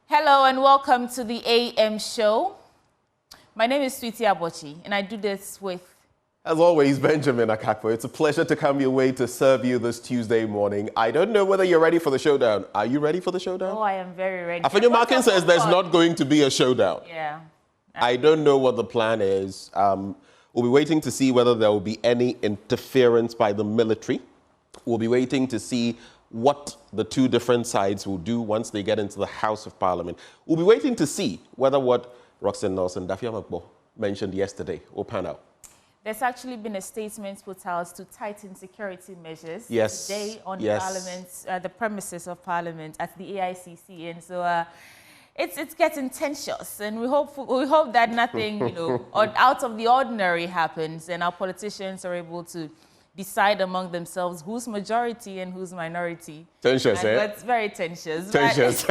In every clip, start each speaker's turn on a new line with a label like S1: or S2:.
S1: Hello and welcome to the AM show. My name is Sweetie Abochi and I do this with...
S2: As always, Benjamin Akakpo. It's a pleasure to come your way to serve you this Tuesday morning. I don't know whether you're ready for the showdown. Are you ready for the showdown?
S1: Oh, I am very ready.
S2: Afenyo Markin says there's not going to be a showdown.
S1: Yeah.
S2: I don't know what the plan is. We'll be waiting to see whether there will be any interference by the military. We'll be waiting to see what the two different sides will do once they get into the House of Parliament. We'll be waiting to see whether what Roxanne Nelson Daffy mentioned yesterday will pan out.
S1: There's actually been a statement put out to tighten security measures today on the premises of Parliament at the AICC, and so it's getting tensious, and we hope that nothing out of the ordinary happens, and our politicians are able to decide among themselves who's majority and who's minority.
S2: Tensious, eh?
S1: It's very tensious.
S2: Tensious.
S1: It's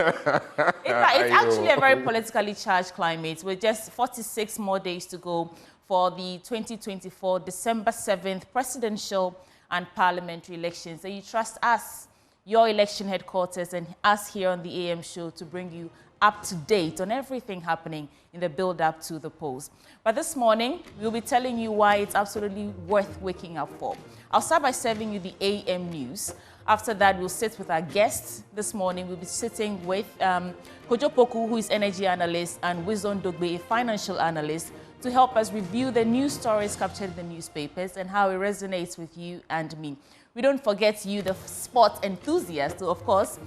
S1: actually a very politically charged climate with just 46 more days to go for the 2024 December 7th presidential and parliamentary elections. So you trust us, your election headquarters, and us here on the AM show to bring you up to date on everything happening in the build-up to the polls. But this morning, we'll be telling you why it's absolutely worth waking up for. I'll start by serving you the AM news. After that, we'll sit with our guests. This morning, we'll be sitting with Kojo Poku, who is energy analyst, and Wisdom Dogbe, a financial analyst, to help us review the news stories captured in the newspapers and how it resonates with you and me. We don't forget you, the sport enthusiast, so of course,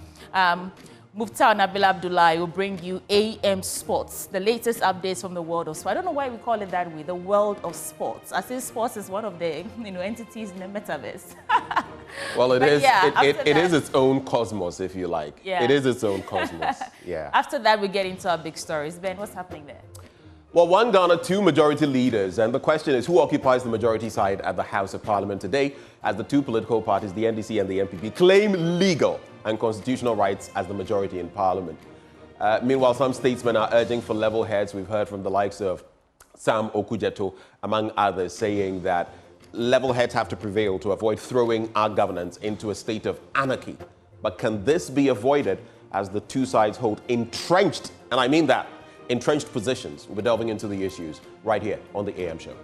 S1: Muftar Nabil Abdullahi will bring you AM Sports, the latest updates from the world of sport. I don't know why we call it that way, the world of sports. I think sports is one of the entities in the metaverse.
S2: Well, it is its own cosmos, if you like.
S1: Yeah.
S2: It is its own cosmos. Yeah.
S1: After that, we get into our big stories. Ben, what's happening there?
S2: Well, one Ghana, two majority leaders. And the question is, who occupies the majority side at the House of Parliament today as the two political parties, the NDC and the MPP, claim legal and constitutional rights as the majority in Parliament. Meanwhile, some statesmen are urging for level heads. We've heard from the likes of Sam Okujeto, among others, saying that level heads have to prevail to avoid throwing our governance into a state of anarchy. But can this be avoided as the two sides hold entrenched, and I mean that, entrenched positions? We'll be delving into the issues right here on the AM show.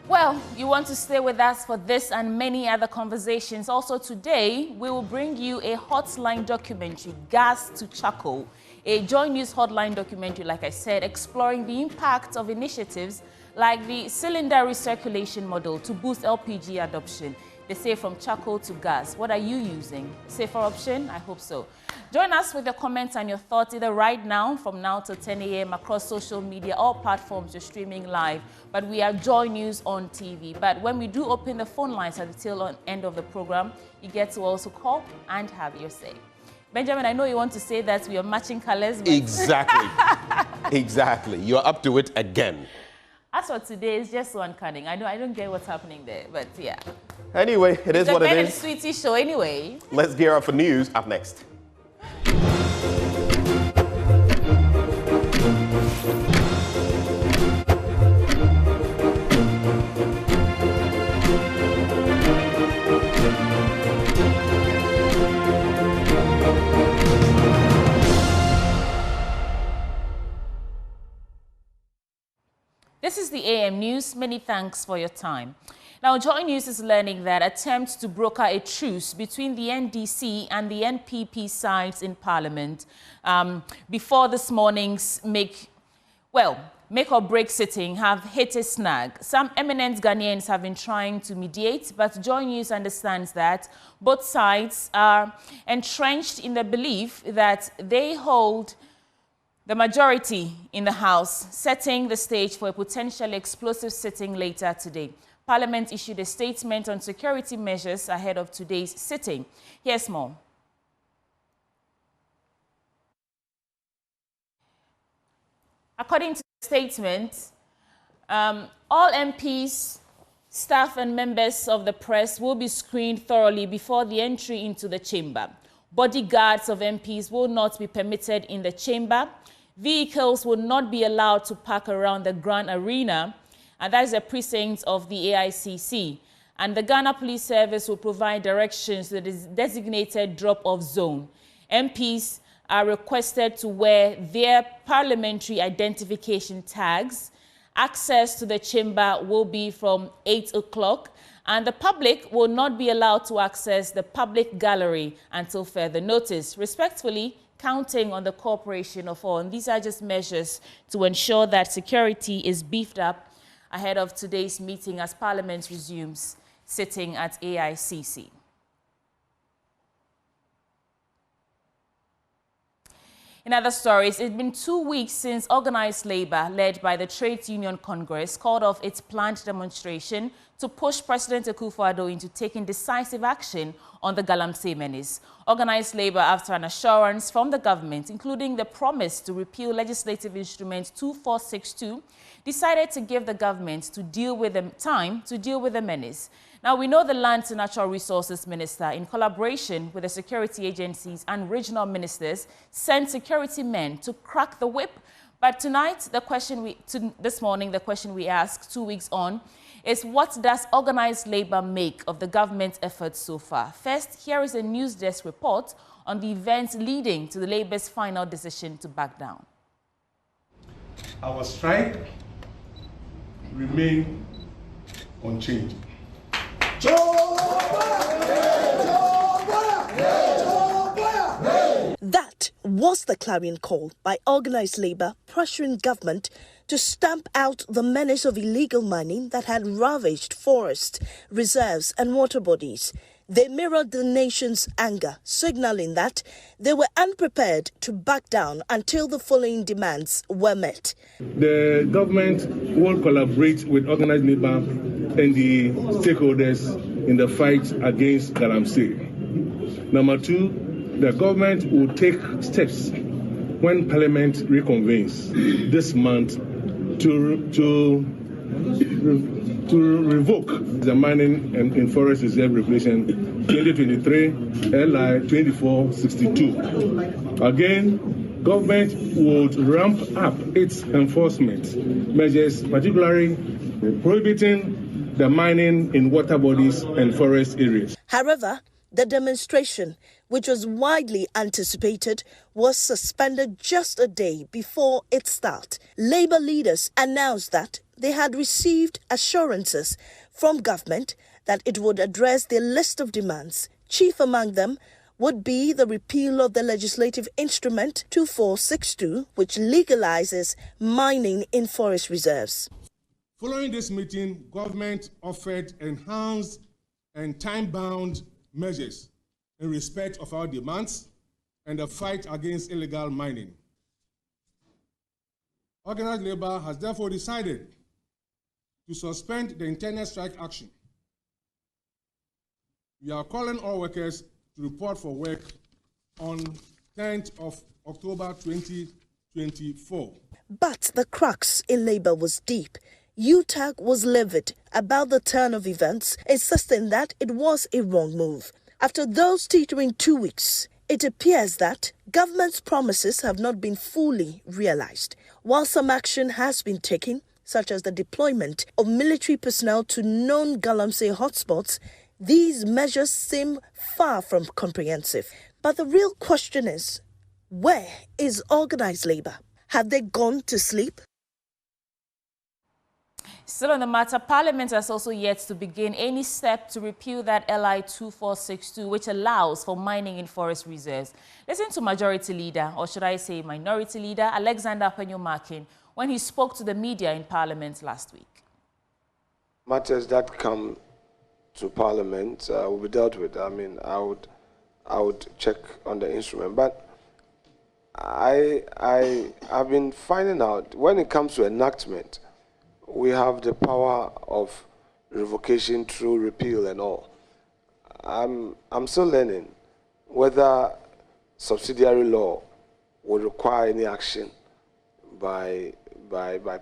S1: Well, you want to stay with us for this and many other conversations. Also today, we will bring you a hotline documentary, Gas to Charcoal, a joint news hotline documentary, like I said, exploring the impact of initiatives like the cylinder recirculation model to boost LPG adoption. They say from charcoal to gas. What are you using? Safer option? I hope so. Join us with your comments and your thoughts either right now, from now till 10 a.m. across social media, all platforms you're streaming live. But we are Joy News on TV. But when we do open the phone lines at the tail end of the program, you get to also call and have your say. Benjamin, I know you want to say that we are matching colors. But
S2: Exactly. Exactly. You're up to it again.
S1: As for today, it's just one cunning. I don't get what's happening there, but yeah.
S2: Anyway, it is what it is.
S1: It's a Sweetie show anyway.
S2: Let's gear up for news up next.
S1: This is the AM News. Many thanks for your time. Now, Joy News is learning that attempts to broker a truce between the NDC and the NPP sides in Parliament before this morning's make or break sitting have hit a snag. Some eminent Ghanaians have been trying to mediate, but Joy News understands that both sides are entrenched in the belief that they hold the majority in the House, setting the stage for a potentially explosive sitting later today. Parliament issued a statement on security measures ahead of today's sitting. Here's more. According to the statement, all MPs, staff and members of the press will be screened thoroughly before the entry into the chamber. Bodyguards of MPs will not be permitted in the chamber. Vehicles will not be allowed to park around the Grand Arena, and that is a precinct of the AICC. And the Ghana Police Service will provide directions to the designated drop-off zone. MPs are requested to wear their parliamentary identification tags. Access to the chamber will be from 8 o'clock, and the public will not be allowed to access the public gallery until further notice. Respectfully, counting on the cooperation of all. And these are just measures to ensure that security is beefed up ahead of today's meeting as Parliament resumes sitting at AICC. In other stories, it's been 2 weeks since Organised Labour, led by the Trades Union Congress, called off its planned demonstration to push President Akufo-Addo into taking decisive action on the Galamsey menace. Organised Labour, after an assurance from the government, including the promise to repeal Legislative Instrument 2462, decided to give the government time to deal with the menace. Now, we know the Lands and Natural Resources Minister, in collaboration with the security agencies and regional ministers, sent security men to crack the whip. But tonight, this morning, the question we asked 2 weeks on is, what does Organised Labour make of the government's efforts so far? First, here is a news desk report on the events leading to the Labour's final decision to back down.
S3: Our strike remains unchanged.
S4: That was the clarion call by Organised Labour pressuring government to stamp out the menace of illegal mining that had ravaged forests, reserves and water bodies. They mirrored the nation's anger, signalling that they were unprepared to back down until the following demands were met.
S3: The government will collaborate with Organised Labour and the stakeholders in the fight against Galamsey. Number two, the government will take steps when Parliament reconvenes this month to revoke the Mining and Forest Reserve Regulation 2023 LI 2462. Again, government would ramp up its enforcement measures, particularly prohibiting the mining in water bodies and forest areas.
S4: However, the demonstration, which was widely anticipated, was suspended just a day before its start. Labour leaders announced that they had received assurances from government that it would address their list of demands. Chief among them would be the repeal of the Legislative Instrument 2462, which legalizes mining in forest reserves.
S3: Following this meeting, government offered enhanced and time-bound measures in respect of our demands and the fight against illegal mining. Organised Labour has therefore decided to suspend the intended strike action. We are calling all workers to report for work on 10th of October 2024.
S4: But the crux in Labour was deep. UTAG was livid about the turn of events, insisting that it was a wrong move. After those teetering 2 weeks, it appears that government's promises have not been fully realized. While some action has been taken, such as the deployment of military personnel to known Galamsey hotspots, these measures seem far from comprehensive. But the real question is, where is Organised Labour? Have they gone to sleep?
S1: Still on the matter, Parliament has also yet to begin any step to repeal that LI 2462, which allows for mining in forest reserves. Listen to Majority Leader, or should I say Minority Leader, Alexander Penyo-Markin, when he spoke to the media in Parliament last week.
S5: Matters that come to Parliament will be dealt with. I mean, I would check on the instrument, but I've been finding out when it comes to enactment, we have the power of revocation through repeal and all. I'm still learning whether subsidiary law would require any action by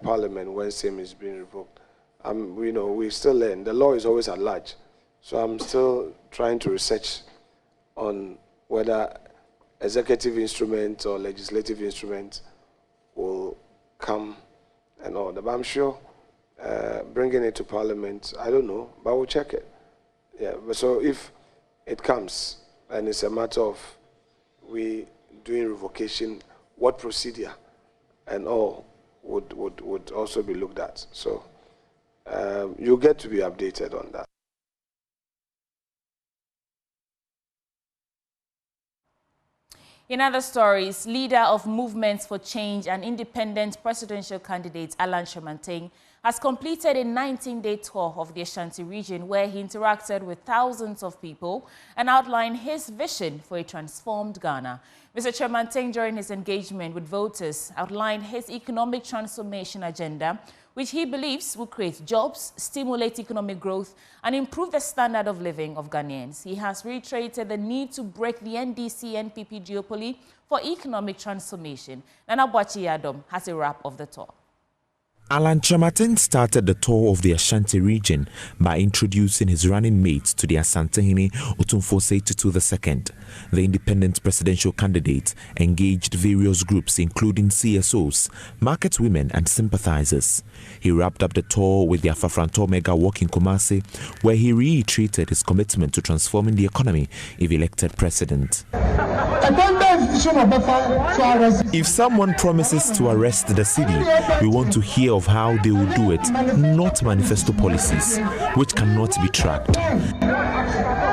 S5: Parliament when same is being revoked. We still learn. The law is always at large, so I'm still trying to research on whether executive instrument or legislative instrument will come and all that. But I'm sure bringing it to Parliament, I don't know, but we'll check it. Yeah. But so if it comes and it's a matter of we doing revocation, what procedure and all would also be looked at. So you'll get to be updated on that.
S1: In other stories, leader of Movements for Change and independent presidential candidate Alan Kyerematen has completed a 19-day tour of the Ashanti region where he interacted with thousands of people and outlined his vision for a transformed Ghana. Mr. Kyerematen, during his engagement with voters, outlined his economic transformation agenda, which he believes will create jobs, stimulate economic growth, and improve the standard of living of Ghanaians. He has reiterated the need to break the NDC-NPP duopoly for economic transformation. Nana Boakye-Adom has a wrap of the tour.
S6: Alan Kyerematen started the tour of the Ashanti region by introducing his running mates to the Asantehene Otumfuo Tutu II. The independent presidential candidate engaged various groups including CSOs, market women and sympathizers. He wrapped up the tour with the Afafranto Mega Walk in Kumasi, where he reiterated his commitment to transforming the economy if elected president. If someone promises to arrest the city, we want to hear of how they will do it, not manifesto policies, which cannot be tracked.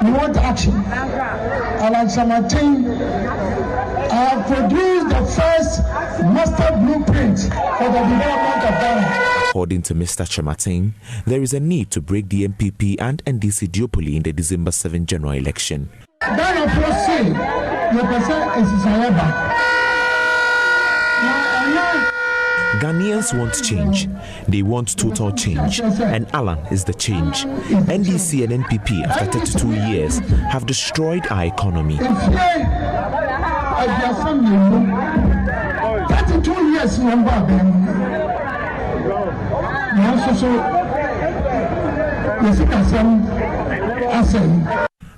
S7: We want action. Alan Kyerematen, I have produced the first master blueprint for the development of Ghana.
S6: According to Mr. Kyerematen, there is a need to break the MPP and NDC duopoly in the December 7 general election. Ghanaians want change. They want total change. And Alan is the change. NDC and NPP, after 32 years, have destroyed our economy.
S7: 32 years,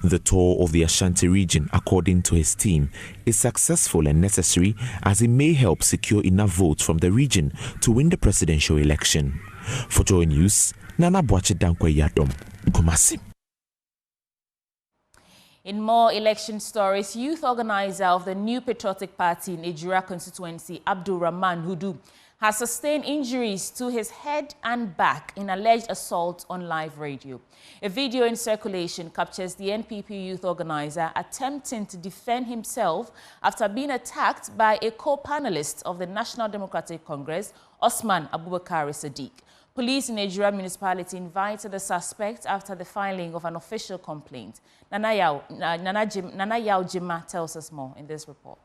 S6: The tour of the Ashanti region, according to his team, is successful and necessary as it may help secure enough votes from the region to win the presidential election. For Joy News, Nana Boakye-Adom, Kumasi.
S1: In more election stories, youth organizer of the New Patriotic Party in Ejura constituency, Abdul Rahman Hudu, has sustained injuries to his head and back in alleged assault on live radio. A video in circulation captures the NPP youth organizer attempting to defend himself after being attacked by a co-panelist of the National Democratic Congress, Osman Abubakar Sadiq. Police in Ejura municipality invited the suspect after the filing of an official complaint. Nana Yao Jima tells us more in this report.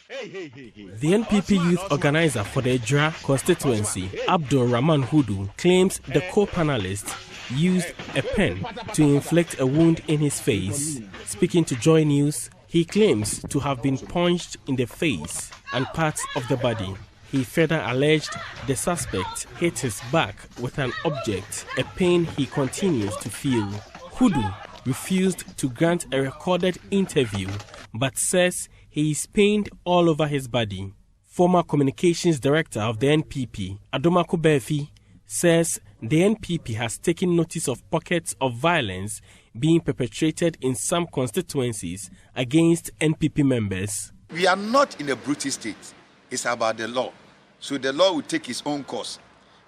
S8: The NPP youth organizer for the Ejura constituency, Abdul Rahman Hudu, claims the co-panelist used a pen to inflict a wound in his face. Speaking to Joy News, he claims to have been punched in the face and parts of the body. He further alleged the suspect hit his back with an object, a pain he continues to feel. Hudu refused to grant a recorded interview, but says he is pained all over his body. Former communications director of the NPP, Adomako Befi, says the NPP has taken notice of pockets of violence being perpetrated in some constituencies against NPP members.
S9: We are not in a brutal state. It's about the law. So the law will take its own course.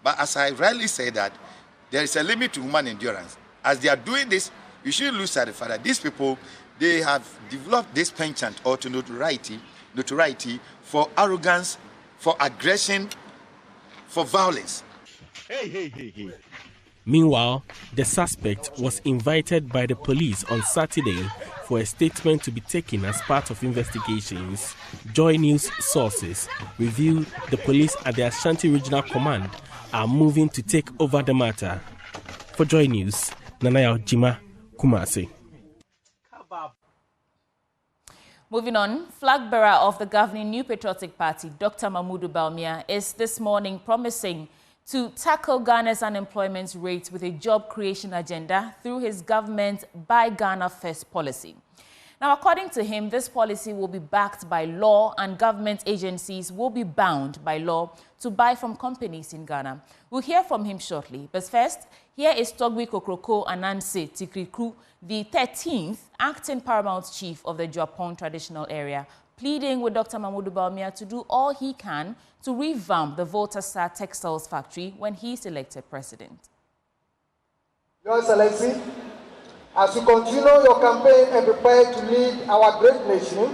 S9: But as I rightly say that, there is a limit to human endurance. As they are doing this, you shouldn't lose sight of the fact that these people, they have developed this penchant or to notoriety for arrogance, for aggression, for violence.
S8: Meanwhile, the suspect was invited by the police on Saturday for a statement to be taken as part of investigations. Joy News sources reveal the police at the Ashanti Regional Command are moving to take over the matter. For Joy News, Nana Jima, Kumasi.
S1: Moving on, flag bearer of the governing New Patriotic Party, Dr. Mahmoud Bawumia, is this morning promising to tackle Ghana's unemployment rate with a job creation agenda through his government's Buy Ghana First policy. Now, according to him, this policy will be backed by law and government agencies will be bound by law to buy from companies in Ghana. We'll hear from him shortly. But first, here is Togbi Kokroko Ananse Tikriku, the 13th acting paramount chief of the Juapong traditional area, pleading with Dr. Mahmoud Bawumia to do all he can to revamp the Volta Star Textiles factory when he is elected president.
S10: Your Excellency, as you continue your campaign and prepare to lead our great nation,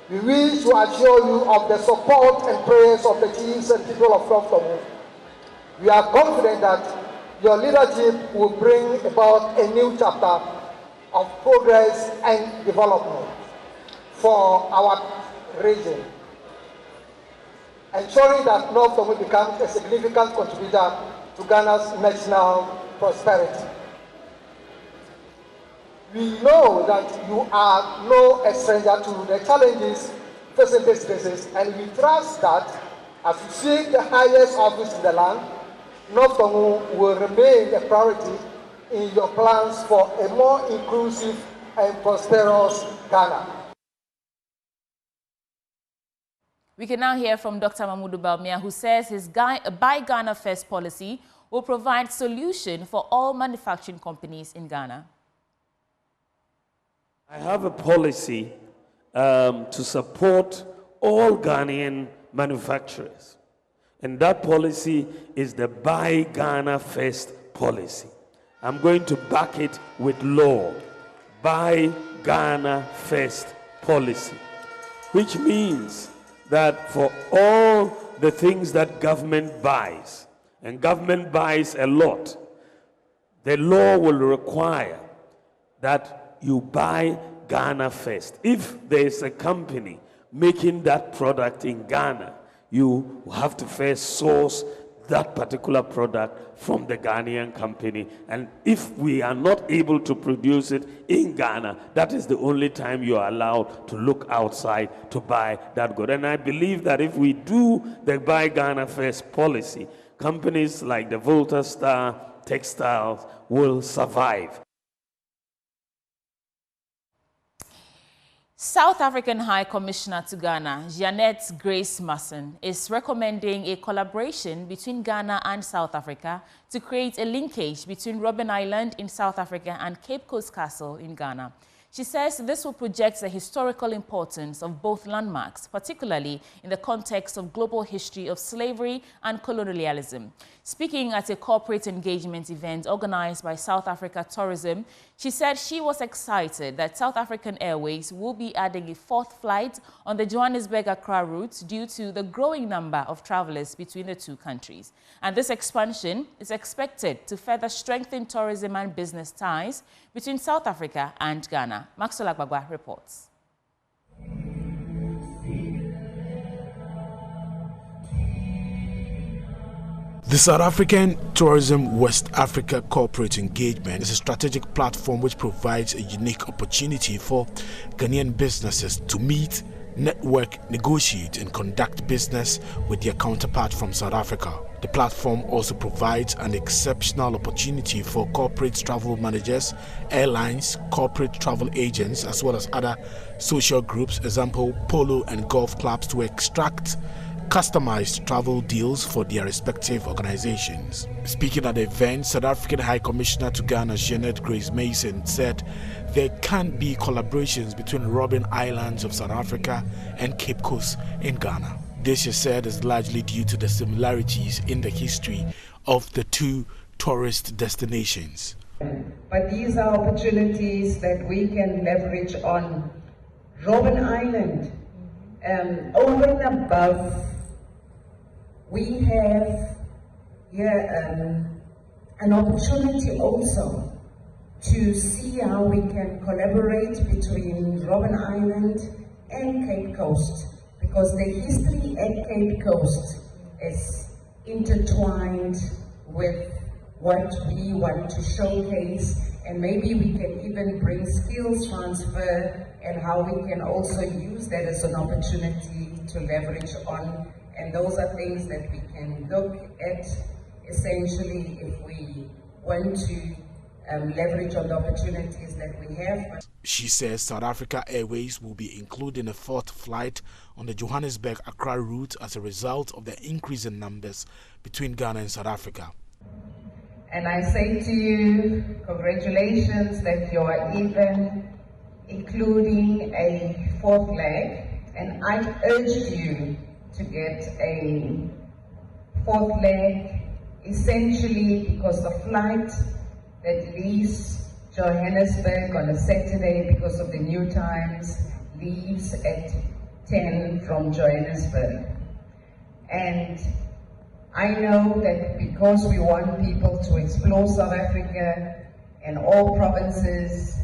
S10: we wish to assure you of the support and prayers of the chiefs and people of North Amoh. We are confident that your leadership will bring about a new chapter of progress and development for our region, ensuring that North Amoh becomes a significant contributor to Ghana's national prosperity. We know that you are no stranger to the challenges facing this business, and we trust that as you seek the highest office in the land, North Amoh will remain a priority in your plans for a more inclusive and prosperous Ghana.
S1: We can now hear from Dr. Mahmoud Bawumia, who says his Buy Ghana First policy will provide solution for all manufacturing companies in Ghana.
S11: I have a policy to support all Ghanaian manufacturers. And that policy is the Buy Ghana First policy. I'm going to back it with law. Buy Ghana First policy. Which means that for all the things that government buys, and government buys a lot, the law will require that you buy Ghana first. If there is a company making that product in Ghana, you have to first source that particular product from the Ghanaian company. And if we are not able to produce it in Ghana, that is the only time you are allowed to look outside to buy that good. And I believe that if we do the Buy Ghana First policy, companies like the Volta Star Textiles will survive.
S1: South African High Commissioner to Ghana, Jeanette Grace Masson, is recommending a collaboration between Ghana and South Africa to create a linkage between Robben Island in South Africa and Cape Coast Castle in Ghana. She says this will project the historical importance of both landmarks, particularly in the context of global history of slavery and colonialism. Speaking at a corporate engagement event organized by South Africa Tourism, she said she was excited that South African Airways will be adding a fourth flight on the Johannesburg-Accra route due to the growing number of travelers between the two countries. And this expansion is expected to further strengthen tourism and business ties between South Africa and Ghana. Maxwell Agbagba reports.
S12: The South African Tourism West Africa Corporate Engagement is a strategic platform which provides a unique opportunity for Ghanaian businesses to meet, network, negotiate and conduct business with their counterpart from South Africa. The platform also provides an exceptional opportunity for corporate travel managers, airlines, corporate travel agents, as well as other social groups, example polo and golf clubs, to extract customized travel deals for their respective organizations. Speaking at the event, South African High Commissioner to Ghana, Jeanette Grace Masson, said there can be collaborations between Robben Islands of South Africa and Cape Coast in Ghana. This, she said, is largely due to the similarities in the history of the two tourist destinations.
S13: But these are opportunities that we can leverage on Robben Island. Over and above, we have here an opportunity also to see how we can collaborate between Robben Island and Cape Coast, because the history at Cape Coast is intertwined with what we want to showcase, and maybe we can even bring skills transfer and how we can also use that as an opportunity to leverage on. And those are things that we can look at essentially if we want to leverage on the opportunities that we have.
S12: She says South Africa Airways will be including a fourth flight on the Johannesburg-Accra route as a result of the increase in numbers between Ghana and South Africa.
S13: And I say to you, congratulations that you are even including a fourth leg. And I urged you to get a fourth leg, essentially because the flight that leaves Johannesburg on a Saturday because of the new times leaves at 10 from Johannesburg. And I know that because we want people to explore South Africa and all provinces.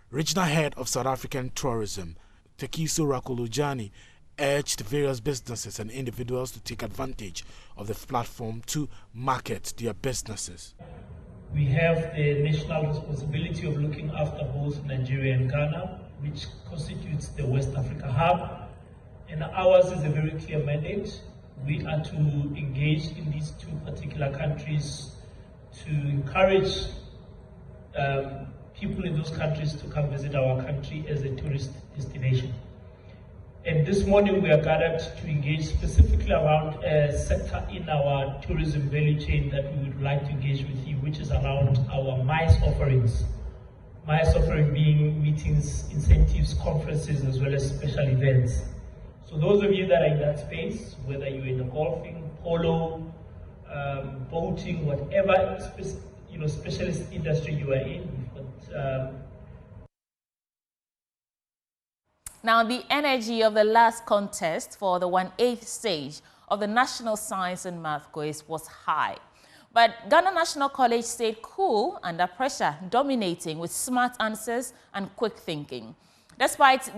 S12: Regional head of South African tourism, Tekiso Rakolojani, urged various businesses and individuals to take advantage of the platform to market their businesses.
S14: We have the national responsibility of looking after both Nigeria and Ghana, which constitutes the West Africa hub. And ours is a very clear mandate. We are to engage in these two particular countries to encourage people in those countries to come visit our country as a tourist destination. And this morning we are gathered to engage specifically around a sector in our tourism value chain that we would like to engage with you, which is around our MICE offerings. MICE offering being meetings, incentives, conferences, as well as special events. So those of you that are in that space, whether you're in the golfing, polo, boating, whatever specialist industry you are in,
S1: Now, the energy of the last contest for the 1/8 stage of the National Science and Math Quiz was high. But Ghana National College stayed cool under pressure, dominating with smart answers and quick thinking. Despite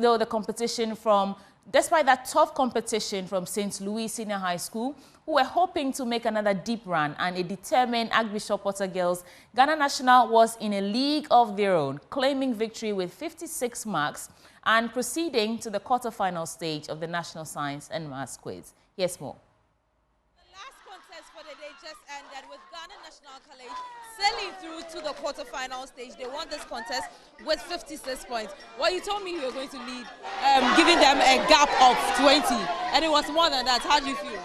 S1: that tough competition from St. Louis Senior High School, who were hoping to make another deep run, and a determined Archbishop Potter girls, Ghana National was in a league of their own, claiming victory with 56 marks and proceeding to the quarterfinal stage of the National Science and Maths Quiz. Here's more.
S15: The last contest for the day just ended with Ghana National College sailing through to the quarterfinal stage. They won this contest with 56 points. Well, you told me you were going to lead, giving them a gap of 20, and it was more than that. How do you feel?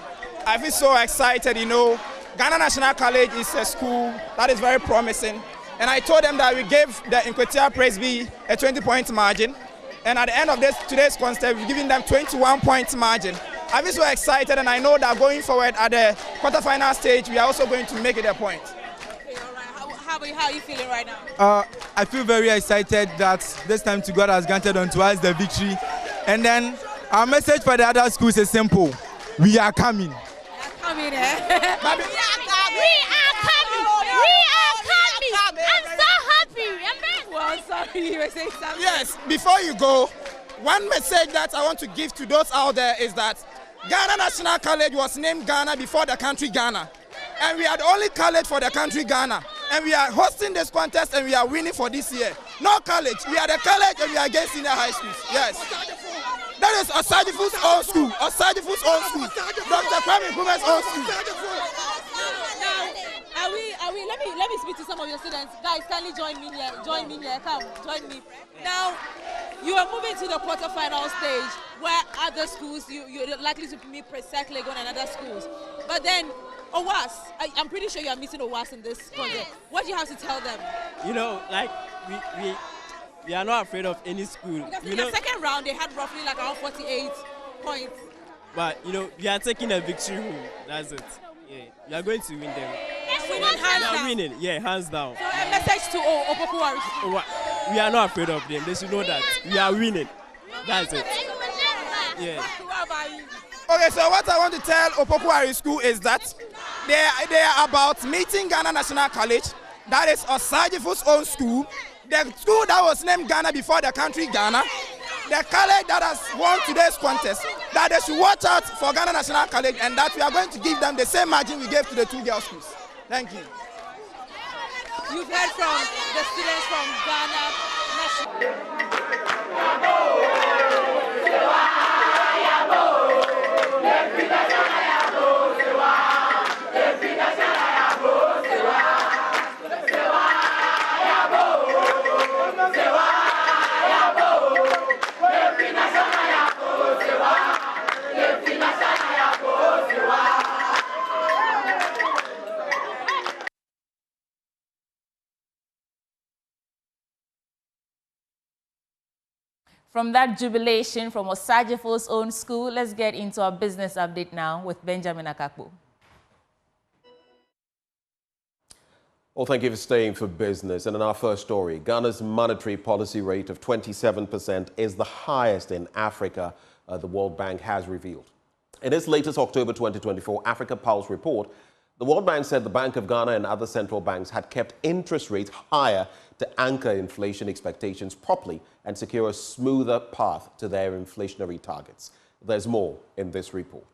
S16: I feel so excited. Ghana National College is a school that is very promising, and I told them that we gave the Inquisitor Presby a 20-point margin, and at the end of today's contest, we're giving them 21-point margin. I feel so excited, and I know that going forward at the quarterfinal stage, we are also going to make it a point.
S15: Okay, all right. How are you feeling right now?
S17: I feel very excited that this time to God has granted unto us the victory, and then our message for the other schools is simple: we are coming.
S15: Coming, eh? We are coming. I'm so happy. Well, sorry, you were saying something.
S16: Yes, before you go, one message that I want to give to those out there is that Ghana National College was named Ghana before the country Ghana. And we are the only college for the country Ghana. And we are hosting this contest and we are winning for this year. No college. We are the college and we are against senior high schools. Yes. That is Osajifu's own school. Osajifu's own school. Dr. Kwame Nkrumah's own school.
S15: Now, let me speak to some of your students. Guys, kindly join me here. Come, join me. Now, you are moving to the quarterfinal stage where other schools, you're likely to meet Presec, Legon, and other schools. But then, OWAS, I'm pretty sure you are meeting OWAS in this contest. What do you have to tell them?
S18: We are not afraid of any school.
S15: Because in the second round, they had roughly like around 48 points.
S18: But, we are taking a victory home. That's it. Yeah, we are going to win them.
S15: Winning,
S18: hands down.
S15: So a message to Opoku.
S18: We are not afraid of them. They should know that we are winning. That's it. Yeah.
S16: Okay, so what I want to tell Opoku School is that they are about meeting Ghana National College. That is Osajifu's own school. The school that was named Ghana before the country Ghana. The college that has won today's contest. That they should watch out for Ghana National College, and that we are going to give them the same margin we gave to the two girls' schools. Thank you.
S15: You've heard from the students from Ghana
S1: From that jubilation from Osajefo's own school, let's get into our business update now with Benjamin Akakpo.
S2: Well, thank you for staying for business. And in our first story, Ghana's monetary policy rate of 27% is the highest in Africa, the World Bank has revealed. In its latest October 2024 Africa Pulse report, the World Bank said the Bank of Ghana and other central banks had kept interest rates higher to anchor inflation expectations properly and secure a smoother path to their inflationary targets. There's more in this report.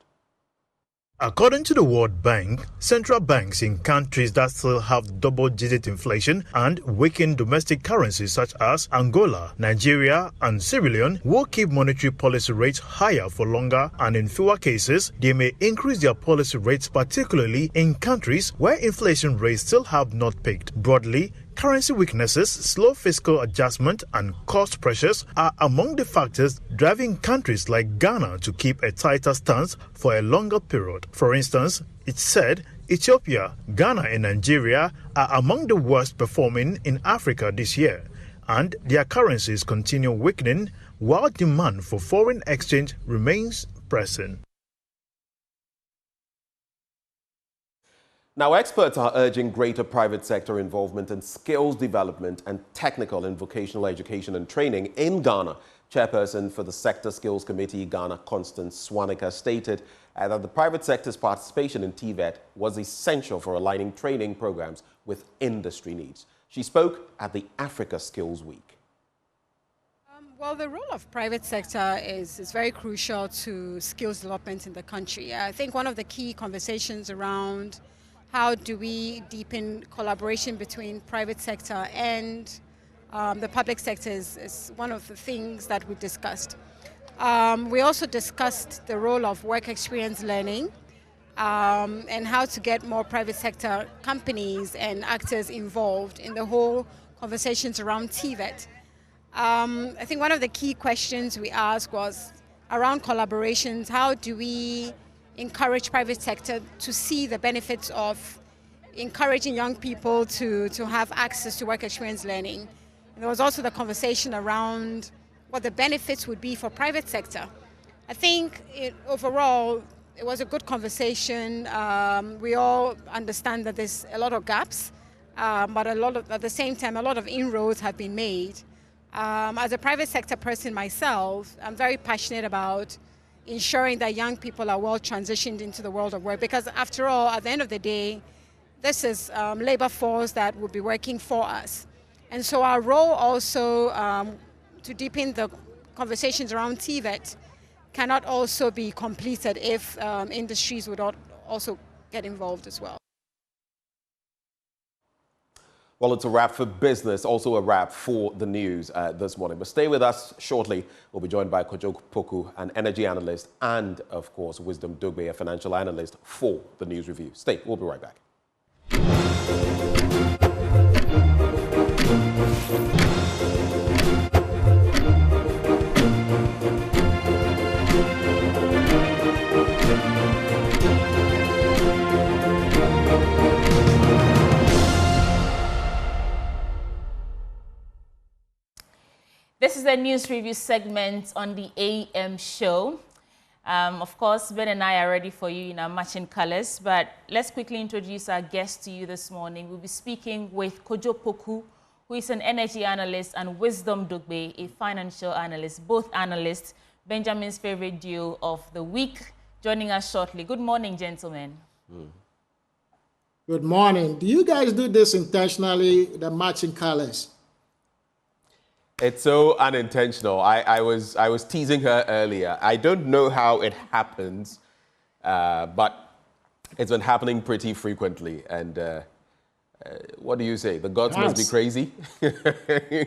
S19: According to the World Bank, central banks in countries that still have double-digit inflation and weakened domestic currencies such as Angola, Nigeria and Sierra Leone will keep monetary policy rates higher for longer, and in fewer cases, they may increase their policy rates, particularly in countries where inflation rates still have not peaked. Broadly, currency weaknesses, slow fiscal adjustment and cost pressures are among the factors driving countries like Ghana to keep a tighter stance for a longer period. For instance, it said Ethiopia, Ghana and Nigeria are among the worst performing in Africa this year, and their currencies continue weakening while demand for foreign exchange remains pressing.
S2: Now, experts are urging greater private sector involvement in skills development and technical and vocational education and training in Ghana. Chairperson for the Sector Skills Committee, Ghana, Constance Swanica, stated that the private sector's participation in TVET was essential for aligning training programs with industry needs. She spoke at the Africa Skills Week.
S20: Well, the role of private sector is very crucial to skills development in the country. I think one of the key conversations around how do we deepen collaboration between private sector and the public sector is one of the things that we discussed. We also discussed the role of work experience learning and how to get more private sector companies and actors involved in the whole conversations around TVET. I think one of the key questions we asked was around collaborations. How do we encourage private sector to see the benefits of encouraging young people to have access to work experience learning? And there was also the conversation around what the benefits would be for private sector. I think overall it was a good conversation. We all understand that there's a lot of gaps, but at the same time, a lot of inroads have been made. As a private sector person myself, I'm very passionate about ensuring that young people are well transitioned into the world of work, because after all, at the end of the day, this is labor force that will be working for us. And so our role also to deepen the conversations around TVET cannot also be completed if industries would also get involved as well.
S2: Well, it's a wrap for business, also a wrap for the news this morning. But stay with us shortly. We'll be joined by Kojo Poku, an energy analyst, and, of course, Wisdom Dugbe, a financial analyst, for the news review. Stay. We'll be right back.
S1: This is the news review segment on the AM show. Of course, Ben and I are ready for you in our matching colors, but let's quickly introduce our guest to you this morning. We'll be speaking with Kojo Poku, who is an energy analyst, and Wisdom Dugbe, a financial analyst, both analysts, Benjamin's favorite duo of the week, joining us shortly. Good morning, gentlemen.
S21: Good morning. Do you guys do this intentionally, the matching colors?
S2: It's so unintentional. I was teasing her earlier. I don't know how it happens, but it's been happening pretty frequently. And what do you say? The gods must be crazy.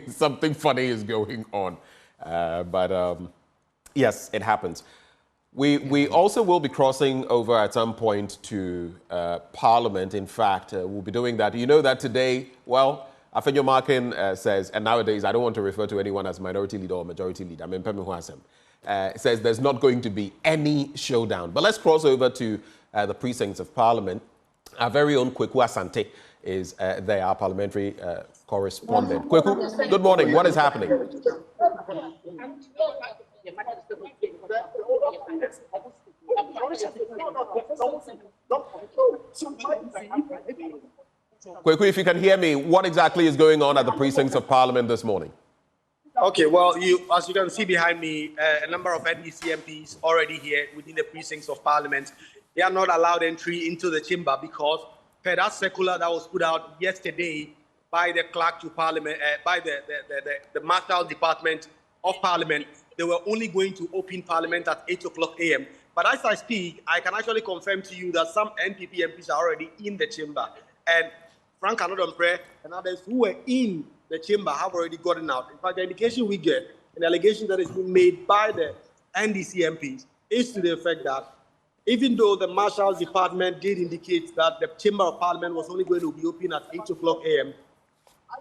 S2: Something funny is going on. But yes, it happens. We also will be crossing over at some point to Parliament. In fact, we'll be doing that. You know that today, well, Afenyo Markin says, and nowadays I don't want to refer to anyone as minority leader or majority leader. I mean, says there's not going to be any showdown. But let's cross over to the precincts of Parliament. Our very own Kweku Asante is there, our parliamentary correspondent. Kweku, good morning. What is happening? Kweku, if you can hear me, what exactly is going on at the precincts of Parliament this morning?
S3: Okay, well, as you can see behind me, a number of NDC MPs already here within the precincts of Parliament. They are not allowed entry into the chamber because per that circular that was put out yesterday by the clerk to Parliament, by the Marshal Department of Parliament, they were only going to open Parliament at 8 o'clock a.m. But as I speak, I can actually confirm to you that some NPP MPs are already in the chamber. And Frank Anodompe and others who were in the chamber have already gotten out. In fact, the indication we get, an allegation that is being made by the NDC MPs, is to the effect that even though the Marshal's Department did indicate that the Chamber of Parliament was only going to be open at 8 o'clock a.m.,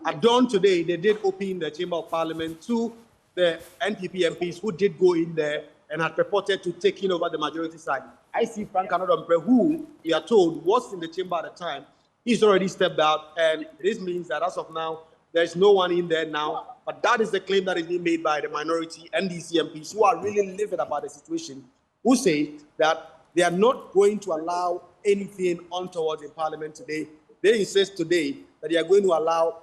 S3: at dawn today, they did open the Chamber of Parliament to the NPP MPs who did go in there and had purported to taking over the majority side. I see Frank Anodompe, who we are told was in the chamber at the time. He's already stepped out, and this means that as of now, there's no one in there now. But that is the claim that is being made by the minority NDC MPs who are really livid about the situation, who say that they are not going to allow anything untoward in Parliament today. They insist today that they are going to allow,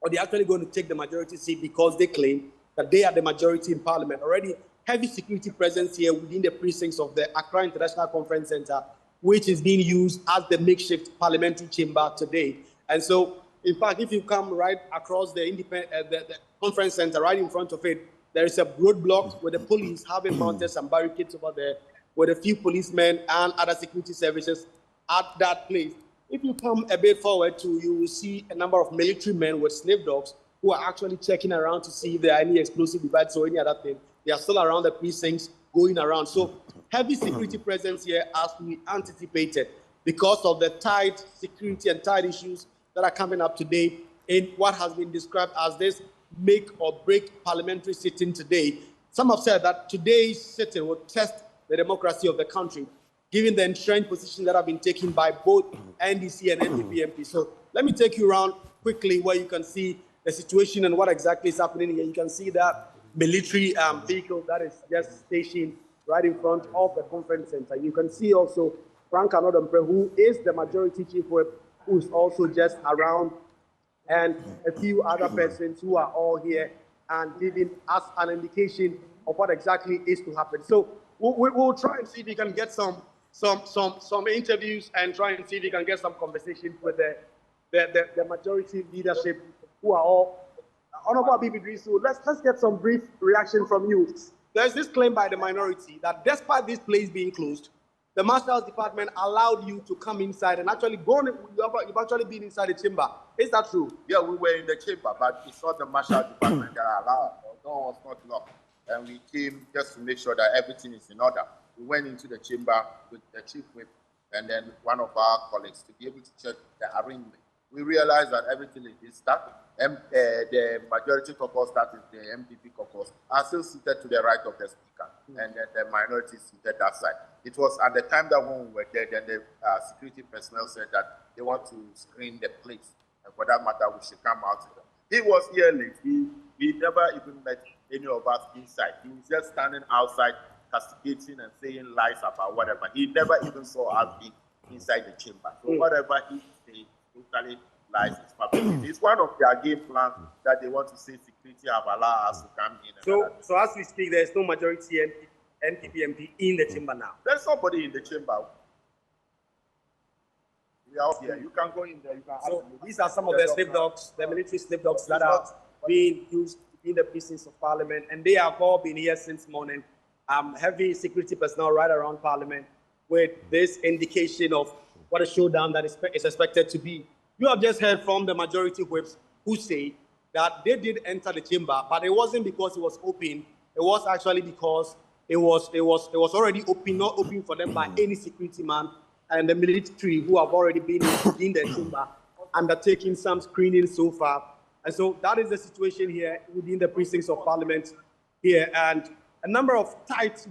S3: or they're actually going to take the majority seat because they claim that they are the majority in Parliament. Already heavy security presence here within the precincts of the Accra International Conference Center, which is being used as the makeshift parliamentary chamber today. And so, in fact, if you come right across the conference center, right in front of it, there is a roadblock with the police having mounted some barricades over there with a few policemen and other security services at that place. If you come a bit forward you will see a number of military men with sniff dogs who are actually checking around to see if there are any explosive devices or any other thing. They are still around the precincts going around. So heavy security presence here as we anticipated because of the tight security and tight issues that are coming up today in what has been described as this make or break parliamentary sitting today. Some have said that today's sitting will test the democracy of the country, given the entrenched position that have been taken by both NDC and NPP MPs. So let me take you around quickly where you can see the situation and what exactly is happening here. You can see that military vehicle that is just stationed right in front of the conference center. You can see also Frank Anodompe, who is the majority chief whip, who is also just around, and a few other persons who are all here and giving us an indication of what exactly is to happen. So we'll try and see if we can get some interviews and try and see if we can get some conversations with the majority leadership who are all. Honorable Bibi Drisu, let's get some brief reaction from you. There's this claim by the minority that despite this place being closed, the Marshal's Department allowed you to come inside and actually go. You've actually been inside the chamber. Is that true?
S22: Yeah, we were in the chamber, but it's not the Marshal's Department that allowed. The door was not locked, and we came just to make sure that everything is in order. We went into the chamber with the chief whip and then one of our colleagues to be able to check the arrangement. We realized that everything is stuck. The majority caucus, that is the MPP caucus, are still seated to the right of the speaker, and then the minority is seated that side. It was at the time that when we were there, then the security personnel said that they want to screen the place, and for that matter, we should come out. He was here late. We never even met any of us inside. He was just standing outside, castigating and saying lies about whatever. He never even saw us be inside the chamber. So whatever he said, totally lies. It's one of their game plans that they want to say security have allowed us to come in.
S3: So as we speak, there is no majority NPP MP in the chamber now.
S22: There's somebody in the chamber. We are here. You can go in there. You can
S3: so these are some of the slip dogs, the military slip dogs that are being used in the precincts of Parliament, and they have all been here since morning. Heavy security personnel right around Parliament with this indication of what a showdown that is expected to be. You have just heard from the majority whips who say that they did enter the chamber, but it wasn't because it was open. It was actually because it was already open, not open for them by any security man, and the military who have already been in the chamber, undertaking some screening so far. And so that is the situation here within the precincts of Parliament here, and a number of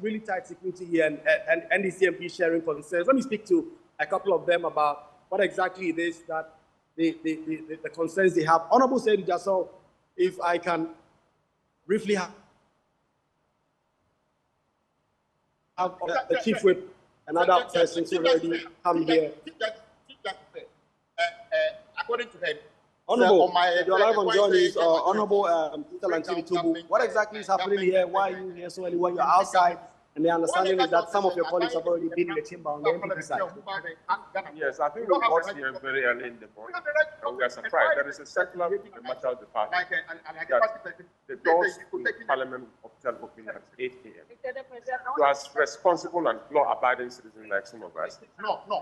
S3: really tight security here, and NDC MP sharing concerns. Let me speak to a couple of them about what exactly it is that the concerns they have. Honorable Seydou Jassou, if I can briefly have have the chief whip and other persons already come here.
S22: According to him,
S3: Honorable, your live on John is Honorable Tubu. What exactly is happening here? Why are you here so early when you're outside? And the understanding is that some of your colleagues have already been in the chamber on the MPP side.
S4: Yes, I think we got here very early in the morning, and we are surprised. There is a circular from the Marshal Department that the doors to Parliament official open at 8 a.m. So as responsible and law-abiding citizens like some of us, we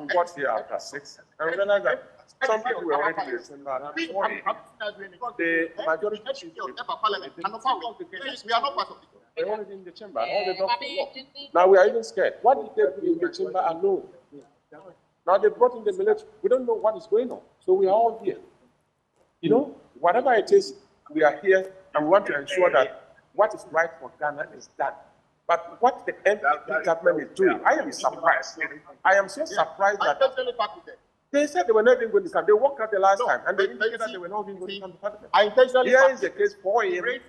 S4: got here after 6, and we realized that some people were already in the chamber at 4 a.m. The majority we are not part of it. They wanted in the chamber. All the doctors. Now we are even scared. What did they do in the chamber alone? Now they brought in the military. We don't know what is going on. So we are all here. You know, whatever it is, we are here and we want to ensure that what is right for Ghana is done. But what the NPP government is doing, I am surprised. I am so surprised that they said they were not even going to come. They walked out the last time and they indicated that they were not even going to come to Parliament.
S22: I intentionally
S4: here is the case 4 a.m.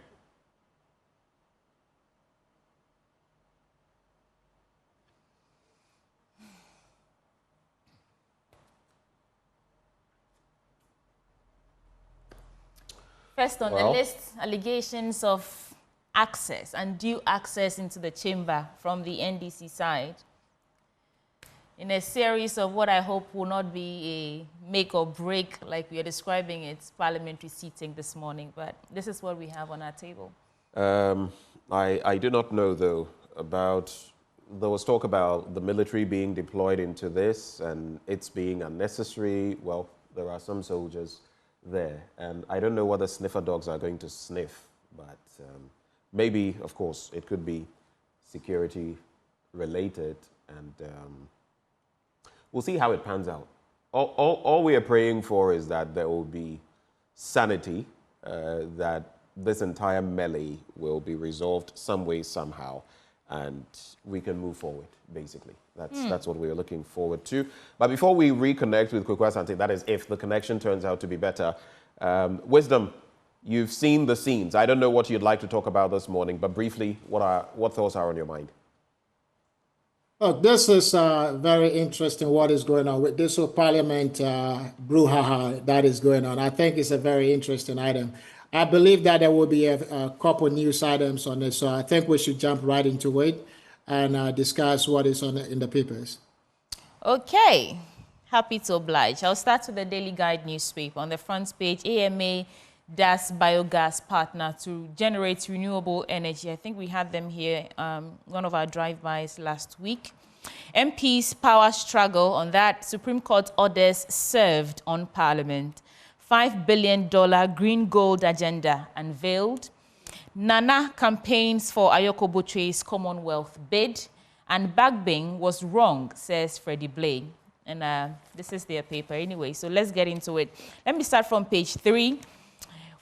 S1: First on the list, allegations of access and due access into the chamber from the NDC side in a series of what I hope will not be a make or break like we are describing it, parliamentary seating this morning, but this is what we have on our table.
S2: I do not know, though, about, there was talk about the military being deployed into this and it's being unnecessary. Well, there are some soldiers there, and I don't know what the sniffer dogs are going to sniff, but maybe, of course, it could be security related, and we'll see how it pans out. All we are praying for is that there will be sanity, that this entire melee will be resolved some way, somehow, and we can move forward, basically. That's what we're looking forward to. But before we reconnect with Kwekwa Asante, that is if the connection turns out to be better, Wisdom, you've seen the scenes. I don't know what you'd like to talk about this morning, but briefly, what thoughts are on your mind?
S21: Look, this is very interesting what is going on with this whole parliament brouhaha that is going on. I think it's a very interesting item. I believe that there will be a couple news items on this, so I think we should jump right into it and discuss what is in the papers.
S1: Okay, happy to oblige. I'll start with the Daily Guide newspaper. On the front page, AMA does biogas partner to generate renewable energy. I think we had them here, one of our drive-bys last week. MP's power struggle on that. Supreme Court orders served on Parliament. $5 billion green gold agenda unveiled. Nana campaigns for Ayoko Botre's Commonwealth bid. And Bagbing was wrong, says Freddie Blay. And this is their paper anyway, so let's get into it. Let me start from page 3,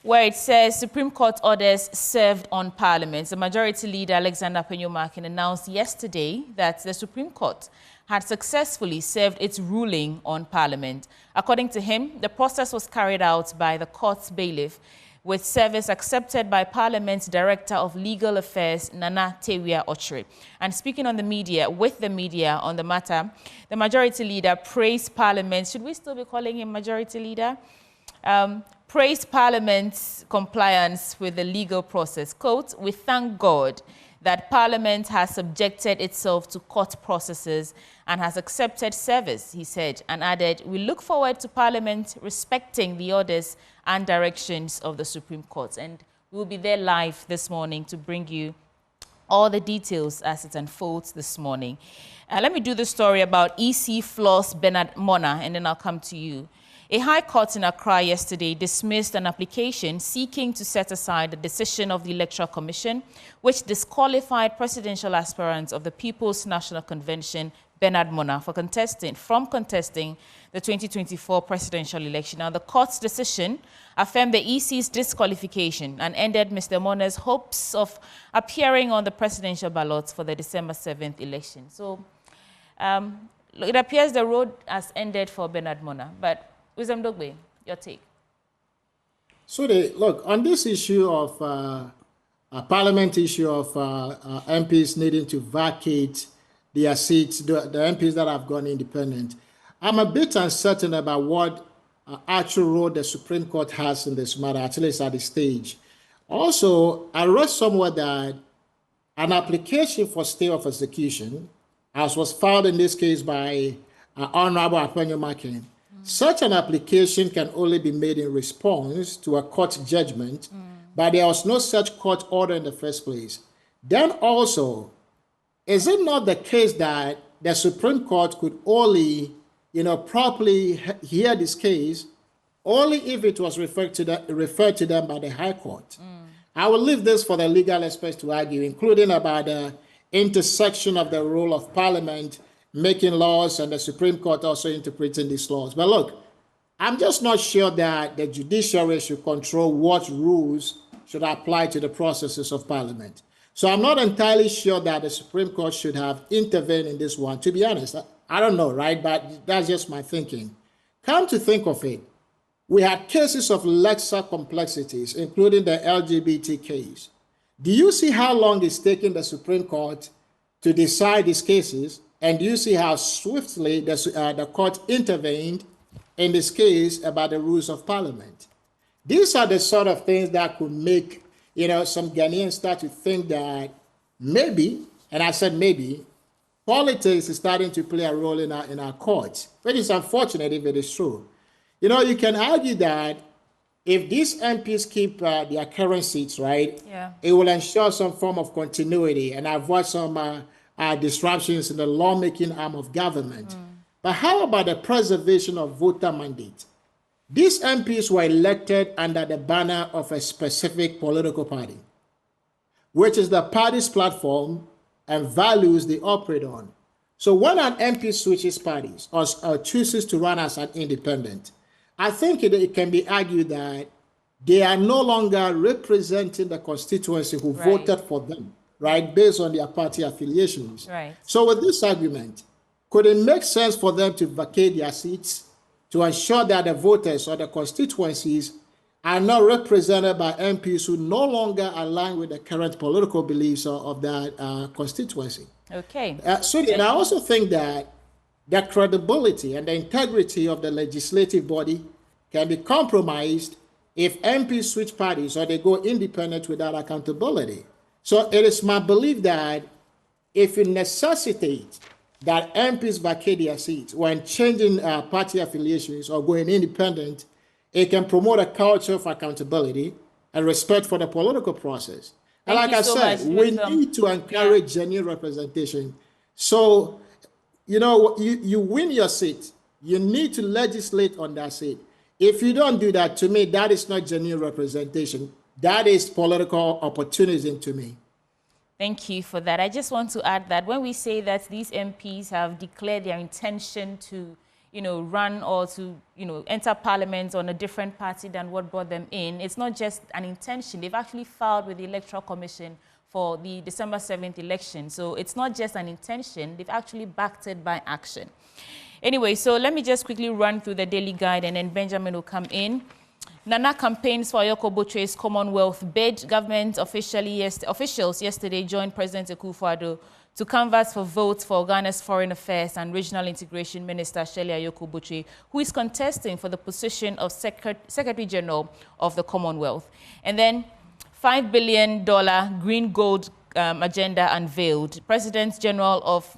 S1: where it says Supreme Court orders served on Parliament. The Majority Leader, Alexander Penyomarkin, announced yesterday that the Supreme Court had successfully served its ruling on Parliament. According to him, the process was carried out by the court's bailiff, with service accepted by Parliament's Director of Legal Affairs, Nana Tewia Ochre. And speaking on the media, with the media on the matter, the Majority Leader praised Parliament. Should we still be calling him Majority Leader? Praised Parliament's compliance with the legal process. Quote, "We thank God that Parliament has subjected itself to court processes and has accepted service," he said, and added, "We look forward to Parliament respecting the orders and directions of the Supreme Court." And we'll be there live this morning to bring you all the details as it unfolds this morning. Let me do the story about EC floors Bernard Mona, and then I'll come to you. A high court in Accra yesterday dismissed an application seeking to set aside the decision of the Electoral Commission, which disqualified presidential aspirant of the People's National Convention, Bernard Mona, from contesting the 2024 presidential election. Now, the court's decision affirmed the EC's disqualification and ended Mr. Mona's hopes of appearing on the presidential ballot for the December 7th election. So it appears the road has ended for Bernard Mona, but Wisdom Dogbe, your take.
S21: So, look, on this issue of Parliament issue of MPs needing to vacate their seats, the MPs that have gone independent. I'm a bit uncertain about what actual role the Supreme Court has in this matter, at least at this stage. Also, I read somewhere that an application for stay of execution, as was filed in this case by Honorable Apenyo Makin, such an application can only be made in response to a court judgment, but there was no such court order in the first place. Then also, is it not the case that the Supreme Court could only, properly hear this case only if it was referred to them by the High Court? I will leave this for the legal experts to argue, including about the intersection of the role of Parliament making laws and the Supreme Court also interpreting these laws. But look, I'm just not sure that the judiciary should control what rules should apply to the processes of Parliament. So I'm not entirely sure that the Supreme Court should have intervened in this one. To be honest, I don't know, right? But that's just my thinking. Come to think of it, we had cases of lesser complexities, including the LGBT case. Do you see how long it's taken the Supreme Court to decide these cases? And do you see how swiftly the court intervened in this case about the rules of Parliament? These are the sort of things that could make some Ghanaians start to think that maybe, and I said maybe, politics is starting to play a role in our courts, which is unfortunate if it is true. You can argue that if these MPs keep their current seats, right, it will ensure some form of continuity and avoid some disruptions in the lawmaking arm of government. But how about the preservation of voter mandate? These MPs were elected under the banner of a specific political party, which is the party's platform and values they operate on. So when an MP switches parties or chooses to run as an independent, I think it can be argued that they are no longer representing the constituency who voted for them, right, based on their party affiliations.
S1: Right.
S21: So with this argument, could it make sense for them to vacate their seats to ensure that the voters or the constituencies are not represented by MPs who no longer align with the current political beliefs of that constituency?
S1: Okay.
S21: And I also think that the credibility and the integrity of the legislative body can be compromised if MPs switch parties or they go independent without accountability. So it is my belief that if you necessitate that MPs vacate their seats when changing party affiliations or going independent, it can promote a culture of accountability and respect for the political process. And like I said, we need to encourage genuine representation. So, you win your seat, you need to legislate on that seat. If you don't do that, to me, that is not genuine representation. That is political opportunism to me.
S1: Thank you for that. I just want to add that when we say that these MPs have declared their intention to, run or to, enter Parliament on a different party than what brought them in, it's not just an intention. They've actually filed with the Electoral Commission for the December 7th election. So it's not just an intention. They've actually backed it by action. Anyway, so let me just quickly run through the daily guide and then Benjamin will come in. Nana campaigns for Ayoko Botre's Commonwealth bid. Government officials yesterday joined President Akufo-Addo to canvass for votes for Ghana's Foreign Affairs and Regional Integration Minister Shirley Ayoko Botre, who is contesting for the position of Secretary General of the Commonwealth. And then $5 billion green gold agenda unveiled. President General of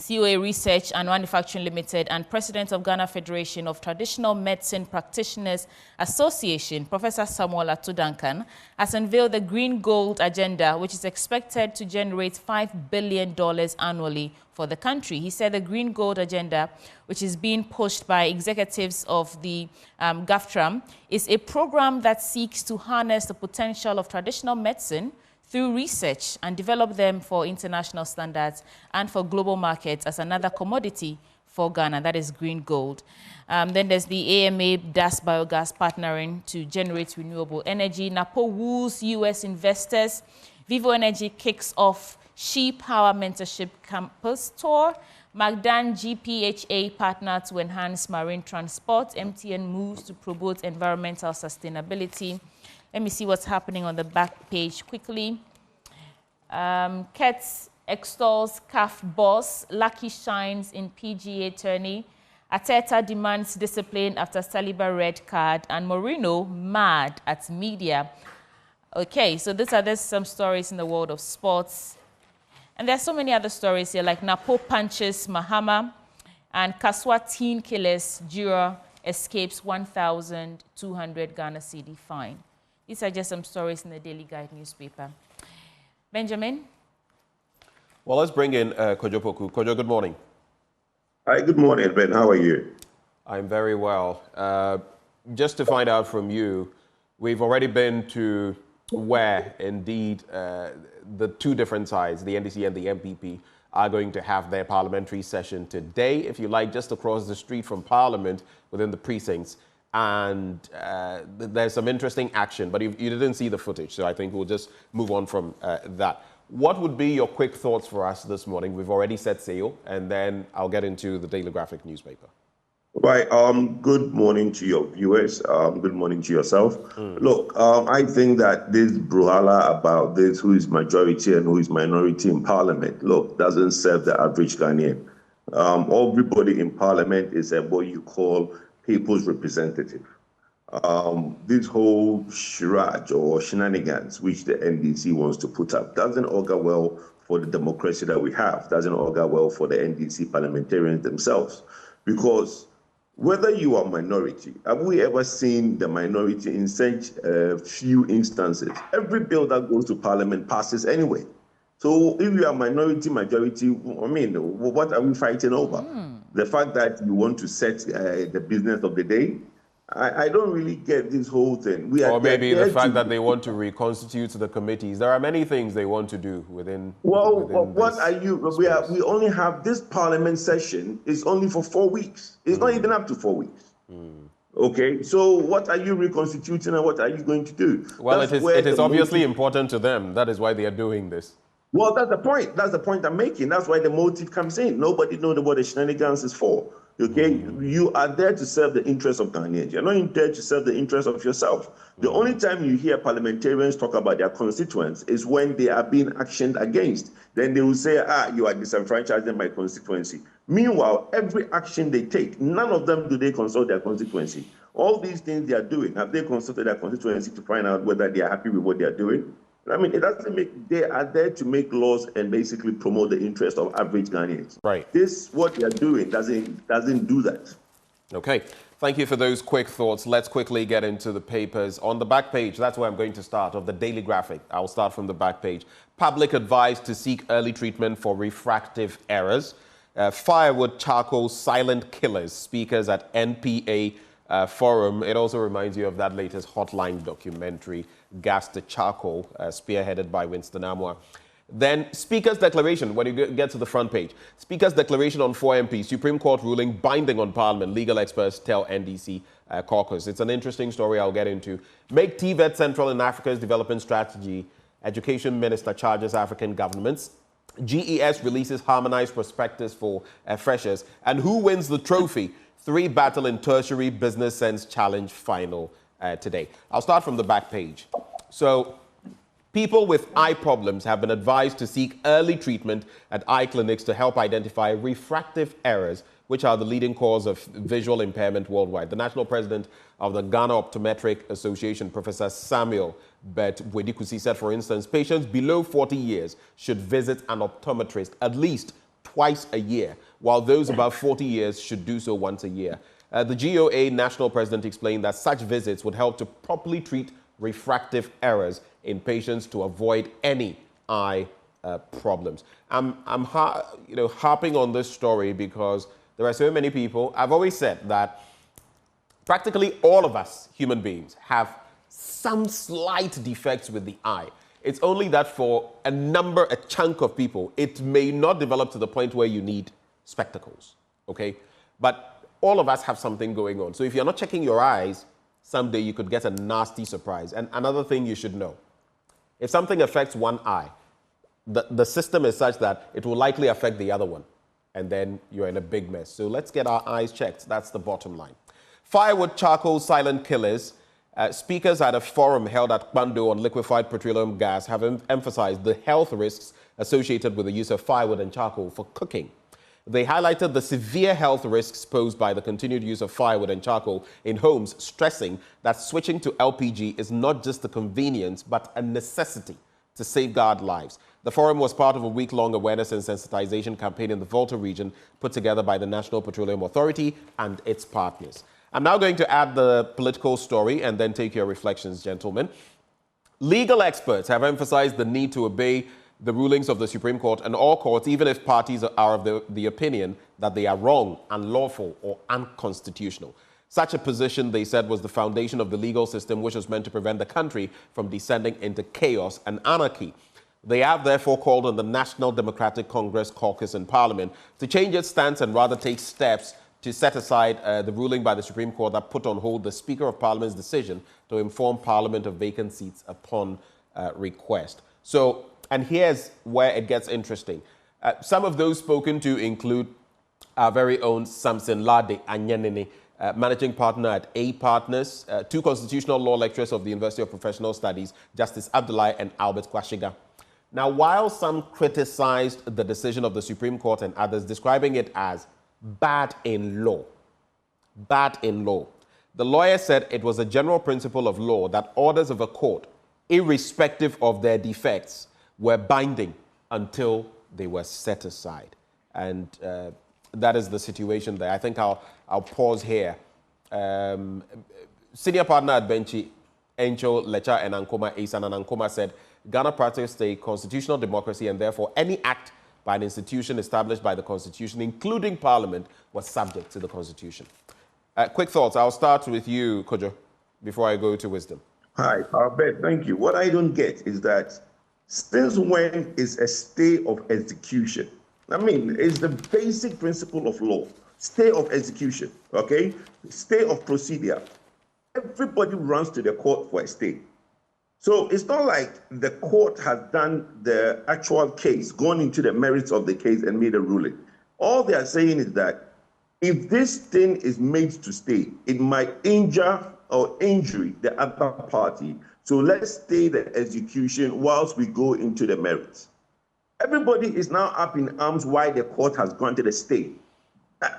S1: COA Research and Manufacturing Limited and President of Ghana Federation of Traditional Medicine Practitioners Association, Professor Samuel Atudankan, has unveiled the Green Gold Agenda, which is expected to generate $5 billion annually for the country. He said the Green Gold Agenda, which is being pushed by executives of the GAFTRAM, is a program that seeks to harness the potential of traditional medicine through research and develop them for international standards and for global markets as another commodity for Ghana, that is green gold. Then there's the AMA DAS Biogas partnering to generate renewable energy. NAPO woos US investors. Vivo Energy kicks off She Power Mentorship Campus Tour. Magdan GPHA partner to enhance marine transport. MTN moves to promote environmental sustainability. Let me see what's happening on the back page quickly. KETS extols CAF boss. Lucky shines in PGA tourney. Arteta demands discipline after Saliba red card. And Mourinho mad at media. Okay, so these are just some stories in the world of sports. And there are so many other stories here, like Napo punches Mahama and Kaswa teen killers juror escapes 1,200 Ghana cedi fine. These are just some stories in the Daily Guide newspaper. Benjamin?
S2: Well, let's bring in Kojo Poku. Kojo, good morning.
S5: Hi, good morning, Ben. How are you?
S2: I'm very well. Just to find out from you, we've already been to where, indeed, the two different sides, the NDC and the MPP, are going to have their parliamentary session today, if you like, just across the street from Parliament within the precincts. And there's some interesting action, but you didn't see the footage, so I think we'll just move on from that. What would be your quick thoughts for us this morning? We've already set sail, and then I'll get into the Daily Graphic newspaper.
S5: Right. Good morning to your viewers. Good morning to yourself. Look, I think that this brouhaha about this, who is majority and who is minority in Parliament, look, doesn't serve the average Ghanaian. Everybody in Parliament is what you call people's representative. This whole charade or shenanigans which the NDC wants to put up doesn't augur well for the democracy that we have, doesn't augur well for the NDC parliamentarians themselves, because whether you are minority, have we ever seen the minority in such few instances? Every bill that goes to Parliament passes anyway. So if you are minority, majority, I mean, what are we fighting over? The fact that you want to set the business of the day? I don't really get this whole thing.
S2: Or maybe the fact that they want to reconstitute the committees. There are many things they want to do within.
S5: Well, what are you? We only have this Parliament session is only for 4 weeks. It's not even up to 4 weeks. Okay, so what are you reconstituting and what are you going to do?
S2: Well, it is obviously important to them. That is why they are doing this.
S5: Well, that's the point. That's the point I'm making. That's why the motive comes in. Nobody knows what the shenanigans is for. Okay, you are there to serve the interests of Ghanaians. You're not there to serve the interests of yourself. The only time you hear parliamentarians talk about their constituents is when they are being actioned against. Then they will say, you are disenfranchising my constituency. Meanwhile, every action they take, none of them do they consult their constituency. All these things they are doing, have they consulted their constituency to find out whether they are happy with what they are doing? I mean, it doesn't make, they are there to make laws and basically promote the interest of average Ghanaians.
S2: Right.
S5: This, what they are doing, doesn't do that.
S2: Okay. Thank you for those quick thoughts. Let's quickly get into the papers. On the back page, that's where I'm going to start, of the Daily Graphic. I'll start from the back page. Public advised to seek early treatment for refractive errors. Firewood charcoal silent killers. Speakers at NPA forum. It also reminds you of that latest Hotline documentary, Gas to Charcoal, spearheaded by Winston Amoh. Then Speaker's declaration, when you get to the front page. Speaker's declaration on 4 MPs, Supreme Court ruling binding on Parliament, legal experts tell NDC caucus. It's an interesting story I'll get into. Make TVET central in Africa's development strategy. Education Minister charges African governments. GES releases harmonized prospectus for freshers. And who wins the trophy? 3 battle in tertiary business sense challenge final today. I'll start from the back page. So, people with eye problems have been advised to seek early treatment at eye clinics to help identify refractive errors, which are the leading cause of visual impairment worldwide. The national president of the Ghana Optometric Association, Professor Samuel Bet Wedikusi, said, for instance, patients below 40 years should visit an optometrist at least twice a year, while those above 40 years should do so once a year. The GOA national president explained that such visits would help to properly treat refractive errors in patients to avoid any eye problems. I'm harping on this story because there are so many people. I've always said that practically all of us human beings have some slight defects with the eye. It's only that for a chunk of people, it may not develop to the point where you need spectacles, okay? But all of us have something going on. So if you're not checking your eyes, someday you could get a nasty surprise. And another thing you should know, if something affects one eye, the system is such that it will likely affect the other one. And then you're in a big mess. So let's get our eyes checked. That's the bottom line. Firewood charcoal silent killers. Speakers at a forum held at Bando on liquefied petroleum gas have emphasized the health risks associated with the use of firewood and charcoal for cooking. They highlighted the severe health risks posed by the continued use of firewood and charcoal in homes, stressing that switching to LPG is not just a convenience, but a necessity to safeguard lives. The forum was part of a week-long awareness and sensitization campaign in the Volta region put together by the National Petroleum Authority and its partners. I'm now going to add the political story and then take your reflections, gentlemen. Legal experts have emphasized the need to obey the rulings of the Supreme Court and all courts, even if parties are of the opinion that they are wrong, unlawful, or unconstitutional. Such a position, they said, was the foundation of the legal system, which was meant to prevent the country from descending into chaos and anarchy. They have therefore called on the National Democratic Congress caucus in Parliament to change its stance and rather take steps to set aside the ruling by the Supreme Court that put on hold the Speaker of Parliament's decision to inform Parliament of vacant seats upon request. So, and here's where it gets interesting. Some of those spoken to include our very own Samson Lade Anyanene, managing partner at A Partners, two constitutional law lecturers of the University of Professional Studies, Justice Abdullahi and Albert Kwashiga. Now, while some criticized the decision of the Supreme Court and others, describing it as bad in law, the lawyer said it was a general principle of law that orders of a court, irrespective of their defects, were binding until they were set aside. And that is the situation there. I think I'll pause here. Senior partner at Benchi, Encho Lecha and Ankoma Isan and Ankoma said, Ghana practiced a constitutional democracy and therefore any act by an institution established by the Constitution, including Parliament, was subject to the Constitution. Quick thoughts. I'll start with you, Kojo, before I go to wisdom.
S5: Hi, Albert, thank you. What I don't get is that since when is a stay of execution? I mean, it's the basic principle of law. Stay of execution, okay? Stay of procedure. Everybody runs to the court for a stay. So it's not like the court has done the actual case, gone into the merits of the case and made a ruling. All they are saying is that if this thing is made to stay, it might injure or injury the other party. So let's stay the execution whilst we go into the merits. Everybody is now up in arms why the court has granted a stay.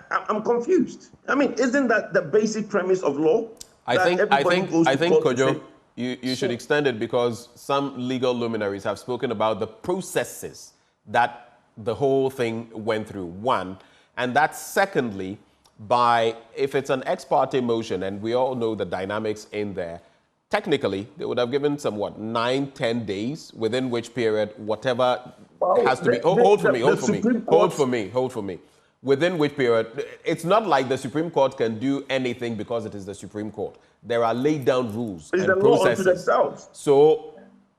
S5: I'm confused. I mean, isn't that the basic premise of law?
S2: I think, Kojo, you should extend it because some legal luminaries have spoken about the processes that the whole thing went through, one. And that's secondly, by, if it's an ex parte motion, and we all know the dynamics in there, technically, they would have given some, 9-10 days, within which period, whatever has to be... Hold for me. Within which period, it's not like the Supreme Court can do anything because it is the Supreme Court. There are laid down rules and processes. So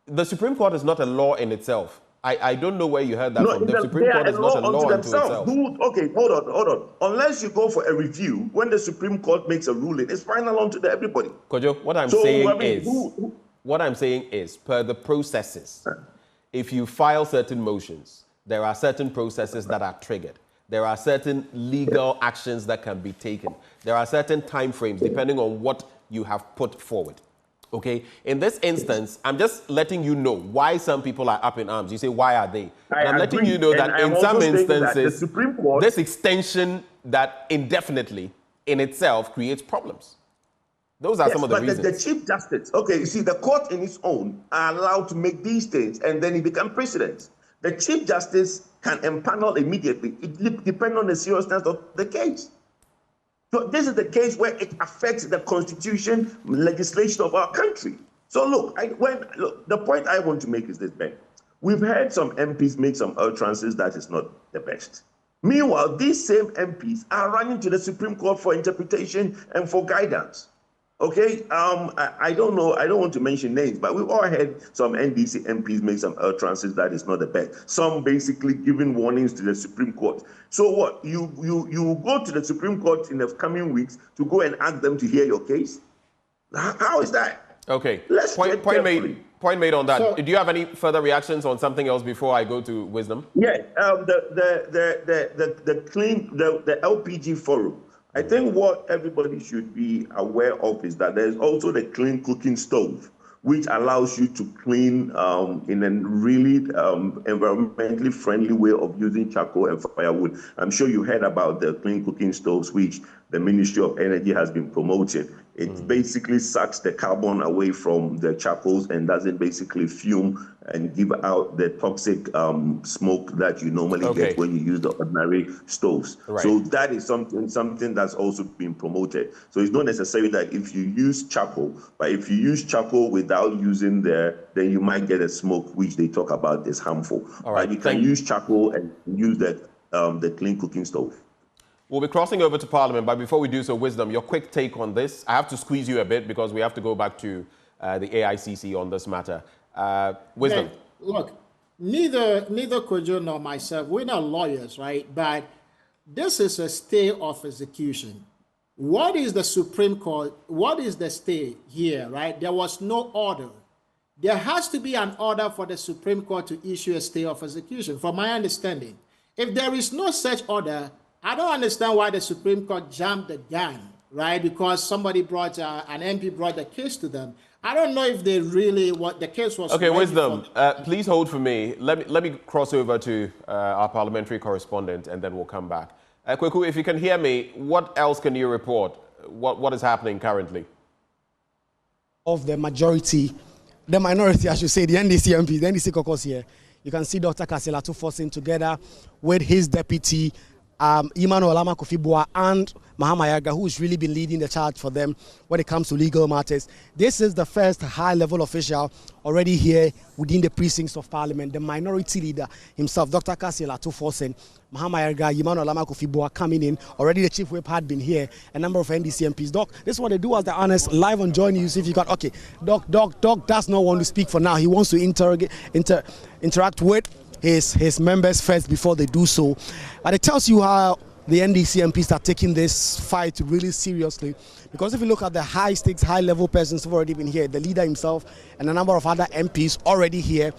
S2: the Supreme Court is not a law in itself. I don't know where you heard that from. The Supreme Court is not a law unto itself.
S5: Okay, hold on. Unless you go for a review, when the Supreme Court makes a ruling, it's final unto everybody.
S2: Kojo, what I'm saying is, per the processes, if you file certain motions, there are certain processes that are triggered. There are certain legal actions that can be taken. There are certain time frames depending on what you have put forward. Okay, in this instance, I'm just letting you know why some people are up in arms. You say, why are they? I'm letting you know that in some instances, this extension that indefinitely in itself creates problems. Those are some of the reasons.
S5: The Chief Justice, okay, you see, the court in its own are allowed to make these things and then it becomes precedent. The Chief Justice can empanel immediately. It depends on the seriousness of the case. So this is the case where it affects the constitution, legislation of our country. So look, the point I want to make is this, Ben. We've heard some MPs make some utterances that is not the best. Meanwhile, these same MPs are running to the Supreme Court for interpretation and for guidance. Okay, I don't know, I don't want to mention names, but we've all heard some NDC MPs make some utterances that is not the best. Some basically giving warnings to the Supreme Court. So what, you go to the Supreme Court in the coming weeks to go and ask them to hear your case? How is that?
S2: Okay, point made on that. So, do you have any further reactions on something else before I go to wisdom?
S5: Yeah, the LPG forum. I think what everybody should be aware of is that there's also the clean cooking stove, which allows you to clean in a really environmentally friendly way of using charcoal and firewood. I'm sure you heard about the clean cooking stoves, which the Ministry of Energy has been promoting. It basically sucks the carbon away from the charcoals and doesn't basically fume and give out the toxic smoke that you normally get when you use the ordinary stoves.
S2: Right.
S5: So that is something that's also been promoted. So it's not necessary that if you use charcoal, but if you use charcoal without using then you might get a smoke which they talk about is harmful.
S2: All right.
S5: You can use charcoal and use the clean cooking stove.
S2: We'll be crossing over to Parliament, but before we do so, Wisdom, your quick take on this. I have to squeeze you a bit because we have to go back to the AICC on this matter. Wisdom.
S21: Okay, look, neither Kojo nor myself, we're not lawyers, right? But this is a stay of execution. What is the Supreme Court? What is the stay here, right? There was no order. There has to be an order for the Supreme Court to issue a stay of execution, from my understanding. If there is no such order, I don't understand why the Supreme Court jumped the gun, right? Because somebody brought, an MP brought the case to them. I don't know if they really, what the case was.
S2: Okay, Wisdom, please hold for me. Let me cross over to our parliamentary correspondent and then we'll come back. Kweku, if you can hear me, what else can you report? What is happening currently?
S6: Of the majority, the minority, I should say, the NDC MPs, the NDC caucus here. You can see Dr. Kasela Tuforsin together with his deputy, Emmanuel Kofi-Boah and Mahama Yaga, who's really been leading the charge for them when it comes to legal matters. This is the first high-level official already here within the precincts of Parliament, the minority leader himself, Dr. Kasela Tuforsin, Mahama Yaga, Emmanuel Kofi-Boah coming in. Already the chief whip had been here, a number of NDC MPs. Doc, this is what they do as the honest, live on Joy News. If you got, okay, Doc does not want to speak for now. He wants to interact with his members first before they do so. But it tells you how the NDC MPs are taking this fight really seriously. Because if you look at the high-stakes, high-level persons who've already been here, the leader himself and a number of other MPs already here,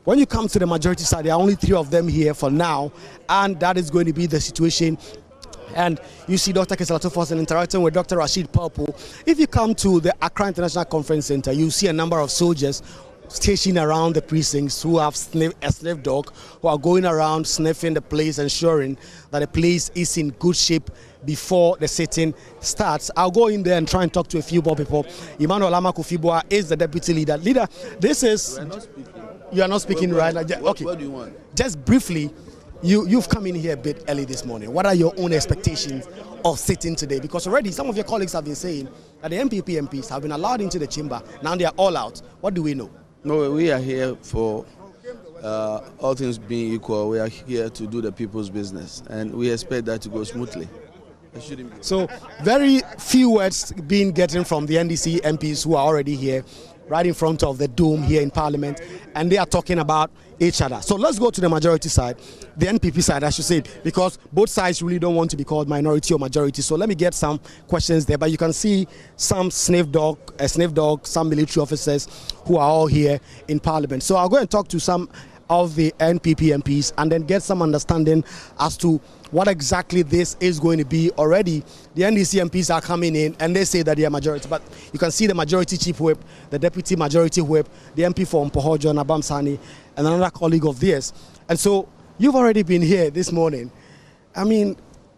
S6: when you come to the majority side, there are only 3 of them here for now, and that is going to be the situation. And you see Dr. Kasela Tuforsin interacting with Dr. Rashid Purple. If you come to the Accra International Conference Center, you see a number of soldiers stationed around the precincts who have a sniff dog, who are going around sniffing the place, ensuring that the place is in good shape before the sitting starts. I'll go in there and try and talk to a few more people. Emmanuel Kofi-Boah is the deputy leader. Leader, this is... You are not speaking right now. Okay. What do you want? Just briefly, you've come in here a bit early this morning. What are your own expectations of sitting today? Because already some of your colleagues have been saying that the MPP MPs have been allowed into the chamber. Now they are all out. What do we know?
S7: No, we are here for all things being equal. We are here to do the people's business, and we expect that to go smoothly.
S6: So, very few words being getting from the NDC MPs who are already here, right in front of the dome here in Parliament, and they are talking about each other. So let's go to the majority side, the NPP side, I should say, because both sides really don't want to be called minority or majority. So let me get some questions there. But you can see some sniff dog, some military officers who are all here in Parliament. So I'll go and talk to some of the NPP MPs and then get some understanding as to what exactly this is going to be. Already the NDC MPs are coming in and they say that they are majority, but you can see the majority chief whip, the deputy majority whip, the MP for Mpoho, John Abamsani, and another colleague of theirs. And so you've already been here this morning. I mean,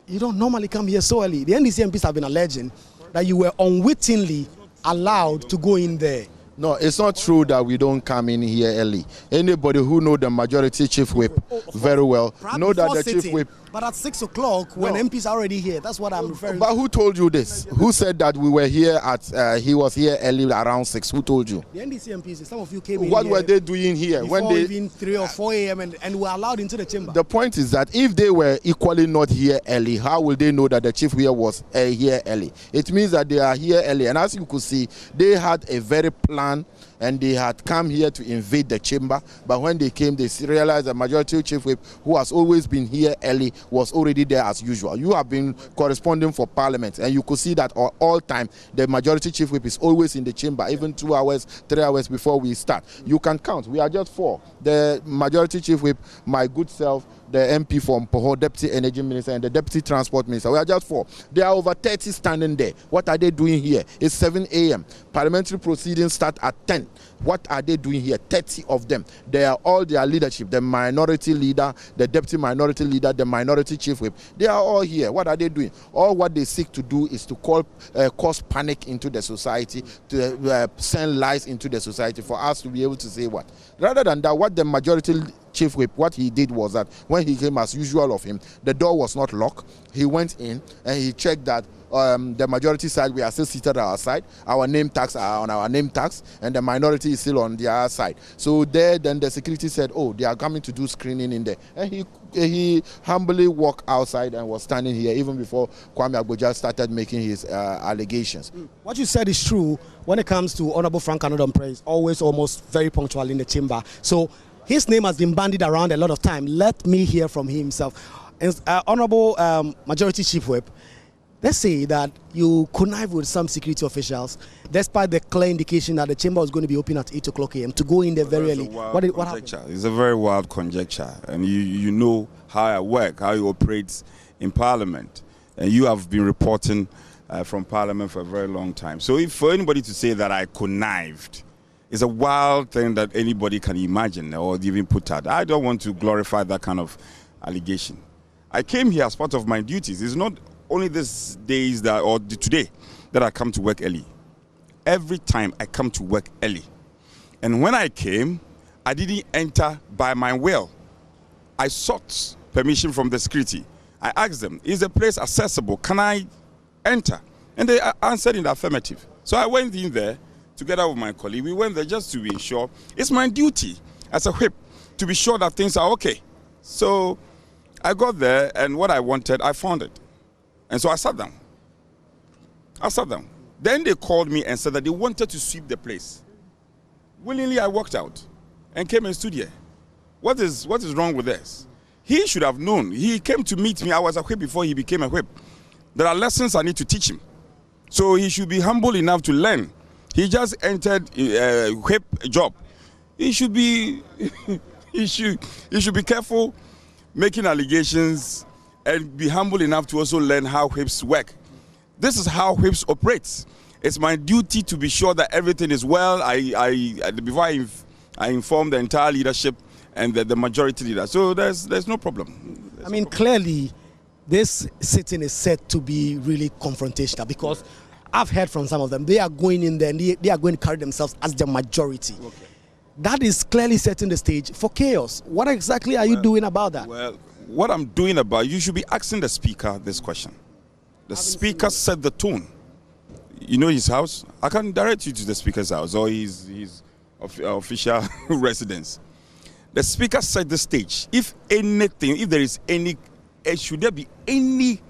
S6: you don't normally come here so early. The NDC MPs have been alleging that you were unwittingly allowed to go in there.
S7: No, it's not true that we don't come in here early. Anybody who knows the majority chief whip very well know that the chief whip.
S6: But at 6 o'clock, when MPs are already here, that's what I'm referring to.
S7: But who told you this? Who said that we were here at, he was here early around 6? Who told you?
S6: The NDC MPs, some of you came in.
S7: What were they doing here?
S6: When they even 3 or 4 a.m. and were allowed into the chamber.
S7: The point is that if they were equally not here early, how will they know that the chief here was here early? It means that they are here early. And as you could see, they had a very plan and they had come here to invade the chamber. But when they came, they realized that majority chief whip, who has always been here early, was already there as usual. You have been corresponding for Parliament, and you could see that all time the majority chief whip is always in the chamber, even 2 hours, 3 hours before we start. You can count. We are just 4. The majority chief whip, my good self, the MP from Poho, Deputy Energy Minister, and the Deputy Transport Minister. We are just 4. There are over 30 standing there. What are they doing here? It's 7 a.m. Parliamentary proceedings start at 10. What are they doing here? 30 of them. They are all their leadership, the minority leader, the deputy minority leader, the minority chief whip. They are all here. What are they doing? All what they seek to do is to cause panic into the society, to send lies into the society for us to be able to say what. Rather than that, what the majority chief whip, what he did was that when he came, as usual of him, the door was not locked. He went in and he checked that the majority side, we are still seated at our side. Our name tags are on our name tags, and the minority is still on the other side. So there, then the security said, oh, they are coming to do screening in there. And he humbly walked outside and was standing here even before Kwame Agboja started making his allegations.
S6: What you said is true when it comes to Honorable Frank Anodom. He's always almost very punctual in the chamber. So his name has been bandied around a lot of time. Let me hear from himself. Honorable Majority Chief Whip, let's say that you connive with some security officials, despite the clear indication that the chamber was going to be open at 8 o'clock a.m. to go in there very early. What happened?
S8: It's a very wild conjecture, and you know how I work, how you operate in Parliament, and you have been reporting from Parliament for a very long time. So if for anybody to say that I connived, it's a wild thing that anybody can imagine or even put out. I don't want to glorify that kind of allegation. I came here as part of my duties. It's not only these days that, or today, that I come to work early. Every time I come to work early. And when I came, I didn't enter by my will. I sought permission from the security. I asked them, is the place accessible? Can I enter? And they answered in the affirmative. So I went in there together with my colleague. We went there just to be sure. It's my duty as a whip to be sure that things are okay. So I got there, and what I wanted, I found it. And so I sat down. Then they called me and said that they wanted to sweep the place. Willingly, I walked out and came and stood here. What is wrong with this? He should have known. He came to meet me. I was a whip before he became a whip. There are lessons I need to teach him. So he should be humble enough to learn. He just entered a whip job. He should be he should be careful making allegations and be humble enough to also learn how whips work. This is how whips operates. It's my duty to be sure that everything is well. Before I inform the entire leadership and the majority leader. So there's no problem.
S6: I mean, clearly, this sitting is set to be really confrontational because I've heard from some of them. They are going in there and they are going to carry themselves as the majority. Okay. That is clearly setting the stage for chaos. What exactly are you doing about that?
S8: Well, what I'm doing about, you should be asking the speaker this question. The speaker set the tone. You know his house? I can direct you to the speaker's house or his official residence. The speaker set the stage. If anything, if there is any, should there be any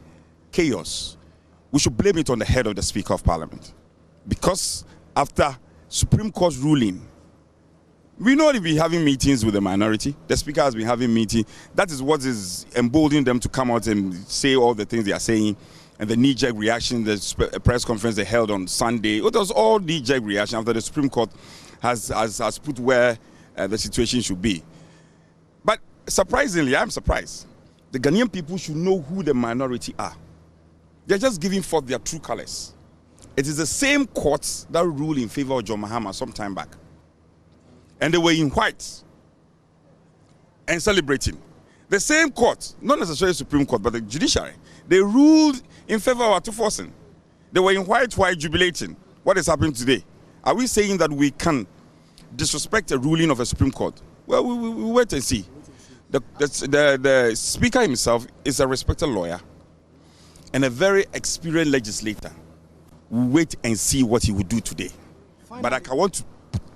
S8: chaos, we should blame it on the head of the Speaker of Parliament. Because after Supreme Court ruling, we know they've been having meetings with the minority. The Speaker has been having meetings. That is what is emboldening them to come out and say all the things they are saying. And the knee-jerk reaction, the press conference they held on Sunday, it was all knee-jerk reaction after the Supreme Court has put where the situation should be. But surprisingly, I'm surprised. The Ghanaian people should know who the minority are. They're just giving forth their true colors. It is the same courts that ruled in favor of John Mahama some time back. And they were in white and celebrating. The same court, not necessarily Supreme Court, but the judiciary, they ruled in favor of Atuforsen. They were in white jubilating. What is happening today? Are we saying that we can disrespect a ruling of a Supreme Court? Well, we wait and see. The Speaker himself is a respected lawyer and a very experienced legislator. We wait and see what he will do today. Finally. But I want to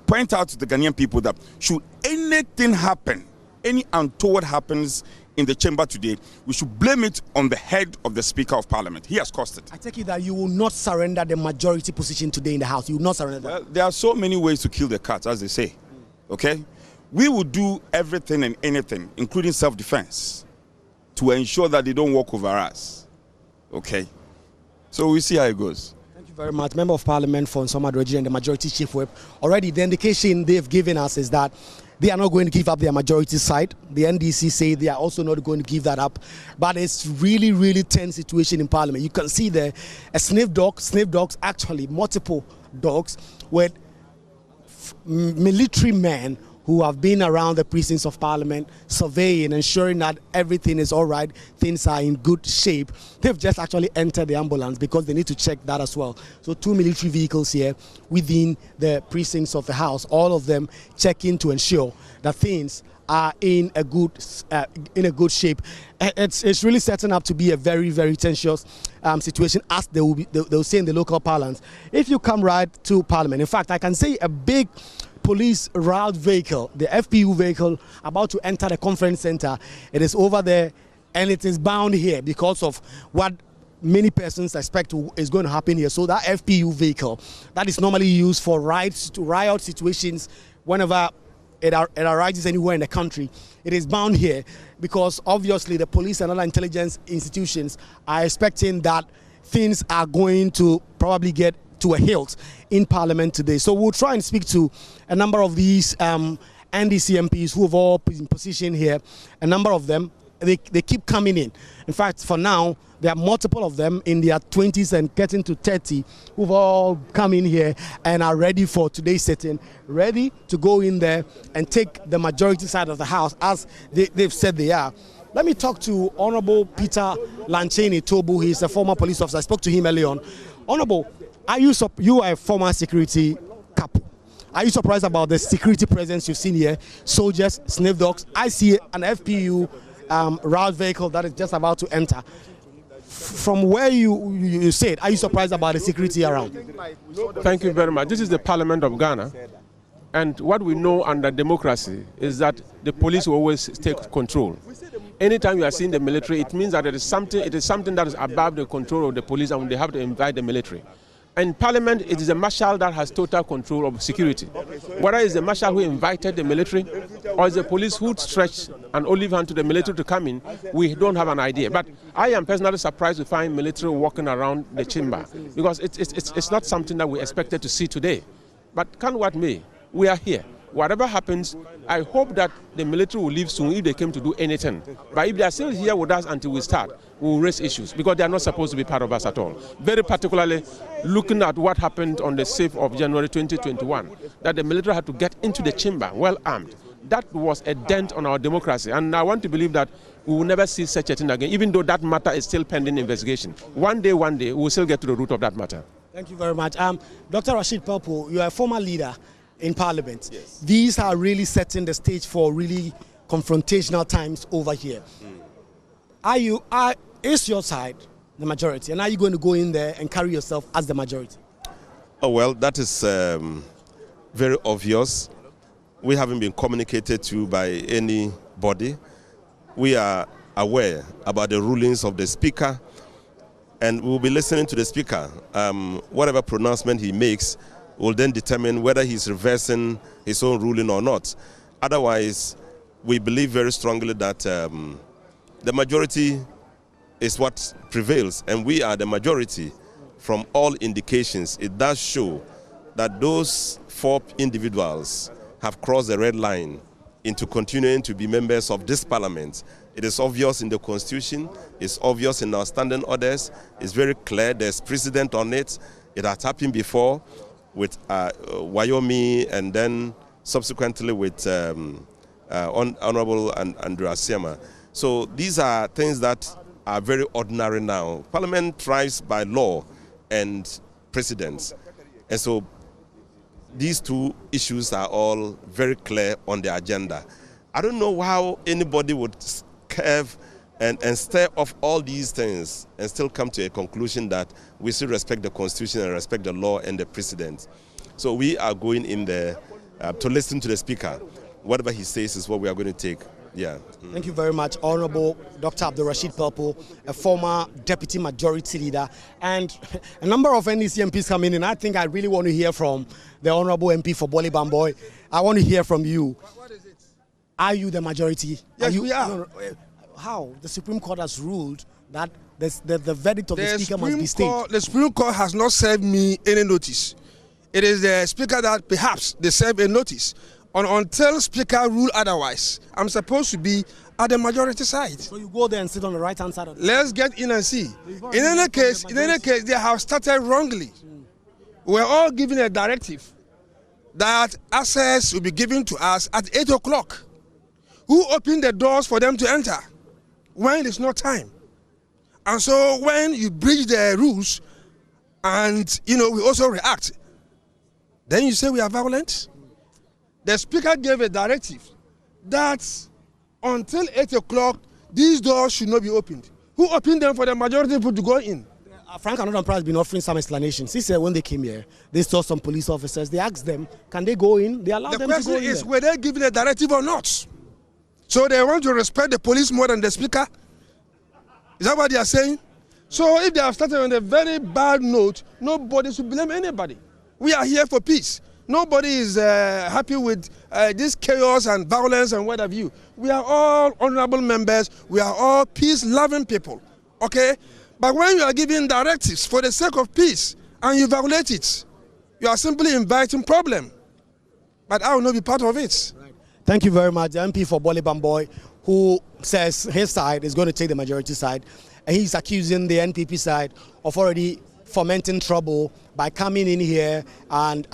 S8: point out to the Ghanaian people that should anything happen, any untoward happens in the chamber today, we should blame it on the head of the Speaker of Parliament. He has caused it.
S6: I take it that you will not surrender the majority position today in the House. You will not surrender that.
S8: Well, there are so many ways to kill the cat, as they say. Okay? We will do everything and anything, including self-defense, to ensure that they don't walk over us. Okay? So we'll see how it goes.
S6: Thank you very much. very much. Member of Parliament for Nsoma Adroji and the Majority Chief Whip. Already the indication they've given us is that they are not going to give up their majority side. The NDC say they are also not going to give that up. But it's really, really tense situation in Parliament. You can see there a sniff dogs, actually multiple dogs with military men who have been around the precincts of Parliament, surveying, ensuring that everything is all right, things are in good shape. They've just actually entered the ambulance because they need to check that as well. So 2 military vehicles here within the precincts of the House, all of them checking to ensure that things are in a good shape. It's really setting up to be a very, very tensious situation, as they'll say in the local parlance. If you come right to Parliament, in fact, I can say a big police route vehicle, the FPU vehicle, about to enter the conference center. It is over there and it is bound here because of what many persons expect is going to happen here. So that FPU vehicle that is normally used for riot situations whenever it arises anywhere in the country, it is bound here because obviously the police and other intelligence institutions are expecting that things are going to probably get to a hilt in Parliament today. So we'll try and speak to a number of these NDC MPs who have all been in position here. A number of them, they keep coming in. In fact, for now, there are multiple of them in their 20s and getting to 30 who've all come in here and are ready for today's sitting, ready to go in there and take the majority side of the House as they've said they are. Let me talk to Honorable Peter Lancheni Tobu. He's a former police officer. I spoke to him earlier on. Honorable, you are a former security couple. Are you surprised about the security presence you've seen here? Soldiers, sniff dogs. I see an FPU route vehicle that is just about to enter. From where you said, are you surprised about the security around?
S4: Thank you very much. This is the Parliament of Ghana. And what we know under democracy is that the police will always take control. Anytime you are seeing the military, it means that it is something that is above the control of the police, and they have to invite the military. In Parliament, it is the marshal that has total control of security. Whether it's the marshal who invited the military or it's the police who stretched an olive hand to the military to come in, we don't have an idea. But I am personally surprised to find military walking around the chamber because it's not something that we expected to see today. But come what may, we are here. Whatever happens, I hope that the military will leave soon if they came to do anything. But if they are still here with us until we start, we will raise issues because they are not supposed to be part of us at all. Very particularly looking at what happened on the 6th of January 2021, that the military had to get into the chamber well armed. That was a dent on our democracy. And I want to believe that we will never see such a thing again, even though that matter is still pending investigation. One day, we will still get to the root of that matter.
S6: Thank you very much. Dr. Rashid Pelpo, you are a former leader in Parliament.
S2: Yes.
S6: These are really setting the stage for really confrontational times over here. Is your side the majority, and are you going to go in there and carry yourself as the majority?
S9: Oh, well, that is very obvious. We haven't been communicated to by anybody. We are aware about the rulings of the Speaker, and we will be listening to the Speaker. Whatever pronouncement he makes will then determine whether he's reversing his own ruling or not. Otherwise, we believe very strongly that the majority is what prevails, and we are the majority. From all indications, it does show that those 4 individuals have crossed the red line into continuing to be members of this Parliament. It is obvious in the Constitution, it's obvious in our standing orders, it's very clear, there's precedent on it. It has happened before with Wyoming, and then subsequently with Honorable Andrew Asiama. So these are things that are very ordinary now. Parliament thrives by law and precedents. And so these 2 issues are all very clear on the agenda. I don't know how anybody would curve and stir off all these things and still come to a conclusion that we still respect the Constitution and respect the law and the precedent. So we are going in there to listen to the Speaker. Whatever he says is what we are going to take. Yeah.
S6: Thank you very much, Honorable Dr. Abdul Rashid Pelpo, a former Deputy Majority Leader, and a number of NDC MPs coming in. I think I really want to hear from the Honorable MP for Boli Bamboy. I want to hear from you. Are you the majority?
S10: Yes, we are.
S6: How? The Supreme Court has ruled that the verdict of the Speaker must be stayed.
S10: The Supreme Court has not served me any notice. It is the Speaker that perhaps they serve a notice. Until Speaker rule otherwise, I'm supposed to be at the majority side.
S6: So you go there and sit on the right-hand side of the
S10: Let's get in and see. In any case, they have started wrongly. We're all given a directive that access will be given to us at 8 o'clock. Who opened the doors for them to enter when it's not time? And so when you breach the rules and, we also react, then you say we are violent? The Speaker gave a directive that until 8 o'clock, these doors should not be opened. Who opened them for the majority people to go in?
S6: Frank Anodon has been offering some explanations. He said when they came here, they saw some police officers. They asked them, can they go in? They allowed them to go in.
S10: The question is, were they given a directive or not? So they want to respect the police more than the Speaker? Is that what they are saying? So if they have started on a very bad note, nobody should blame anybody. We are here for peace. Nobody is happy with this chaos and violence and what have you. We are all honorable members. We are all peace-loving people, okay? But when you are giving directives for the sake of peace and you violate it, you are simply inviting problem. But I will not be part of it.
S6: Right. Thank you very much. The MP for Bole Bamboy, who says his side is going to take the majority side, and he's accusing the NPP side of already fomenting trouble by coming in here and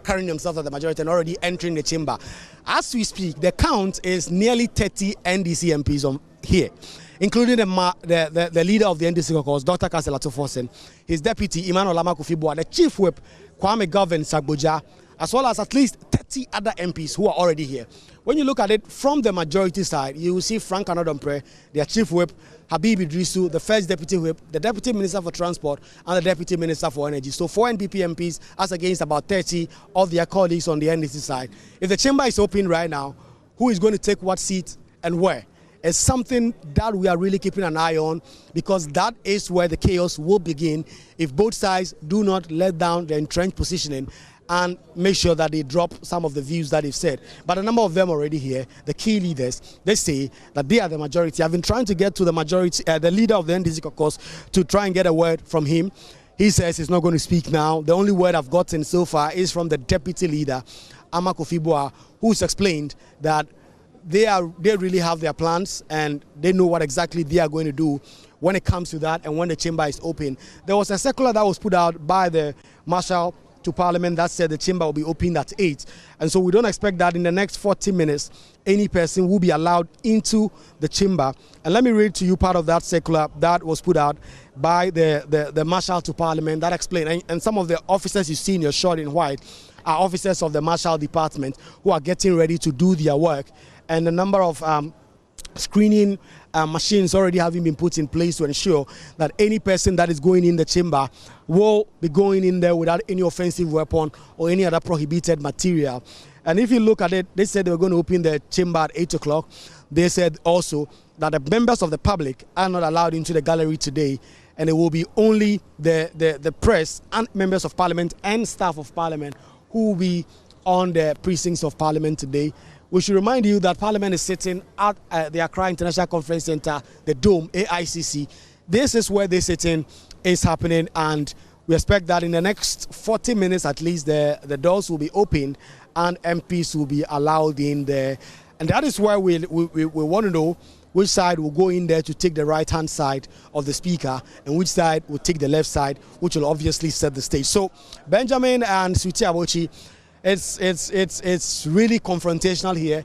S6: carrying themselves at the majority and already entering the chamber. As we speak, the count is nearly 30 NDC MPs on here, including the leader of the NDC caucus, Dr. Kasela Tufosen, his deputy, Emmanuel Lama-Kufibua, the chief whip, Kwame Govin Sagboja, as well as at least 30 other MPs who are already here. When you look at it from the majority side, you will see Frank Anodon, their chief whip, Habib Idrisu, the first deputy whip, the deputy minister for transport, and the deputy minister for energy. So 4 NPP MPs as against about 30 of their colleagues on the NDC side. If the chamber is open right now, who is going to take what seat and where? It's something that we are really keeping an eye on, because that is where the chaos will begin if both sides do not let down their entrenched positioning and make sure that they drop some of the views that they've said. But a number of them already here, the key leaders, they say that they are the majority. I've been trying to get to the majority, the leader of the NDC caucus, to try and get a word from him. He says he's not going to speak now. The only word I've gotten so far is from the deputy leader, Amoh Kufibua, who's explained that they really have their plans and they know what exactly they are going to do when it comes to that and when the chamber is open. There was a circular that was put out by the Marshal to Parliament that said the chamber will be opened at 8. And so we don't expect that in the next 40 minutes, any person will be allowed into the chamber. And let me read to you part of that circular that was put out by the Marshal to Parliament that explained. And some of the officers you see in your shot in white are officers of the Marshal Department who are getting ready to do their work. And a number of screening machines already having been put in place to ensure that any person that is going in the chamber will be going in there without any offensive weapon or any other prohibited material. And if you look at it, they said they were going to open the chamber at 8 o'clock. They said also that the members of the public are not allowed into the gallery today, and it will be only the press and members of Parliament and staff of Parliament who will be on the precincts of Parliament today. We should remind you that Parliament is sitting at the Accra International Conference Center, the Dome, AICC. This is where this sitting is happening, and we expect that in the next 40 minutes at least, the doors will be opened and MPs will be allowed in there. And that is where we want to know which side will go in there to take the right-hand side of the speaker and which side will take the left side, which will obviously set the stage. So Benjamin and Suti Abochi, it's really confrontational here.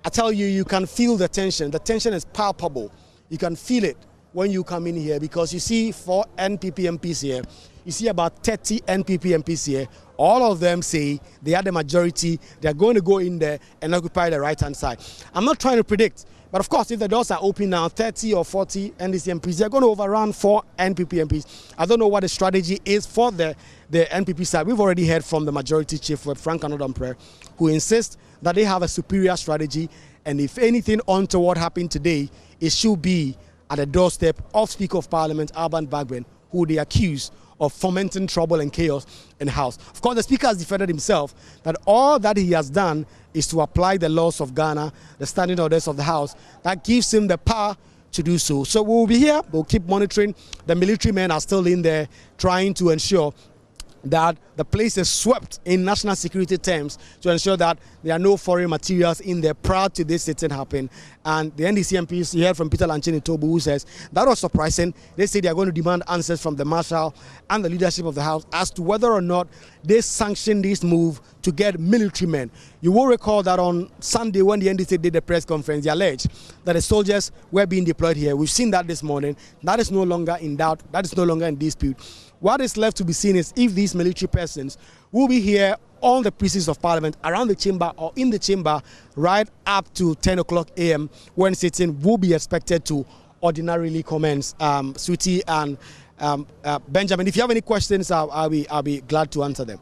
S6: I tell you, you can feel the tension. The tension is palpable. You can feel it when you come in here, because you see 4 NPP MPs here. You see about 30 NPP MPs here. All of them say they are the majority. They're going to go in there and occupy the right-hand side. I'm not trying to predict, but of course, if the doors are open now, 30 or 40 NDC MPs, they're going to overrun 4 NPP MPs. I don't know what the strategy is for the NPP side. We've already heard from the majority chief, Frank Anodon, who insists that they have a superior strategy, and if anything untoward happened today, it should be at the doorstep of Speaker of Parliament, Alban Bagbin, who they accuse of fomenting trouble and chaos in the House. Of course, the Speaker has defended himself that all that he has done is to apply the laws of Ghana, the standing orders of the House, that gives him the power to do so. So we will be here, we'll keep monitoring. The military men are still in there trying to ensure that the place is swept in national security terms to ensure that there are no foreign materials in there prior to this sitting happen. And the NDC MPs, you heard from Peter Lanchini Tobu, who says that was surprising. They say they are going to demand answers from the Marshal and the leadership of the House as to whether or not they sanctioned this move to get military men. You will recall that on Sunday when the NDC did the press conference, they alleged that the soldiers were being deployed here. We've seen that this morning. That is no longer in doubt. That is no longer in dispute. What is left to be seen is if these military persons will be here on the precincts of Parliament, around the chamber or in the chamber, right up to 10 o'clock a.m. when sitting will be expected to ordinarily commence. Sweetie and Benjamin, if you have any questions, I'll be glad to answer them.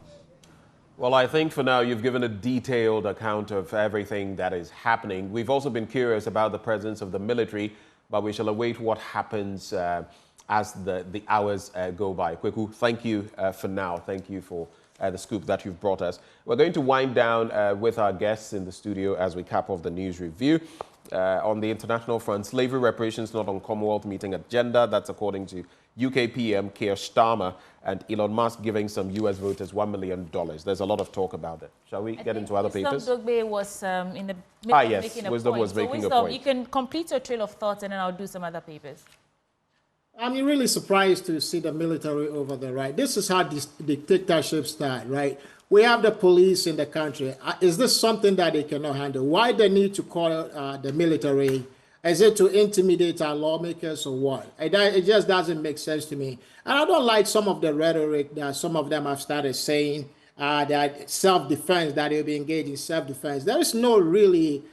S2: Well, I think for now you've given a detailed account of everything that is happening. We've also been curious about the presence of the military, but we shall await what happens as the hours go by. Kweku, thank you for now. Thank you for the scoop that you've brought us. We're going to wind down with our guests in the studio as we cap off the news review. On the international front, slavery reparations not on Commonwealth meeting agenda. That's according to UK PM Keir Starmer, and Elon Musk giving some US voters $1 million. There's a lot of talk about it. Shall we get into other papers?
S1: Wisdom Dogbe was in the middle of
S2: yes,
S1: making a
S2: Wisdom
S1: point.
S2: was making
S1: so
S2: a point.
S1: You can complete your trail of thoughts and then I'll do some other papers.
S21: I'm really surprised to see the military over there, right? This is how dictatorships start, right? We have the police in the country. Is this something that they cannot handle? Why the need to call the military? Is it to intimidate our lawmakers or what? It just doesn't make sense to me. And I don't like some of the rhetoric that some of them have started saying, that self-defense, that they'll be engaged in self-defense. There is no really...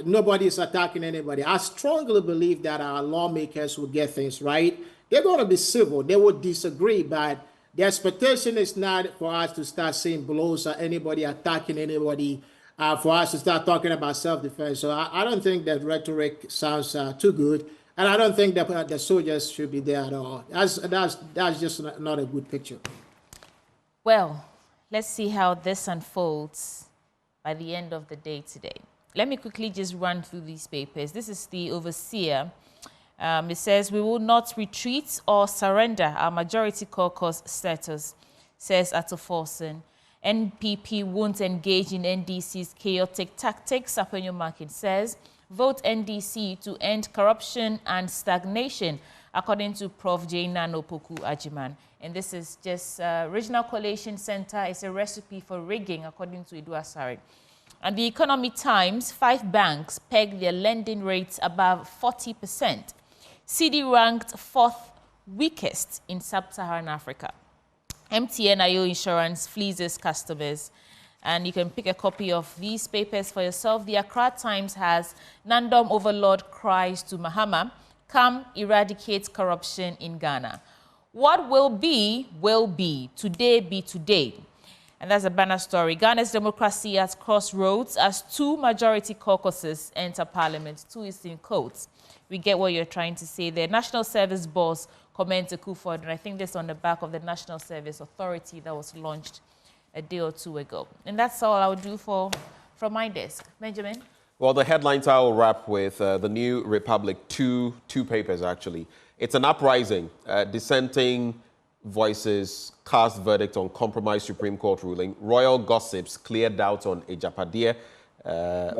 S21: nobody is attacking anybody. I strongly believe that our lawmakers will get things right. They're going to be civil. They will disagree, but the expectation is not for us to start seeing blows or anybody attacking anybody, for us to start talking about self-defense. So I don't think that rhetoric sounds too good, and I don't think that the soldiers should be there at all. That's just not a good picture.
S1: Well, let's see how this unfolds by the end of the day today. Let me quickly just run through these papers. This is the Overseer. It says, we will not retreat or surrender our majority caucus status, says Atoforsen. NPP won't engage in NDC's chaotic tactics. Apenyo Markin says, vote NDC to end corruption and stagnation, according to Prof. Jaina Nopoku Ajiman. And this is just Regional Coalition Center. It's a recipe for rigging, according to Idu Asari. And the Economy Times, 5 banks peg their lending rates above 40%. CD ranked 4th weakest in sub-Saharan Africa. MTN IO Insurance flees customers. And you can pick a copy of these papers for yourself. The Accra Times has Nandom Overlord cries to Mahama, come eradicate corruption in Ghana. What will be, today be today. And that's a banner story. Ghana's democracy at crossroads as 2 majority caucuses enter Parliament. 2 is in quotes. We get what you're trying to say there. National Service Boss comments Akufo-Addo, and I think this on the back of the National Service Authority that was launched a day or 2 ago. And that's all I'll do from my desk. Benjamin?
S2: Well, the headlines I will wrap with the New Republic, two papers actually. It's an uprising, dissenting voices cast verdict on compromised Supreme Court ruling. Royal gossips clear doubts on Ejapadia.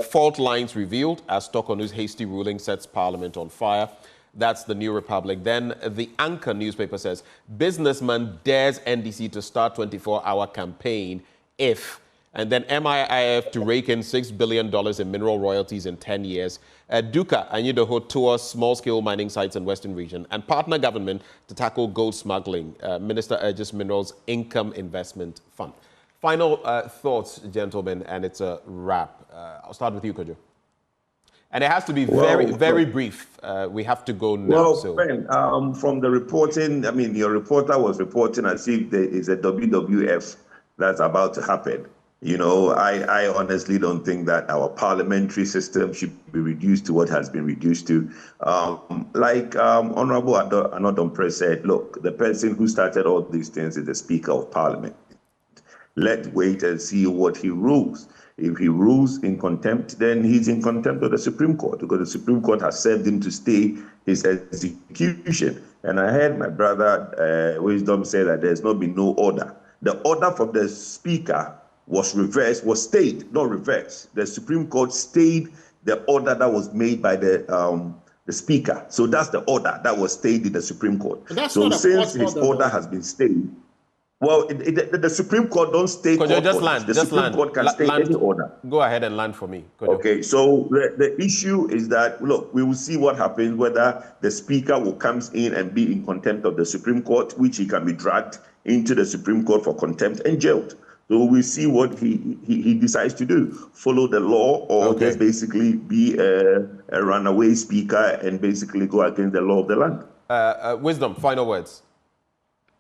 S2: Fault lines revealed as Tokonu's hasty ruling sets Parliament on fire. That's the New Republic. Then the Anchor newspaper says, businessman dares NDC to start 24-hour campaign if... And then MIIF to rake in $6 billion in mineral royalties in 10 years. Duka and Yudoho tours small-scale mining sites in Western region. And partner government to tackle gold smuggling. Minister urges Minerals Income Investment Fund. Final thoughts, gentlemen, and it's a wrap. I'll start with you, Kojo. And it has to be very brief. We have to go now.
S5: Well, Ben, from the reporting, I mean, your reporter was reporting as if there is a WWF that's about to happen. You know, I honestly don't think that our parliamentary system should be reduced to what has been reduced to. Honorable Anodom said, look, the person who started all these things is the Speaker of Parliament. Let's wait and see what he rules. If he rules in contempt, then he's in contempt of the Supreme Court, because the Supreme Court has served him to stay his execution. And I heard my brother Wisdom say that there's not been no order. The order from the Speaker was reversed, was stayed, not reversed. The Supreme Court stayed the order that was made by the Speaker. So that's the order that was stayed in the Supreme Court. So since his order has been stayed, well, the Supreme Court don't stay.
S2: Just land.
S5: The Supreme Court can stay any order.
S2: Go ahead and land for me.
S5: Okay, so the issue is that, look, we will see what happens, whether the Speaker will come in and be in contempt of the Supreme Court, which he can be dragged into the Supreme Court for contempt and jailed. So we'll see what he decides to do, follow the law, or just basically be a runaway Speaker and basically go against the law of the land.
S2: Wisdom, final words.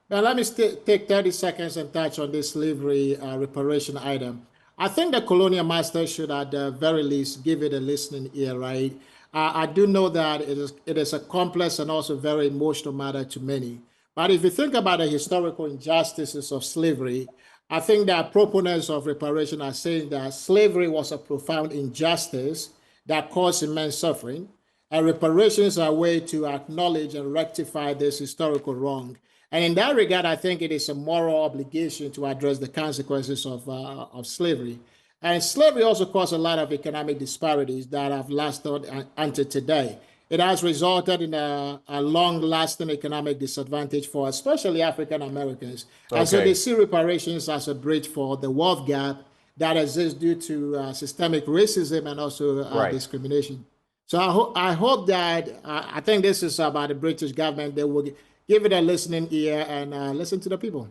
S21: Now, let me take 30 seconds and touch on this slavery reparation item. I think the colonial master should, at the very least, give it a listening ear, right? I do know that it is a complex and also very emotional matter to many. But if you think about the historical injustices of slavery, I think that proponents of reparation are saying that slavery was a profound injustice that caused immense suffering, and reparations are a way to acknowledge and rectify this historical wrong. And in that regard, I think it is a moral obligation to address the consequences of slavery. And slavery also caused a lot of economic disparities that have lasted until today. It has resulted in a long-lasting economic disadvantage for especially African Americans. And so they see reparations as a bridge for the wealth gap that exists due to systemic racism and also discrimination. So I hope that, I think this is about the British government. They will give it a listening ear and listen to the people.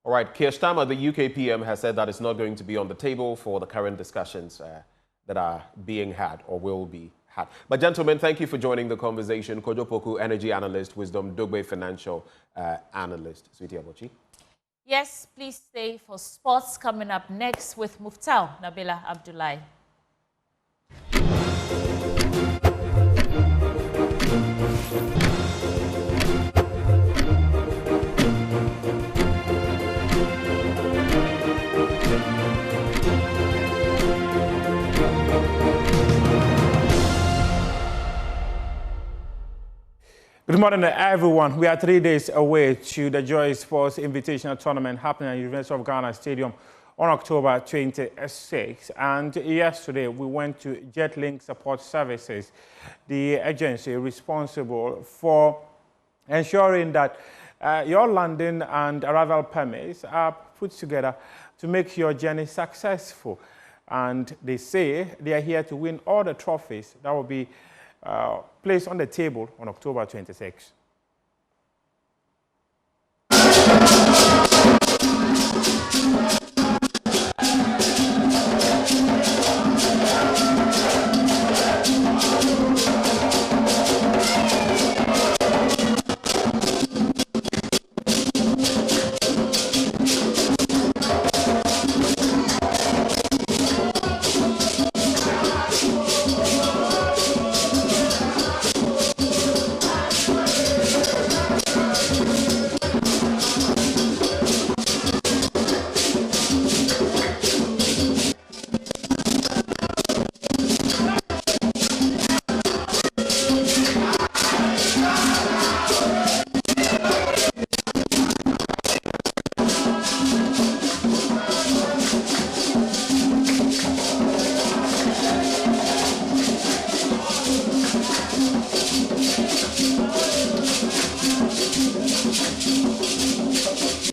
S2: All right, Keir Starmer, the UK PM, has said that it's not going to be on the table for the current discussions that are being had or will be had. But gentlemen, thank you for joining the conversation. Kojo Poku, energy analyst, Wisdom Dogbe, financial analyst. Sweetie Abochi.
S1: Yes, please stay for sports coming up next with Muftal Nabila Abdullahi.
S11: Good morning, everyone. We are 3 days away to the Joy Sports Invitational Tournament happening at University of Ghana Stadium on October 26. And yesterday, we went to JetLink Support Services, the agency responsible for ensuring that your landing and arrival permits are put together to make your journey successful. And they say they are here to win all the trophies that will be placed on the table on October 26.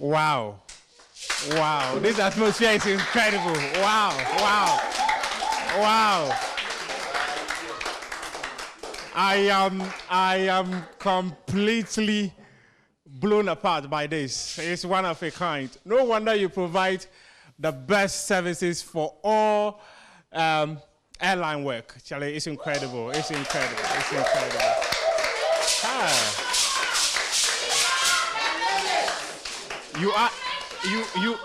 S11: Wow. Wow. This atmosphere is incredible. Wow. Wow. Wow. I am completely blown apart by this. It's one of a kind. No wonder you provide the best services for all airline work. Charlie, it's incredible. It's incredible. It's incredible. Ah. You are, you.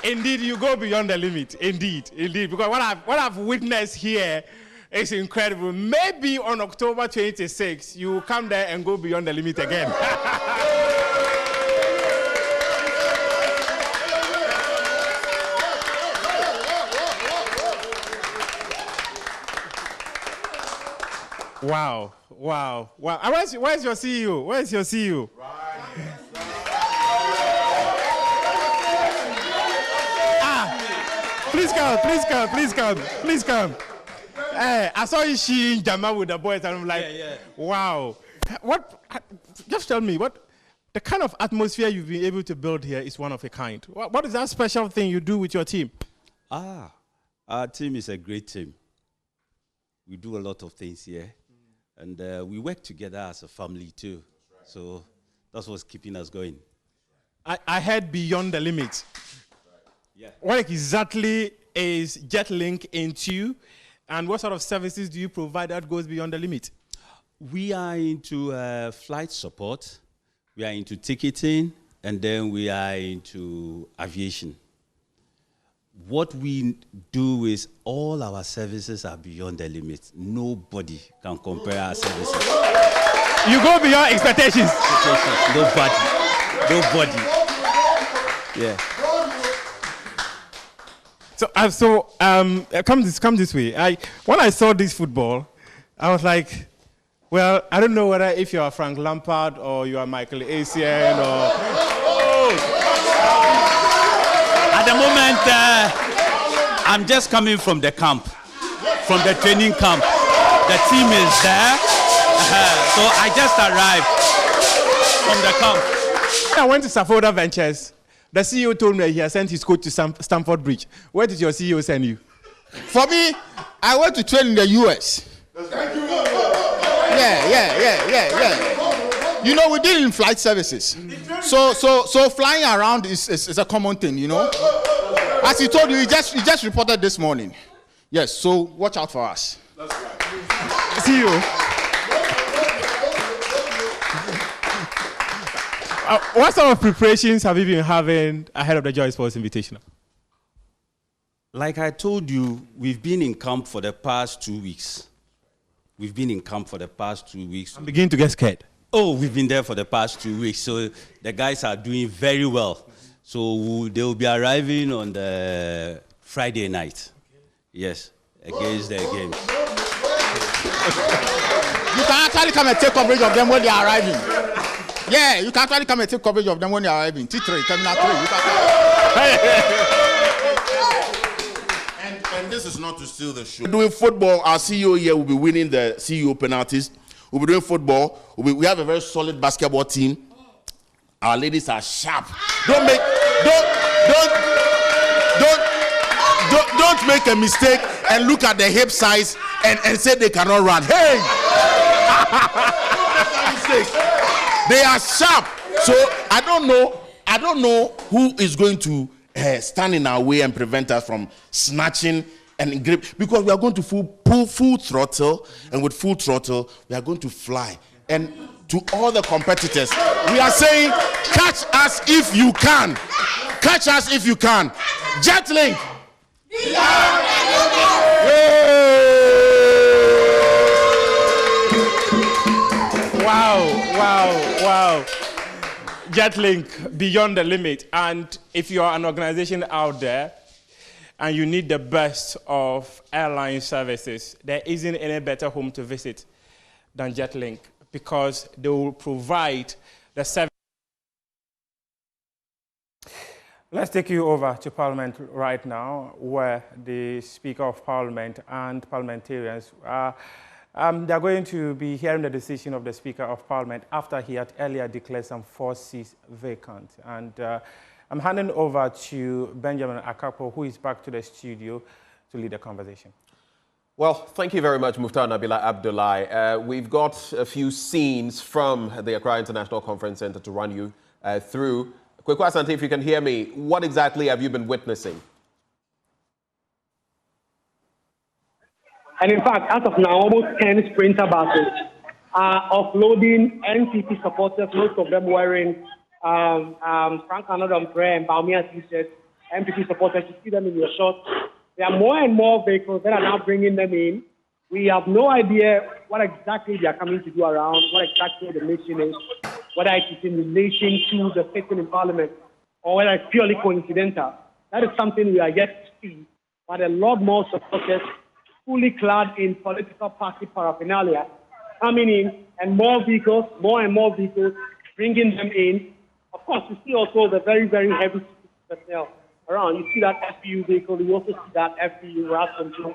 S11: Indeed, you go beyond the limit. Indeed. Because what I've witnessed here It's incredible. Maybe on October 26, you will come there and go beyond the limit again. Wow, wow, wow. Where's your CEO? Where's your CEO? Please come, please come, please come, please come. Hey, I saw you in Jama with the boys, and I'm like, wow. What? Just tell me, what the kind of atmosphere you've been able to build here is one of a kind. What is that special thing you do with your team?
S12: Our team is a great team. We do a lot of things here, and we work together as a family too. So that's what's keeping us going.
S11: I heard beyond the limit. Yeah. What exactly is JetLink into, and what sort of services do you provide that goes beyond the limit?
S12: We are into flight support, we are into ticketing, and then we are into aviation. What we do is all our services are beyond the limit. Nobody can compare our services.
S11: You go beyond expectations.
S12: Nobody. Yeah.
S11: Come this way. When I saw this football, I was like, well, I don't know whether if you are Frank Lampard or you are Michael Essien or.
S12: At the moment, I'm just coming from the camp, from the training camp. The team is there, so I just arrived from the camp.
S11: I went to Safoda Ventures. The CEO told me he has sent his coach to Stamford Bridge. Where did your CEO send you?
S7: For me, I went to train in the US. Yeah. You know, we deal in flight services. So flying around is a common thing, you know. As he told you, he just reported this morning. Yes, so watch out for us.
S11: CEO. What sort of preparations have you been having ahead of the Joy Sports Invitational?
S12: Like I told you, we've been in camp for the past 2 weeks. I'm
S11: beginning to get scared.
S12: Oh, we've been there for the past 2 weeks, so the guys are doing very well. So they will be arriving on the Friday night. Yes, against their games.
S7: You can actually come and take coverage of them when they are arriving. Yeah, you can actually come and take coverage of them when they are arriving. T3, Terminal 3.
S13: And this is not to steal the show. Doing football, our CEO here will be winning the CEO penalties. We'll be doing football. We have a very solid basketball team. Our ladies are sharp. Don't make a mistake and look at the hip size and say they cannot run. Hey! They are sharp. So I don't know who is going to stand in our way and prevent us from snatching and grip, because we are going to pull full throttle, and with full throttle we are going to fly. And to all the competitors, we are saying, catch us if you can. Catch us if you can. JetLink.
S11: Wow. JetLink, beyond the limit. And if you are an organization out there and you need the best of airline services, there isn't any better home to visit than JetLink, because they will provide the service. Let's take you over to Parliament right now, where the Speaker of Parliament and parliamentarians they're going to be hearing the decision of the Speaker of Parliament after he had earlier declared some 4 seats vacant. And I'm handing over to Benjamin Akapo, who is back to the studio to lead the conversation.
S2: Well, thank you very much, Muftar Nabila Abdullahi. We've got a few scenes from the Accra International Conference Center to run you through. Kwekwa Asante, if you can hear me, what exactly have you been witnessing?
S23: And in fact, as of now, almost 10 sprinter buses are offloading NPP supporters, most of them wearing Frank Anodom Prayer and Baumia t-shirts, NPP supporters. You see them in your shots. There are more and more vehicles that are now bringing them in We have no idea what exactly they are coming to do around, what exactly the mission is, whether it is in relation to the sitting in Parliament or whether it's purely coincidental. That is something we are yet to see, but a lot more supporters fully clad in political party paraphernalia coming in, and more vehicles, more and more vehicles, bringing them in. Of course, you see also the very, very heavy personnel around. You see that FPU vehicle, you also see that FPU RAS control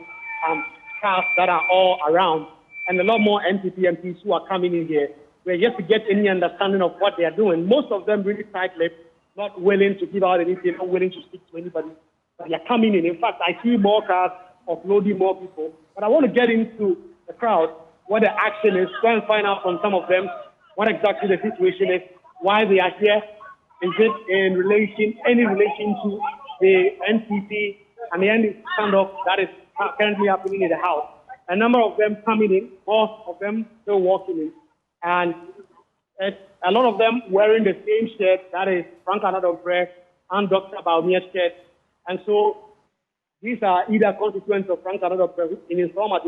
S23: cars that are all around, and a lot more NPP MPs who are coming in here. We're yet to get any understanding of what they are doing. Most of them really tight-lipped, not willing to give out anything, not willing to speak to anybody. But they are coming in. In fact, I see more cars offloading more people. But I want to get into the crowd, what the action is, try and find out from some of them what exactly the situation is, why they are here. Is it in any relation to the NPP and the NDC standoff that is currently happening in the House? A number of them coming in, most of them still walking in, and a lot of them wearing the same shirt, that is Frank Anadon and Dr. Baumia's shirt. And so these are either constituents of Frank Anadon in Insoma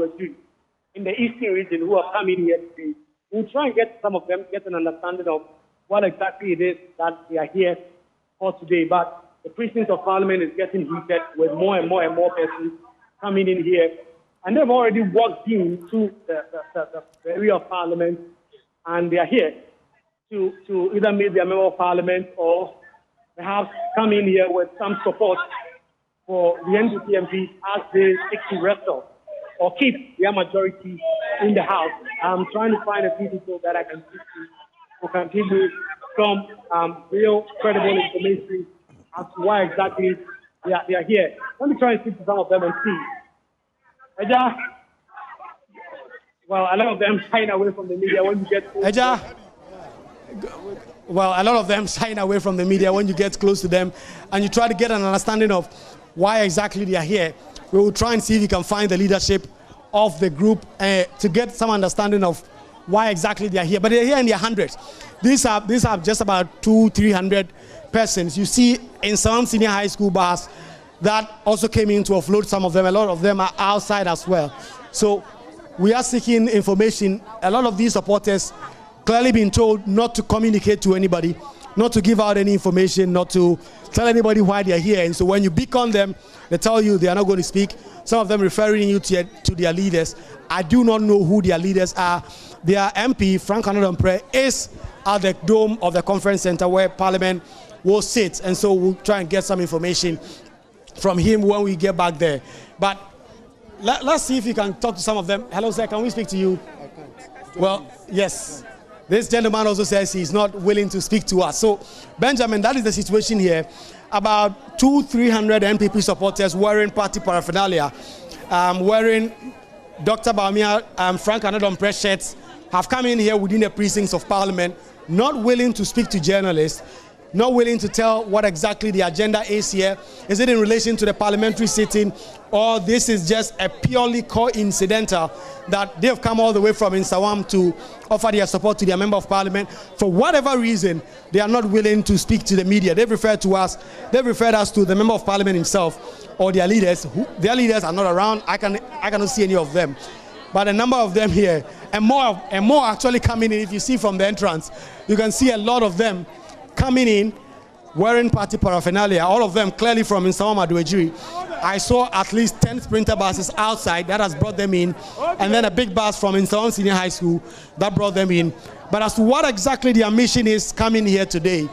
S23: in the eastern region who are coming here today. We'll try and get some of them, get an understanding of what exactly it is that they are here for today. But the precinct of Parliament is getting heated with more and more and more persons coming in here. And they've already walked into the area of Parliament, and they are here to either meet their member of Parliament or perhaps come in here with some support for the NDC MPs as they seek to wrestle or keep their majority in the House. I'm trying to find a few people that I can speak to who can give me some real credible information as to why exactly they are here. Let me try and speak to some of them and see. Well, a lot of them shying away from the media when you get close.
S6: Well, a lot of them shying away from the media when you get close to them and you try to get an understanding of why exactly they are here. We will try and see if we can find the leadership of the group to get some understanding of why exactly they are here. But they're here in their hundreds. These are just about 200-300 persons. You see in some senior high school bars that also came in to offload some of them. A lot of them are outside as well. So we are seeking information. A lot of these supporters clearly been told not to communicate to anybody, not to give out any information, not to tell anybody why they are here. And so when you beacon them, they tell you they are not going to speak. Some of them referring you to their leaders. I do not know who their leaders are. Their MP, Frank Anadon, is at the dome of the conference center where Parliament will sit. And so we'll try and get some information from him when we get back there. But let's see if you can talk to some of them. Hello, sir, can we speak to you? I can't. Well, yes. This gentleman also says he's not willing to speak to us. So, Benjamin, that is the situation here. About 200-300 NPP supporters wearing party paraphernalia, wearing Dr. Baumia and Frank Anadon shirts, have come in here within the precincts of Parliament, not willing to speak to journalists, not willing to tell what exactly the agenda is here. Is it in relation to the parliamentary sitting, or this is just a purely coincidental that they've come all the way from Insawam to offer their support to their member of Parliament? For whatever reason, they are not willing to speak to the media. They've referred to us. They've referred us to the member of Parliament himself or their leaders. Their leaders are not around. I cannot see any of them. But a number of them here, and more actually coming in. If you see from the entrance, you can see a lot of them coming in wearing party paraphernalia, all of them clearly from Insawam Aduejiri. I saw at least 10 sprinter buses outside that has brought them in, and then a big bus from Insawam Senior High School that brought them in. But as to what exactly their mission is coming here today,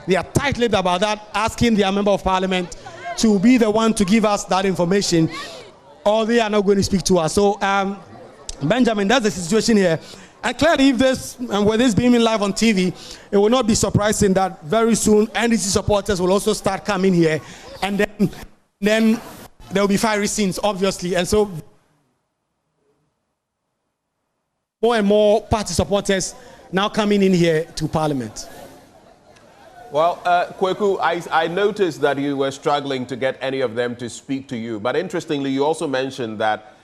S6: they are tight-lipped about that, asking their member of Parliament to be the one to give us that information, or they are not going to speak to us. So, Benjamin, that's the situation here. And clearly, if this, and with this being live on TV, it will not be surprising that very soon NDC supporters will also start coming here, and then there will be fiery scenes, obviously. And so more and more party supporters now coming in here to Parliament.
S2: Well, Kweku, I noticed that you were struggling to get any of them to speak to you. But interestingly, you also mentioned that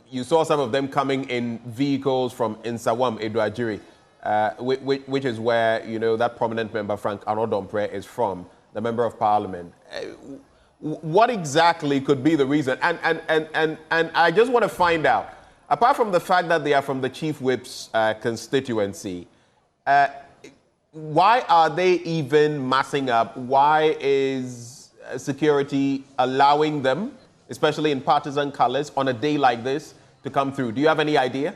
S2: you saw some of them coming in vehicles from Insawam, Eduajiri, which is where, you know, that prominent member, Frank Anadon, is from, the member of Parliament. what exactly could be the reason? And I just want to find out, apart from the fact that they are from the Chief Whip's constituency, why are they even massing up? Why is security allowing them, especially in partisan colors, on a day like this, to come through? Do you have any idea?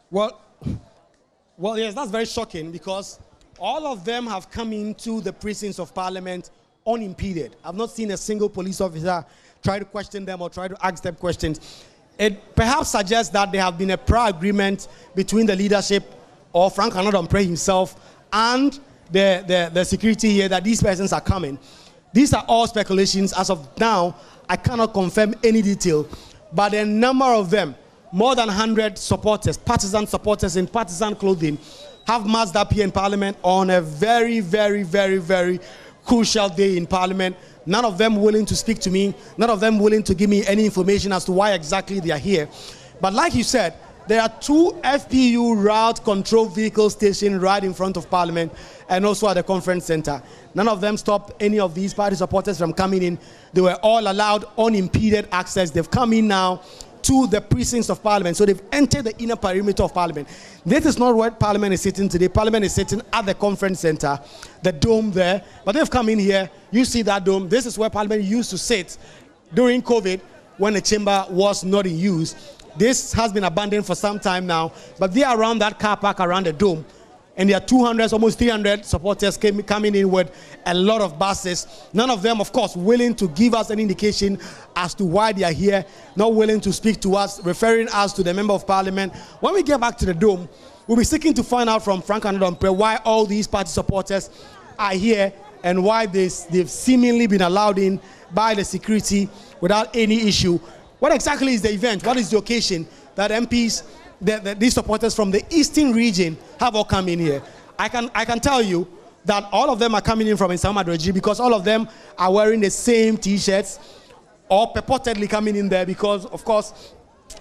S6: Well, yes, that's very shocking because all of them have come into the precincts of Parliament unimpeded. I've not seen a single police officer try to question them or try to ask them questions. It perhaps suggests that there have been a prior agreement between the leadership or Frank Anadom-Pre himself and the security here that these persons are coming. These are all speculations. As of now, I cannot confirm any detail, but a number of them, more than 100 supporters, partisan supporters in partisan clothing, have massed up here in Parliament on a very, very, very, very crucial day in Parliament. None of them willing to speak to me. None of them willing to give me any information as to why exactly they are here. But like you said, there are 2 FPU route control vehicles stationed right in front of Parliament and also at the conference center. None of them stopped any of these party supporters from coming in. They were all allowed unimpeded access. They've come in now to the precincts of Parliament. So they've entered the inner perimeter of Parliament. This is not where Parliament is sitting today. Parliament is sitting at the conference center, the dome there. But they've come in here. You see that dome. This is where Parliament used to sit during COVID when the chamber was not in use. This has been abandoned for some time now, but they are around that car park around the dome. And there are 200, almost 300 supporters coming in with a lot of buses. None of them, of course, willing to give us an indication as to why they are here, not willing to speak to us, referring us to the Member of Parliament. When we get back to the dome, we'll be seeking to find out from Frank Anadom-Pre why all these party supporters are here and why they've seemingly been allowed in by the security without any issue. What exactly is the event? What is the occasion that MPs, these supporters from the eastern region have all come in here? I can tell you that all of them are coming in from Nsamadroji because all of them are wearing the same T-shirts or purportedly coming in there because, of course,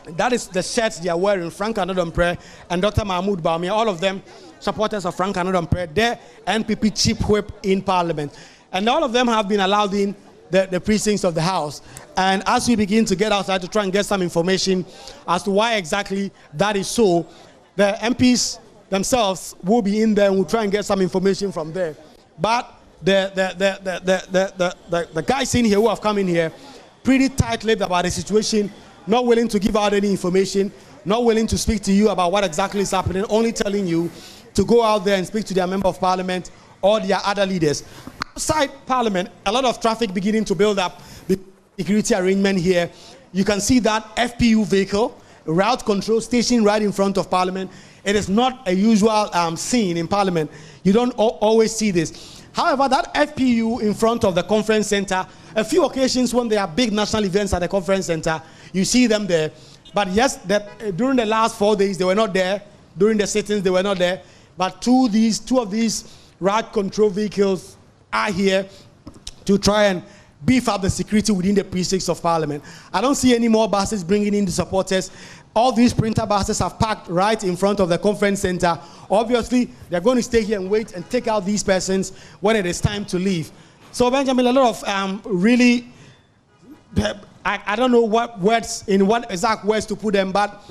S6: that is the shirts they are wearing, Frank Anadom-Pre and Dr. Mahmoud Bawumia, all of them supporters of Frank Anadom-Pre, their NPP chief whip in Parliament. And all of them have been allowed in the precincts of the House. And as we begin to get outside to try and get some information as to why exactly that is so, the MPs themselves will be in there and will try and get some information from there. But the guys in here who have come in here, pretty tight-lipped about the situation, not willing to give out any information, not willing to speak to you about what exactly is happening, only telling you to go out there and speak to their Member of Parliament or their other leaders. Outside Parliament, a lot of traffic beginning to build up. The security arrangement here. You can see that FPU vehicle, route control station right in front of Parliament. It is not a usual scene in Parliament. You don't always see this. However, that FPU in front of the conference center, a few occasions when there are big national events at the conference center, you see them there. But yes, during the last 4 days, they were not there. During the sittings, they were not there. But two of these route control vehicles are here to try and beef up the security within the precincts of Parliament. I don't see any more buses bringing in the supporters. All these printer buses have parked right in front of the conference center. Obviously, they're going to stay here and wait and take out these persons when it is time to leave. So, Benjamin, a lot of really, I don't know what exact words to put them, but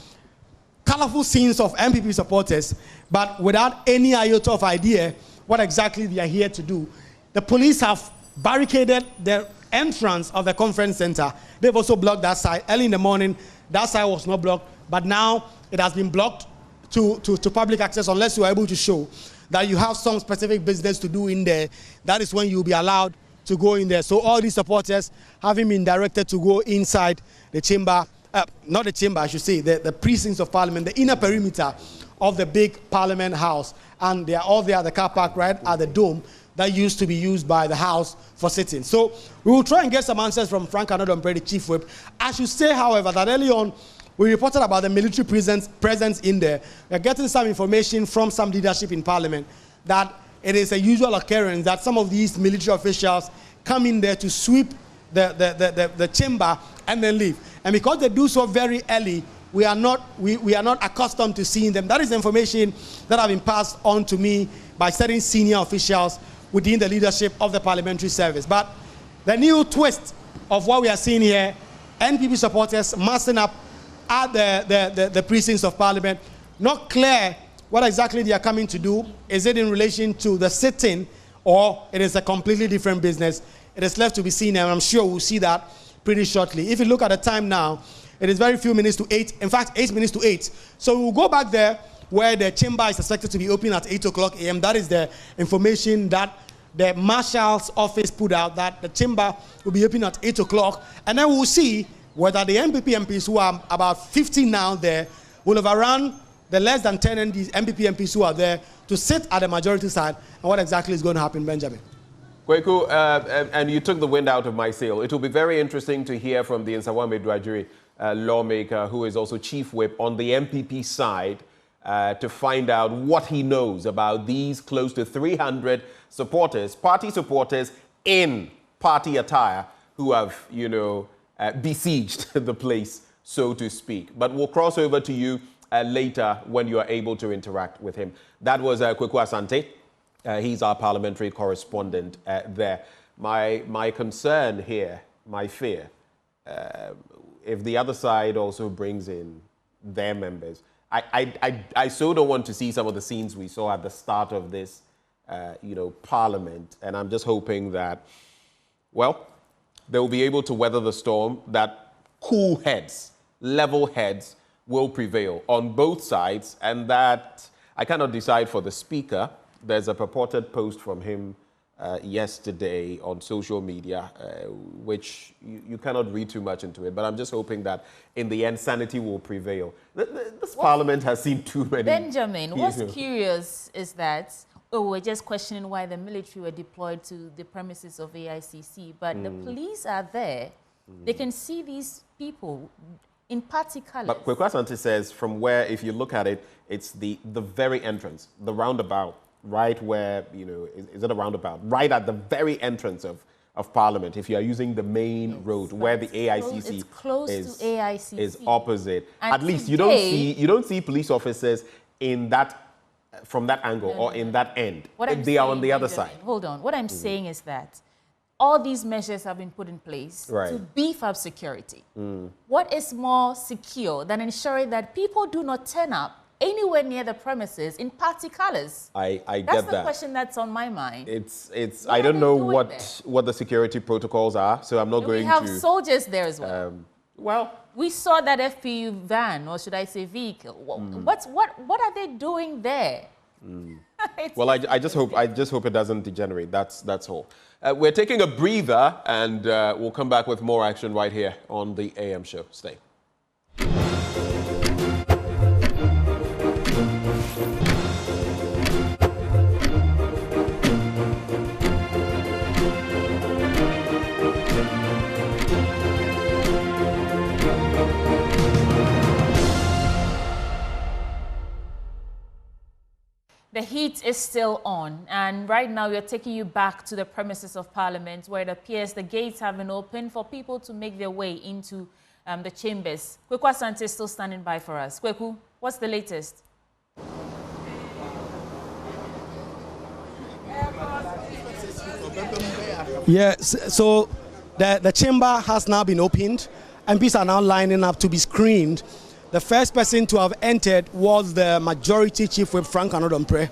S6: colorful scenes of MPP supporters, but without any iota of idea what exactly they are here to do. The police have barricaded the entrance of the conference center. They've also blocked that side. Early in the morning, that side was not blocked, but now it has been blocked to public access unless you are able to show that you have some specific business to do in there. That is when you'll be allowed to go in there. So all these supporters having been directed to go inside the chamber, not the chamber, I should say, the precincts of Parliament, the inner perimeter of the big Parliament House. And they are all there at the car park right at the dome that used to be used by the House for sitting. So we will try and get some answers from Frank Anadom-Pre, the chief whip. I should say, however, that early on, we reported about the military presence in there. We're getting some information from some leadership in Parliament that it is a usual occurrence that some of these military officials come in there to sweep the chamber and then leave. And because they do so very early, we are not accustomed to seeing them. That is information that have been passed on to me by certain senior officials within the leadership of the parliamentary service. But the new twist of what we are seeing here, NPP supporters massing up at the precincts of Parliament, not clear what exactly they are coming to do. Is it in relation to the sitting, or it is a completely different business? It is left to be seen, and I'm sure we'll see that pretty shortly. If you look at the time now, it is very few minutes to 8, in fact 8 minutes to 8. So we'll go back there where the chamber is expected to be open at 8 o'clock a.m. That is the information that the Marshal's office put out, that the chamber will be open at 8 o'clock. And then we'll see whether the NPP MPs, who are about 50 now there, will overrun the less than 10 NPP MPs who are there to sit at the majority side, and what exactly is going to happen, Benjamin.
S2: Kweku, and you took the wind out of my sail. It will be very interesting to hear from the Nsawame Duajiri lawmaker, who is also chief whip on the MPP side, to find out what he knows about these close to 300 supporters, party supporters in party attire, who have, you know, besieged the place, so to speak. But we'll cross over to you later when you are able to interact with him. That was Kweku Asante. He's our parliamentary correspondent there. My concern here, my fear, if the other side also brings in their members, I so don't want to see some of the scenes we saw at the start of this, Parliament. And I'm just hoping that, well, they will be able to weather the storm, that cool heads, level heads will prevail on both sides, and that I cannot decide for the speaker. There's a purported post from him yesterday on social media, which you cannot read too much into it, but I'm just hoping that in the end, sanity will prevail. This Parliament has seen too many.
S1: Benjamin, what's curious is that we're just questioning why the military were deployed to the premises of AICC, but the police are there. They can see these people in party colors.
S2: But Kweku Asante says from where, if you look at it, it's the very entrance, the roundabout, right where, is it a roundabout? Right at the very entrance of Parliament, if you are using the main road where the AICC is opposite. And at least you don't see police officers in that, from that angle or in that end. They are on the other side.
S1: Hold on. What I'm saying is that all these measures have been put in place to beef up security. What is more secure than ensuring that people do not turn up anywhere near the premises in party colors?
S2: I get that.
S1: That's the question that's on my mind.
S2: I don't know what the security protocols are, so I'm not going to.
S1: We have soldiers there as well.
S2: Well,
S1: we saw that FPU van, or should I say vehicle. What are they doing there?
S2: Well, I just hope it doesn't degenerate. That's all. We're taking a breather, and we'll come back with more action right here on the AM show. Stay.
S1: The heat is still on, and right now we are taking you back to the premises of Parliament, where it appears the gates have been opened for people to make their way into the chambers. Kweku Asante is still standing by for us. Kweku, what's the latest?
S6: Yes, so the chamber has now been opened, and MPs are now lining up to be screened. The first person to have entered was the majority chief whip, Frank Anodompre.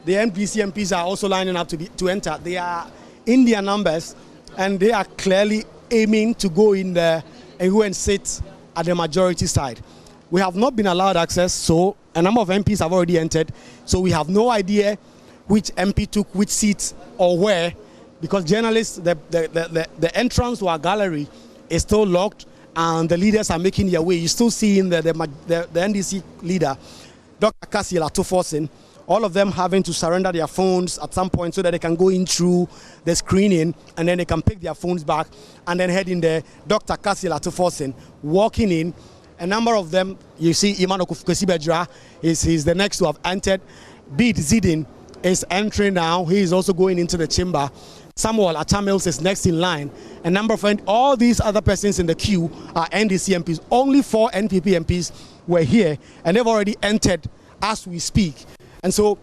S6: The NPC MPs are also lining up to enter. They are in their numbers, and they are clearly aiming to go in there and go and sit at the majority side. We have not been allowed access, so a number of MPs have already entered, so we have no idea which MP took which seat or where, because journalists, the entrance to our gallery is still locked, and the leaders are making their way. You still see in the NDC leader, Dr. Kassie Latoforsen, all of them having to surrender their phones at some point so that they can go in through the screening, and then they can pick their phones back and then head in there. Dr. Kassie Latoforsen walking in. A number of them, you see Imano Kwesibedra is the next to have entered. Bid Zidin is entering now. He is also going into the chamber. Samuel Atamils is next in line. A number of all these other persons in the queue are NDC MPs. Only 4 NPP MPs were here, and they've already entered as we speak. And so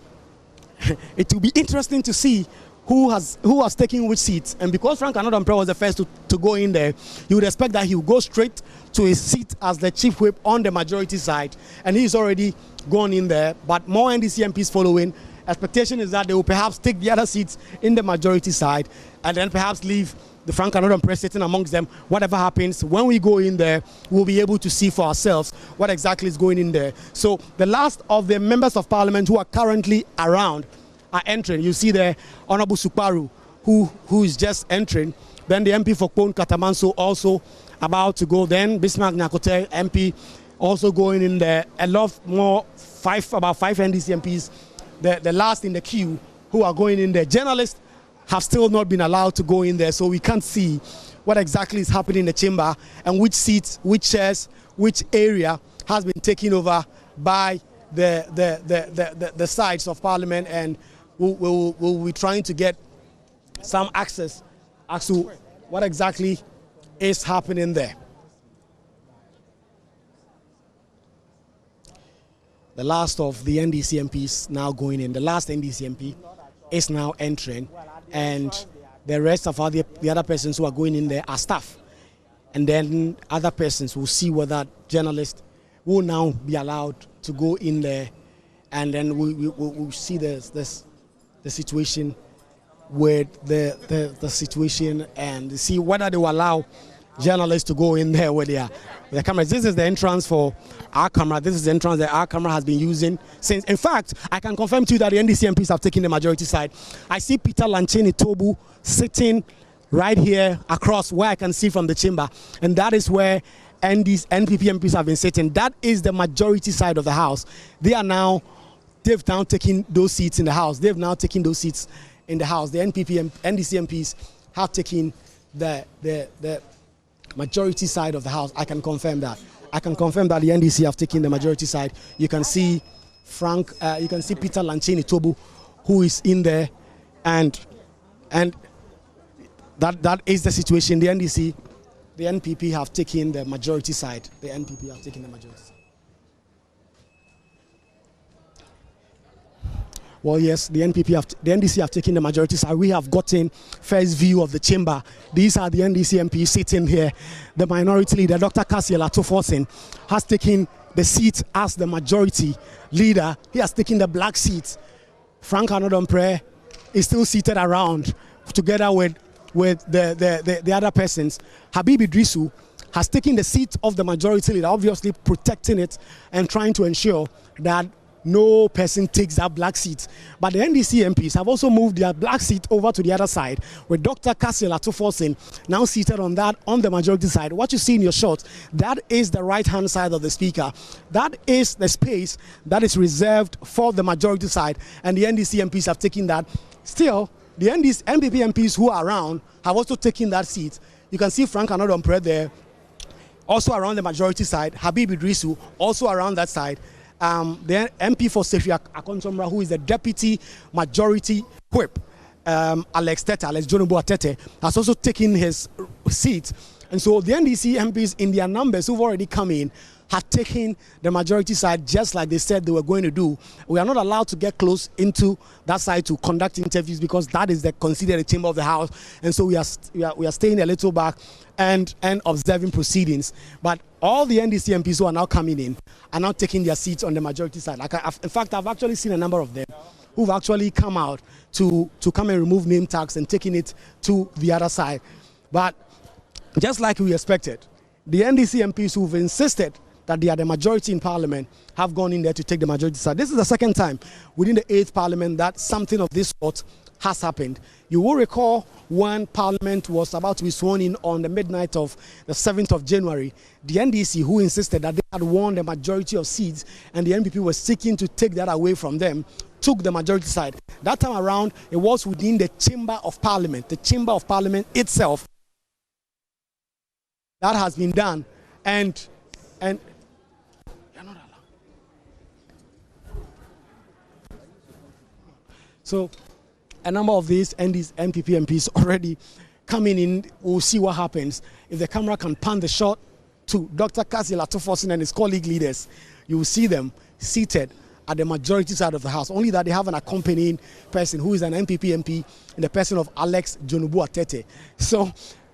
S6: it will be interesting to see who has taken which seats. And because Frank Anodampreh was the first to go in there, you would expect that he will go straight to his seat as the chief whip on the majority side, and he's already gone in there. But more NDC MPs following. Expectation is that they will perhaps take the other seats in the majority side and then perhaps leave the Frank Anodampreh sitting amongst them. Whatever happens, when we go in there, we'll be able to see for ourselves what exactly is going in there. So the last of the members of parliament who are currently around are entering. You see there Honorable Sukparu, who is just entering. Then the MP for Kpone Katamanso also about to go. Then Bismarck Nyakote MP also going in there. A lot more, about five NDC MPs, the last in the queue who are going in there. Journalists have still not been allowed to go in there, so we can't see what exactly is happening in the chamber and which seats, which chairs, which area has been taken over by the sides of parliament, and we'll be trying to get some access as to what exactly is happening there. The last of the NDC MPs now going in. The last NDC MP is now entering, and the rest of the other persons who are going in there are staff. And then other persons will see whether journalists will now be allowed to go in there, and then we'll see the situation with the situation and see whether they will allow journalists to go in there with their cameras. This is the entrance for our camera. This is the entrance that our camera has been using since. In fact, I can confirm to you that the NDC MPs have taken the majority side. I see Peter Lanchene Tobu sitting right here across where I can see from the chamber, and that is where NPP MPs have been sitting. That is the majority side of the house. They've now taken those seats in the house. They've now taken those seats in the house. The NDC MPs have taken the majority side of the house. I can confirm that. I can confirm that the NDC have taken the majority side. You can see you can see Peter Lanchene Tobu, who is in there, and that is the situation. The NPP have taken the majority side. The NPP have taken the majority side. Well, yes, the NDC have taken the majority side. We have gotten first view of the chamber. These are the NDC MPs sitting here. The minority leader, Dr. Kasiel Atoforsen, has taken the seat as the majority leader. He has taken the black seat. Frank Anodampreh is still seated around together with the other persons. Habib Idrisu has taken the seat of the majority leader, obviously protecting it and trying to ensure that no person takes that black seat. But the NDC MPs have also moved their black seat over to the other side, with Dr. Kasiel Atoforsen now seated on the majority side. What you see in your shot, that is the right-hand side of the speaker. That is the space that is reserved for the majority side, and the NDC MPs have taken that. Still, the NPP MPs who are around have also taken that seat. You can see Frank Anodampreh there, also around the majority side. Habib Idrisu, also around that side. The MP for Sefi Akontomra, who is the deputy majority whip, Alex Jonobo Atete, has also taken his seat. And so the NDC MPs, in their numbers who've already come in, have taken the majority side, just like they said they were going to do. We are not allowed to get close into that side to conduct interviews, because that is considered a chamber of the house. And so we are staying a little back and observing proceedings. But all the NDC MPs who are now coming in are now taking their seats on the majority side. In fact, I've actually seen a number of them who've actually come out to come and remove name tags and taking it to the other side. But just like we expected, the NDC MPs who've insisted that they are the majority in parliament have gone in there to take the majority side. This is the second time within the 8th parliament that something of this sort has happened. You will recall when parliament was about to be sworn in on the midnight of the 7th of January, the NDC, who insisted that they had won the majority of seats and the NPP was seeking to take that away from them, took the majority side. That time around, it was within the chamber of parliament, the chamber of parliament itself. That has been done, and so a number of these NPP MPs already coming in. We'll see what happens. If the camera can pan the shot to Dr. Kasiel Atoforsen and his colleague leaders, you will see them seated at the majority side of the House, only that they have an accompanying person who is an MPP MP in the person of Alex Jonubu Atete. So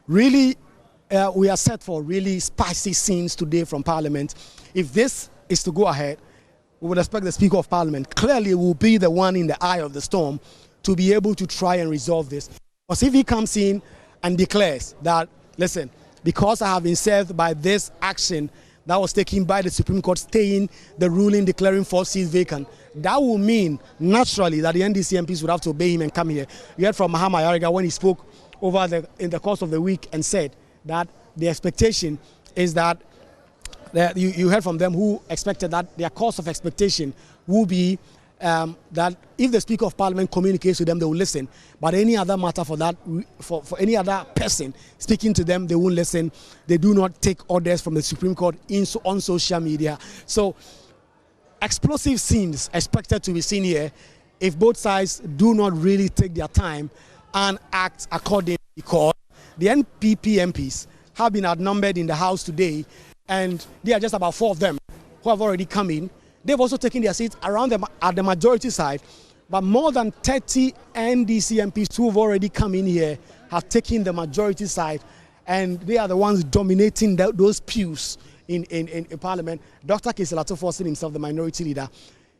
S6: really, we are set for really spicy scenes today from Parliament. If this is to go ahead, we would expect the Speaker of Parliament clearly will be the one in the eye of the storm to be able to try and resolve this. Because if he comes in and declares that, listen, because I have been served by this action that was taken by the Supreme Court, staying the ruling declaring 4 seats vacant, that will mean naturally that the NDC MPs would have to obey him and come here. You heard from Mahama Yariga when he spoke in the course of the week and said that the expectation is that you heard from them who expected that their course of expectation will be that if the Speaker of Parliament communicates with them, they will listen. But any other matter for that, for any other person speaking to them, they won't listen. They do not take orders from the Supreme Court on social media. So explosive scenes expected to be seen here if both sides do not really take their time and act accordingly, because the NPP MPs have been outnumbered in the House today, and there are just about 4 of them who have already come in. They've also taken their seats around them at the majority side, but more than 30 NDC MPs who have already come in here have taken the majority side, and they are the ones dominating those pews in Parliament. Dr. Keselato Forson himself, the minority leader,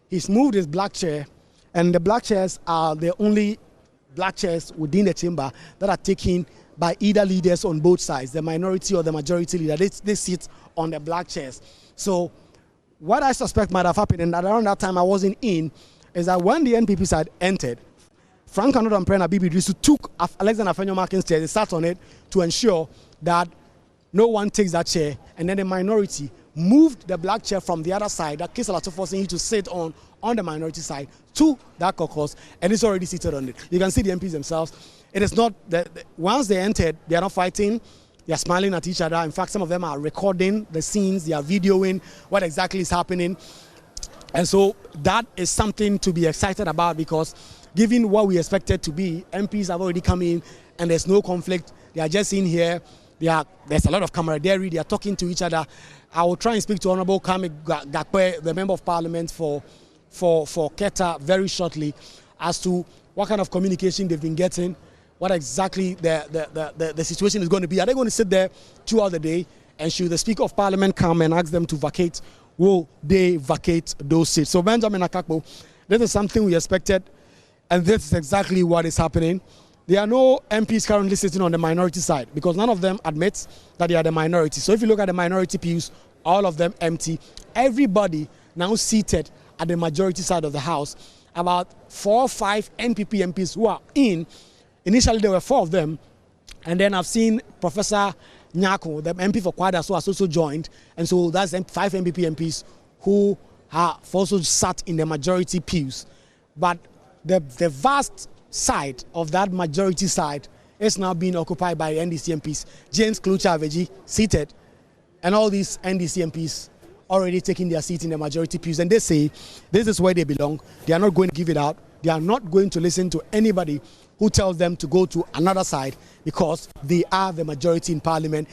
S6: he's moved his black chair, and the black chairs are the only black chairs within the chamber that are taken by either leaders on both sides, the minority or the majority leader. They sit on the black chairs. So what I suspect might have happened, and around that time I wasn't in, is that when the NPP side entered, Frank Anod and Prena Bibi Idrisu took Alexander Afenyo-Markin's chair, they sat on it to ensure that no one takes that chair, and then the minority moved the black chair from the other side that Keselato forcing you to sit on the minority side to that caucus, and it's already seated on it. You can see the MPs themselves. It is not that once they entered, they are not fighting. They are smiling at each other. In fact, some of them are recording the scenes. They are videoing what exactly is happening. And so that is something to be excited about, because given what we expected to be, MPs have already come in and there's no conflict. They are just in here. There's a lot of camaraderie. They are talking to each other. I will try and speak to Honorable Kame Gakwe, the Member of Parliament for Keta, very shortly as to what kind of communication they've been getting, what exactly the situation is going to be. Are they going to sit there throughout the day, and should the Speaker of Parliament come and ask them to vacate, will they vacate those seats? So Benjamin Akakpo, this is something we expected, and this is exactly what is happening. There are no MPs currently sitting on the minority side, because none of them admits that they are the minority. So if you look at the minority pews, all of them empty. Everybody now seated at the majority side of the House. About 4 or 5 NPP MPs who are in. Initially, there were 4 of them, and then I've seen Professor Nyako, the MP for Kwadas, who has also joined, and so that's 5 NPP MPs who have also sat in the majority pews. But the vast side of that majority side is now being occupied by NDC MPs. James Klucha Aveji seated, and all these NDC MPs already taking their seats in the majority pews, and they say this is where they belong. They are not going to give it out. They are not going to listen to anybody who tells them to go to another side, because they are the majority in Parliament,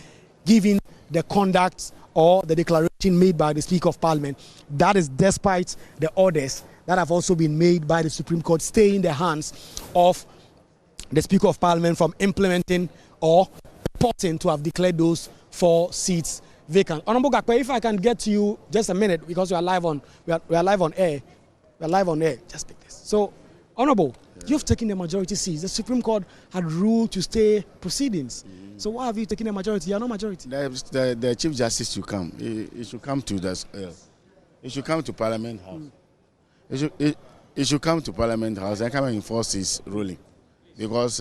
S6: given the conduct or the declaration made by the Speaker of Parliament. That is despite the orders that have also been made by the Supreme Court, stay in the hands of the Speaker of Parliament from implementing or purporting to have declared those 4 seats vacant. Honorable Gakwe, if I can get to you just a minute, because we are live on air. We are live on air. Just take this. So, Honorable, you've taken the majority seats. The Supreme Court had ruled to stay proceedings. So why have you taken the majority? You are not majority.
S13: The Chief Justice should come. He should come to the. He should come to Parliament House. He should come to Parliament House and come and enforce his ruling, because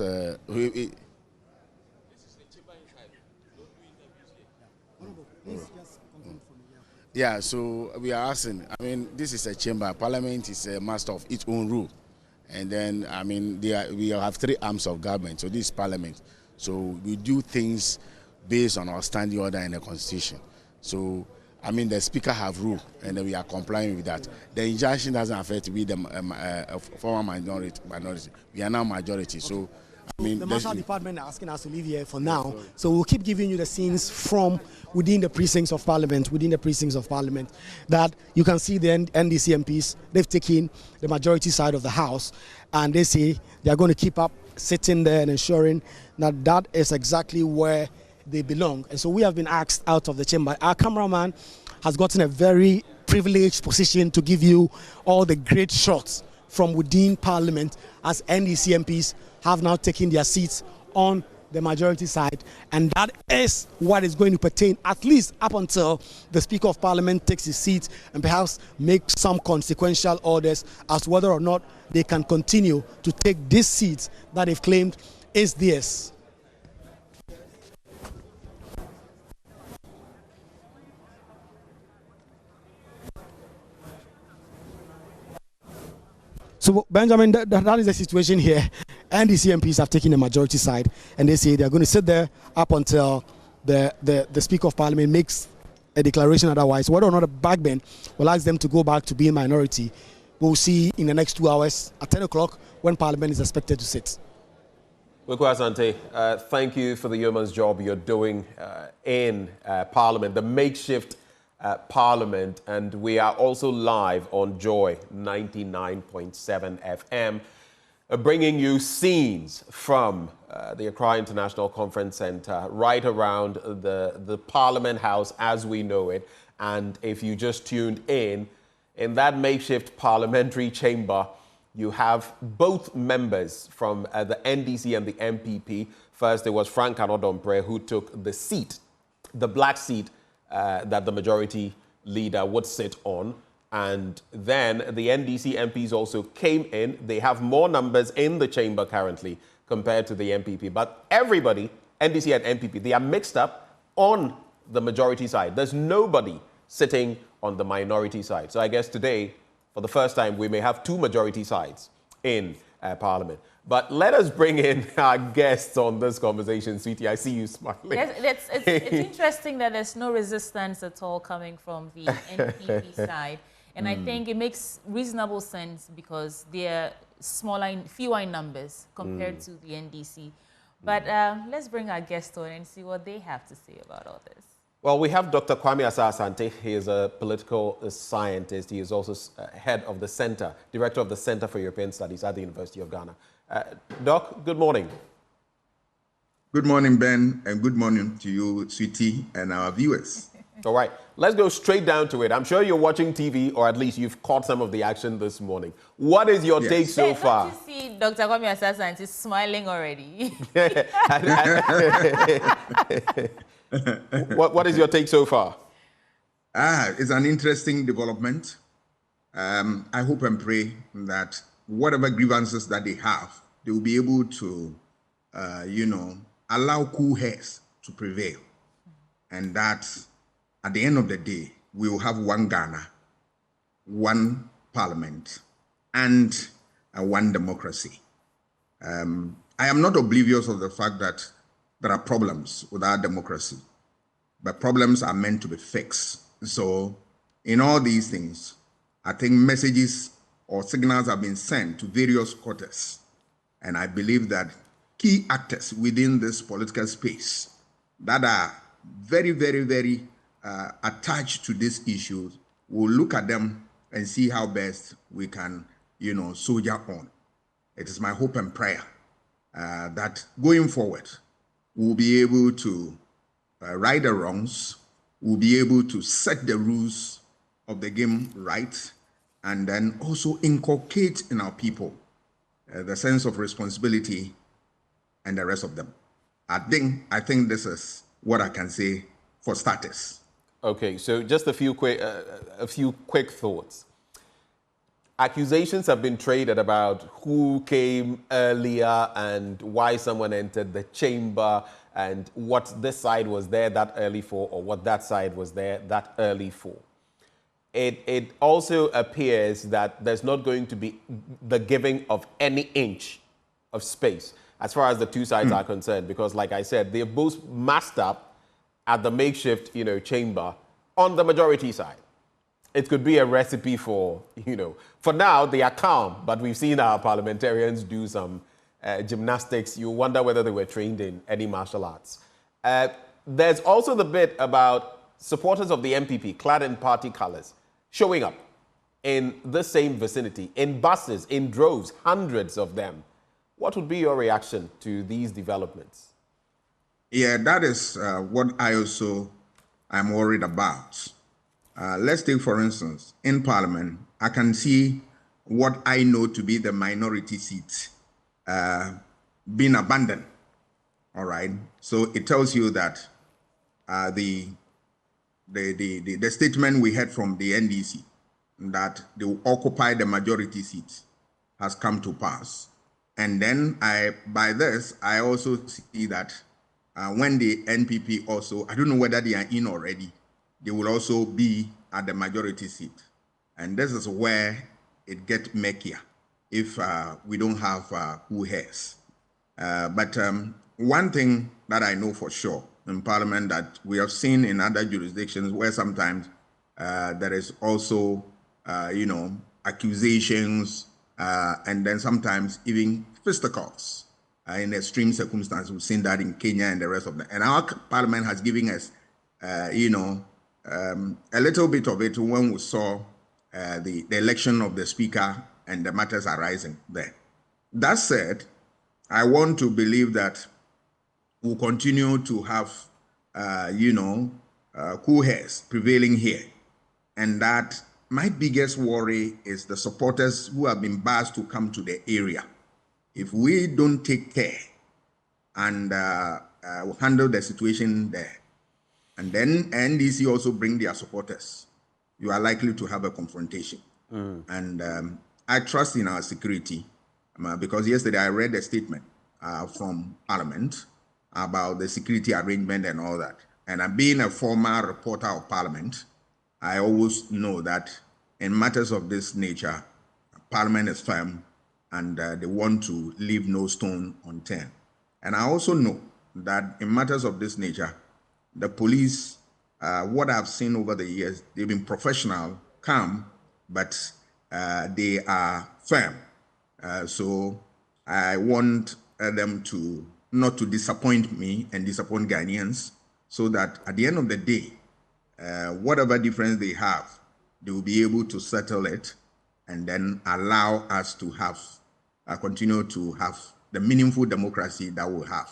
S13: yeah, so we are asking, I mean, this is a chamber. Parliament is a master of its own rule. And then, I mean, we have 3 arms of government, so this is Parliament. So we do things based on our standing order and the Constitution. So, I mean, the Speaker have rule, and then we are complying with that. The injunction doesn't affect we, the former minority. We are now majority. So I mean,
S6: the Marshal Department are asking us to leave here for now, so we'll keep giving you the scenes from within the precincts of Parliament, that you can see the NDC MPs. They've taken the majority side of the House, and they say they are going to keep up sitting there and ensuring that that is exactly where they belong. And so we have been asked out of the chamber. Our cameraman has gotten a very privileged position to give you all the great shots from within Parliament as NDC MPs have now taken their seats on the majority side, and that is what is going to pertain at least up until the Speaker of Parliament takes his seat and perhaps make some consequential orders as to whether or not they can continue to take this seat that they've claimed is theirs. So, Benjamin, that is the situation here. NDC MPs have taken the majority side, and they say they are going to sit there up until the Speaker of Parliament makes a declaration otherwise. Whether or not the backbench will ask them to go back to being minority, we'll see in the next 2 hours at 10 o'clock when Parliament is expected to sit.
S2: Kweku Asante, thank you for the yeoman's job you're doing in Parliament, the makeshift Parliament, and we are also live on Joy 99.7 FM, bringing you scenes from the Accra International Conference Center, right around the Parliament House as we know it. And if you just tuned in that makeshift parliamentary chamber, you have both members from the NDC and the MPP. First, there was Frank Anodompre, who took the seat, the black seat, that the majority leader would sit on. And then the NDC MPs also came in. They have more numbers in the chamber currently compared to the MPP. But everybody, NDC and MPP, they are mixed up on the majority side. There's nobody sitting on the minority side. So I guess today, for the first time, we may have two majority sides in Parliament. But let us bring in our guests on this conversation. Sweetie, I see you smiling.
S1: Yes, it's interesting that there's no resistance at all coming from the NPP side. And I think it makes reasonable sense because they're fewer in numbers compared to the NDC. But let's bring our guests on and see what they have to say about all this.
S2: Well, we have Dr. Kwame Asah-Asante. He is a political scientist. He is also head of the center, director of the Center for European Studies at the University of Ghana. Doc, good morning.
S14: Good morning, Ben, and good morning to you, Sweetie, and our viewers.
S2: All right, let's go straight down to it. I'm sure you're watching TV, or at least you've caught some of the action this morning. What is your take so far?
S1: Don't you see Dr. Kwame Asah-Asante smiling already?
S2: What is your take so far?
S14: It's an interesting development. I hope and pray that whatever grievances that they have, they will be able to, allow cool heads to prevail. And that at the end of the day, we will have one Ghana, one parliament, and one democracy. I am not oblivious of the fact that there are problems with our democracy, but problems are meant to be fixed. So in all these things, I think messages or signals have been sent to various quarters. And I believe that key actors within this political space that are very, very, very attached to these issues will look at them and see how best we can, soldier on. It is my hope and prayer that going forward, we'll be able to right the wrongs, we'll be able to set the rules of the game right, and then also inculcate in our people the sense of responsibility and the rest of them. I think this is what I can say for starters.
S2: Okay, so just a few quick thoughts. Accusations have been traded about who came earlier and why someone entered the chamber and what this side was there that early for or what that side was there that early for. It also appears that there's not going to be the giving of any inch of space as far as the two sides are concerned, because like I said, they're both massed up at the makeshift, chamber on the majority side. It could be a recipe for, for now they are calm, but we've seen our parliamentarians do some gymnastics, you wonder whether they were trained in any martial arts. There's also the bit about supporters of the MPP, clad in party colors, showing up in the same vicinity, in buses, in droves, hundreds of them. What would be your reaction to these developments?
S14: Yeah, that is what I also am worried about. Let's take, for instance, in Parliament, I can see what I know to be the minority seats being abandoned. All right. So it tells you that the statement we had from the NDC that they will occupy the majority seats has come to pass. And then by this, I also see that when the NPP also, I don't know whether they are in already, they will also be at the majority seat. And this is where it gets murkier if we don't have who has. But one thing that I know for sure in Parliament that we have seen in other jurisdictions where sometimes there is also, accusations and then sometimes even fisticuffs. In extreme circumstances, we've seen that in Kenya and the rest of them. And our Parliament has given us, a little bit of it when we saw the election of the Speaker and the matters arising there. That said, I want to believe that we'll continue to have, cool heads prevailing here. And that my biggest worry is the supporters who have been asked to come to the area. If we don't take care and handle the situation there, and then NDC also bring their supporters, you are likely to have a confrontation. And I trust in our security because yesterday I read a statement from Parliament about the security arrangement and all that. And being a former reporter of Parliament, I always know that in matters of this nature, Parliament is firm and they want to leave no stone unturned. And I also know that in matters of this nature, the police, what I've seen over the years, they've been professional, calm, but they are firm. So I want them to not to disappoint me and disappoint Ghanaians, so that at the end of the day, whatever difference they have, they will be able to settle it and then allow us to have, continue to have the meaningful democracy that we'll have.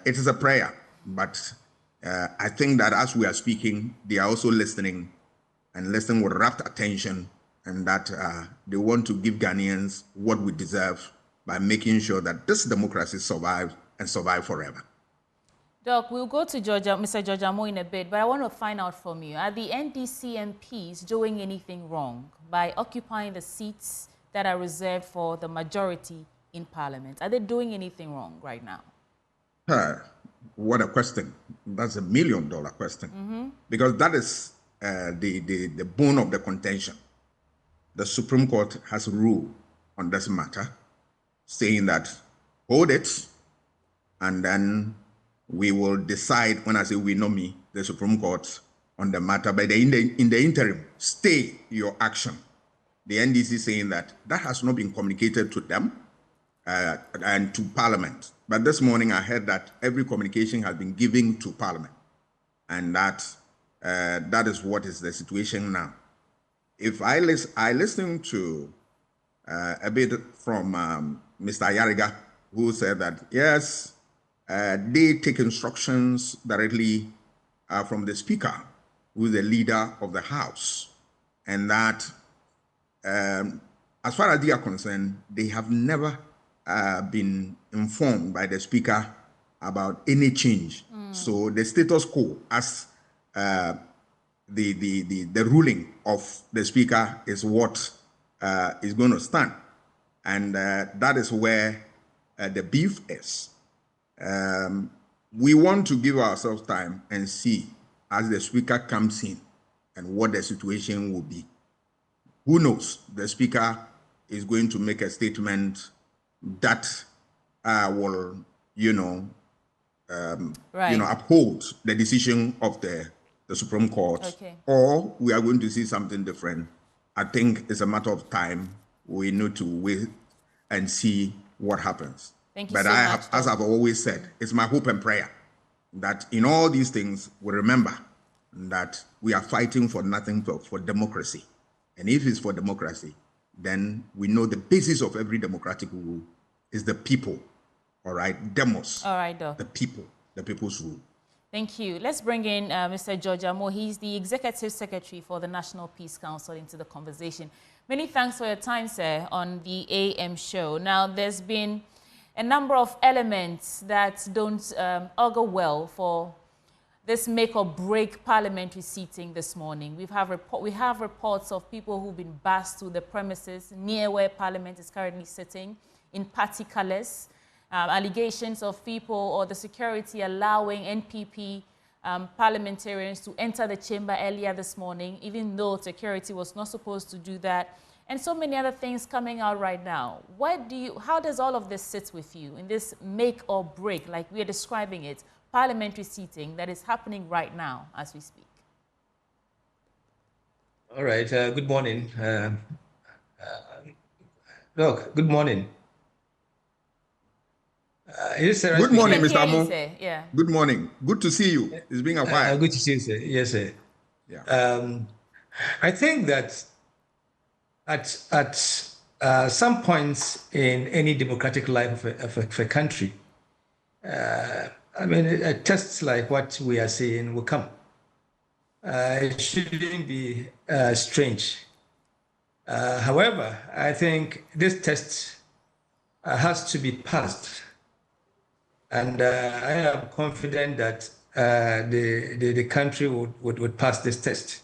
S14: It is a prayer, but I think that as we are speaking, they are also listening and listening with rapt attention, and that they want to give Ghanaians what we deserve by making sure that this democracy survives and survive forever.
S1: Doc, we'll go to Mr. George Amoh in a bit, but I want to find out from you, are the NDC MPs doing anything wrong by occupying the seats that are reserved for the majority in Parliament? Are they doing anything wrong right now?
S14: What a question. That's $1 million question. Because that is the bone of the contention. The Supreme Court has ruled on this matter, saying that hold it, and then we will decide. When I say we, know me, the Supreme Court, on the matter. But in the interim, stay your action. The NDC saying that has not been communicated to them and to Parliament. But this morning I heard that every communication has been given to Parliament, and that is what is the situation now. If I listen to a bit from Mr. Ayariga, who said that yes, they take instructions directly from the Speaker, who is the leader of the House, and that as far as they are concerned, they have never been informed by the Speaker about any change. So the status quo, as the ruling of the Speaker, is what is going to stand, and that is where the beef is. We want to give ourselves time and see as the Speaker comes in and what the situation will be. Who knows? The Speaker is going to make a statement that will, uphold the decision of the Supreme Court, or we are going to see something different. I think it's a matter of time. We need to wait and see what happens.
S1: Thank you
S14: But
S1: so
S14: I
S1: much,
S14: have, as I've always said, it's my hope and prayer that in all these things we remember that we are fighting for nothing but for democracy. And if it's for democracy, then we know the basis of every democratic rule is the people. All right, demos.
S1: All right, Doc.
S14: The people, the people's rule.
S1: Thank you. Let's bring in Mr. George Amoh. He's the Executive Secretary for the National Peace Council into the conversation. Many thanks for your time, sir, on the AM show. Now, there's been a number of elements that don't augur well for this make or break parliamentary seating this morning. We have reports of people who've been bussed to the premises near where Parliament is currently sitting in party colours. Allegations of people or the security allowing NPP parliamentarians to enter the chamber earlier this morning, even though security was not supposed to do that, and so many other things coming out right now. How does all of this sit with you in this make or break, like we are describing it, parliamentary seating that is happening right now as we speak?
S16: All right. Good morning. Look, good morning.
S14: Good morning, Mr. Amoh.
S1: Yeah.
S14: Good morning. Good to see you. It's been a while.
S16: Good to see you, sir. Yes, sir.
S14: Yeah.
S16: I think that at some points in any democratic life of a country, I mean, tests like what we are seeing will come. It shouldn't be strange. However, I think this test has to be passed. And I am confident that the country would pass this test.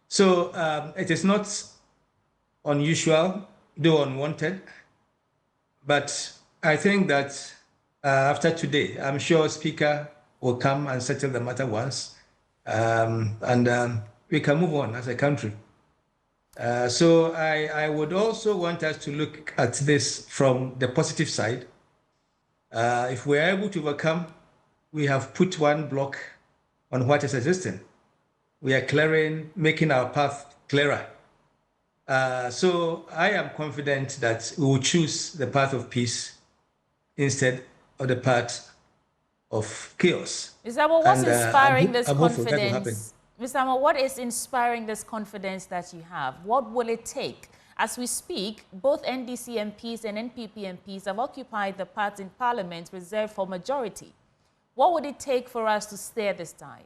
S16: So it is not unusual, though unwanted, but I think that after today, I'm sure Speaker will come and settle the matter once, and we can move on as a country. So I would also want us to look at this from the positive side. If we're able to overcome, we have put one block on what is existing. We are making our path clearer. So I am confident that we will choose the path of peace instead of the path of chaos.
S1: Mr. Amoh, what's inspiring this
S16: I'm hopeful that will happen.
S1: confidence? Mr. Amoh, what is inspiring this confidence that you have? What will it take? As we speak, both NDC MPs and NPP MPs have occupied the parts in Parliament reserved for majority. What would it take for us to steer this tide?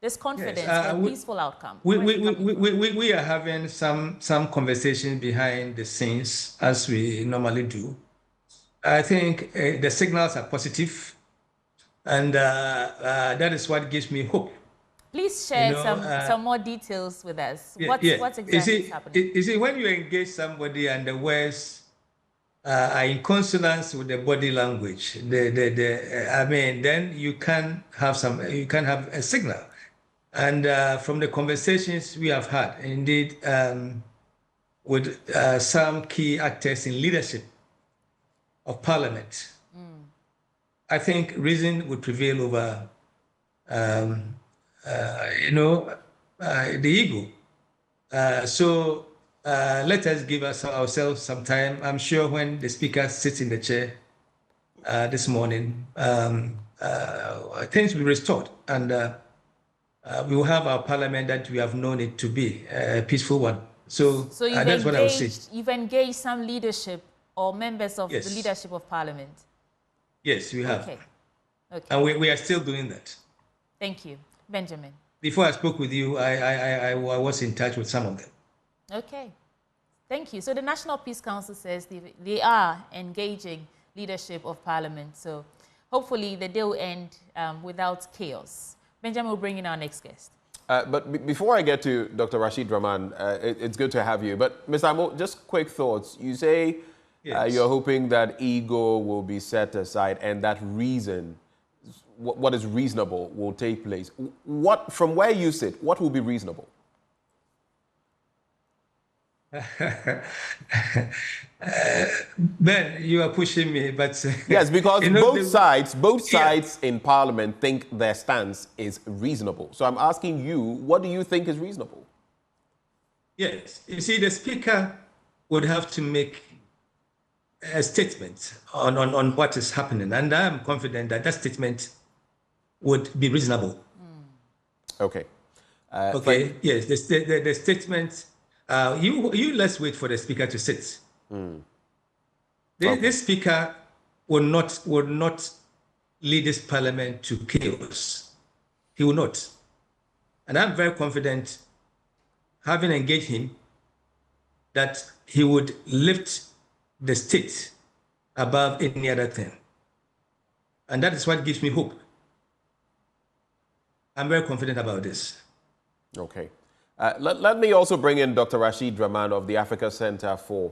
S1: This confidence for a peaceful outcome?
S16: We are having some conversation behind the scenes, as we normally do. I think the signals are positive, and that is what gives me hope.
S1: Please share some more details with us. What's exactly is happening?
S16: You see, when you engage somebody and the words are in consonance with the body language, I mean, then you can have a signal. And from the conversations we have had, indeed, with some key actors in leadership of Parliament, I think reason would prevail over the ego. So let us give ourselves some time. I'm sure when the Speaker sits in the chair this morning, things will be restored, and we will have our Parliament that we have known it to be, a peaceful one. So that's what I would say.
S1: You've engaged some leadership or members of the leadership of Parliament?
S16: Yes, we have.
S1: Okay.
S16: And we are still doing that.
S1: Thank you. Benjamin.
S16: Before I spoke with you, I was in touch with some of them.
S1: Okay. Thank you. So the National Peace Council says they are engaging leadership of Parliament. So hopefully the day will end without chaos. Benjamin will bring in our next guest.
S2: But before I get to Dr. Rashid Rahman, it's good to have you. But Mr. Amoh, just quick thoughts. You say you're hoping that ego will be set aside and that reason, what is reasonable, will take place. From where you sit, what will be reasonable?
S16: Ben, you are pushing me, but
S2: yes, because both sides in Parliament think their stance is reasonable. So I'm asking you, what do you think is reasonable?
S16: Yes, you see, the Speaker would have to make a statement on what is happening, and I am confident that that statement would be reasonable.
S2: Okay.
S16: Okay. Yes. The statement. You let's wait for the speaker to sit. This speaker will not lead this parliament to chaos. He will not. And I'm very confident, having engaged him, that he would lift the state above any other thing. And that is what gives me hope. I'm very confident about this.
S2: Okay. Let me also bring in Dr. Rashid Draman of the Africa Center for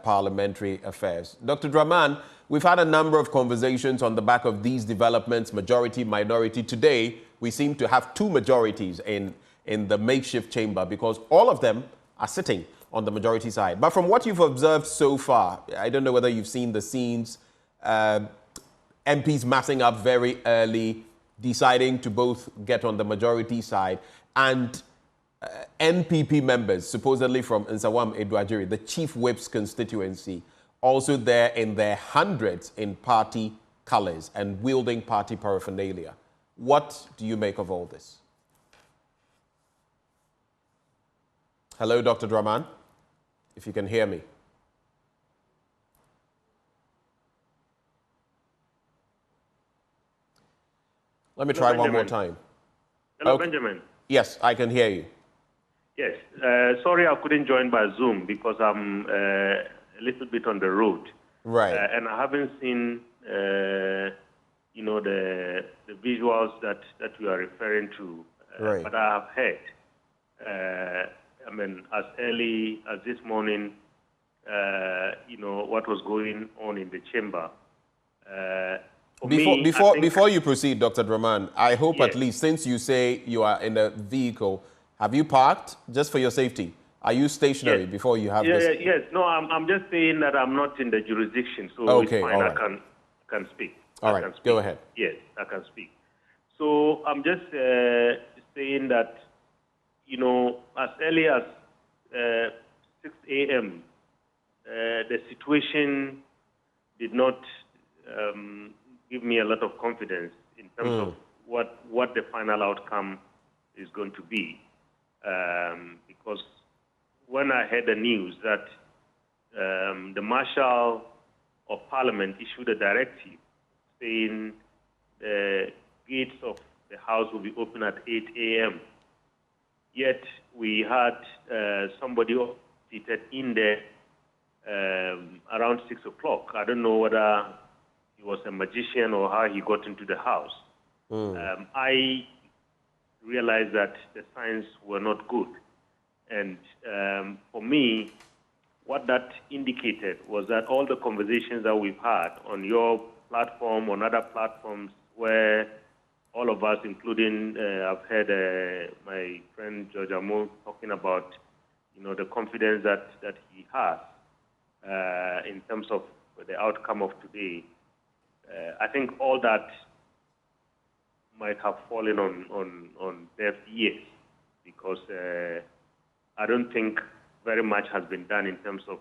S2: Parliamentary Affairs. Dr. Draman, we've had a number of conversations on the back of these developments, majority, minority. Today, we seem to have two majorities in the makeshift chamber because all of them are sitting on the majority side. But from what you've observed so far, I don't know whether you've seen the scenes, MPs massing up very early, deciding to both get on the majority side, and NPP members, supposedly from Nsawam Edwajiri, the chief whip's constituency, also there in their hundreds in party colors and wielding party paraphernalia. What do you make of all this? Hello, Dr. Draman, if you can hear me. Let me try one more time.
S15: Hello, Benjamin.
S2: Yes, I can hear you.
S15: Yes. Sorry I couldn't join by Zoom because I'm a little bit on the road.
S2: Right.
S15: And I haven't seen, you know, the visuals that you are referring to.
S2: Right.
S15: But I have heard, I mean, as early as this morning, you know, what was going on in the chamber.
S2: Before you proceed, Dr. Draman, I hope
S15: Yes.
S2: at least, since you say you are in a vehicle, have you parked just for your safety? Are you stationary
S15: Yes.
S2: before you have this?
S15: Yes. No, I'm just saying that I'm not in the jurisdiction, so
S2: Okay,
S15: it's fine.
S2: all
S15: I
S2: right.
S15: can speak.
S2: All
S15: I
S2: right,
S15: can speak.
S2: go ahead.
S15: Yes, I can speak. So I'm just saying that, you know, as early as 6 a.m., the situation did not give me a lot of confidence in terms of what the final outcome is going to be. Because when I heard the news that the Marshal of Parliament issued a directive saying the gates of the House will be open at 8 a.m., yet we had somebody seated in there around 6 o'clock. I don't know whether he was a magician or how he got into the House. I realized that the signs were not good. And for me, what that indicated was that all the conversations that we've had on your platform, on other platforms, where all of us, including I've heard my friend George Amoh talking about, you know, the confidence that he has in terms of the outcome of today. I think all that might have fallen on deaf ears because I don't think very much has been done in terms of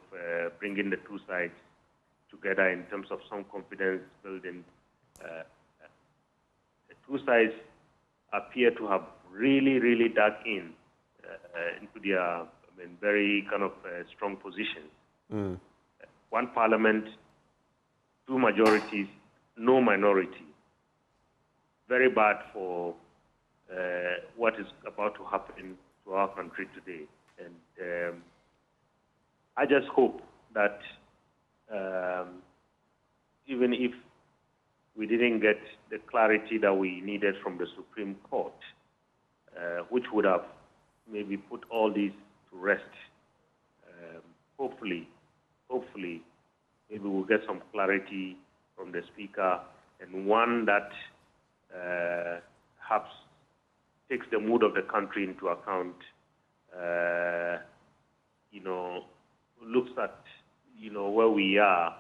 S15: bringing the two sides together in terms of some confidence building. The two sides appear to have really dug into their very kind of strong positions. One parliament, two majorities, no minority. Very bad for what is about to happen to our country today. And I just hope that even if we didn't get the clarity that we needed from the Supreme Court, which would have maybe put all these to rest, hopefully, maybe we'll get some clarity from the Speaker, and one that perhaps takes the mood of the country into account, you know, looks at, you know, where we are,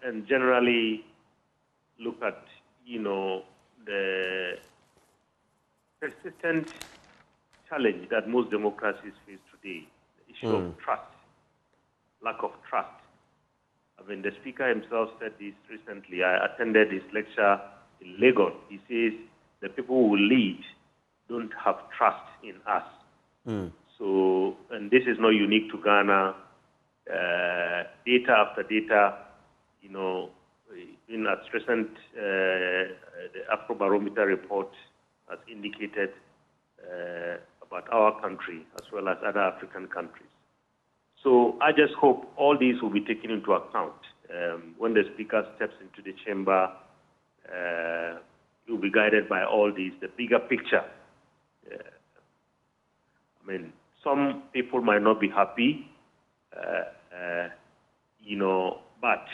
S15: and generally look at, you know, the persistent challenge that most democracies face today, the issue of trust, lack of trust. I mean, the Speaker himself said this recently. I attended his lecture in Lagos. He says the people who lead don't have trust in us. So, and this is not unique to Ghana. Data after data, you know, in a recent the Afrobarometer report has indicated about our country as well as other African countries. So I just hope all these will be taken into account. When the Speaker steps into the chamber, he will be guided by all these, the bigger picture. I mean, some people might not be happy, you know, but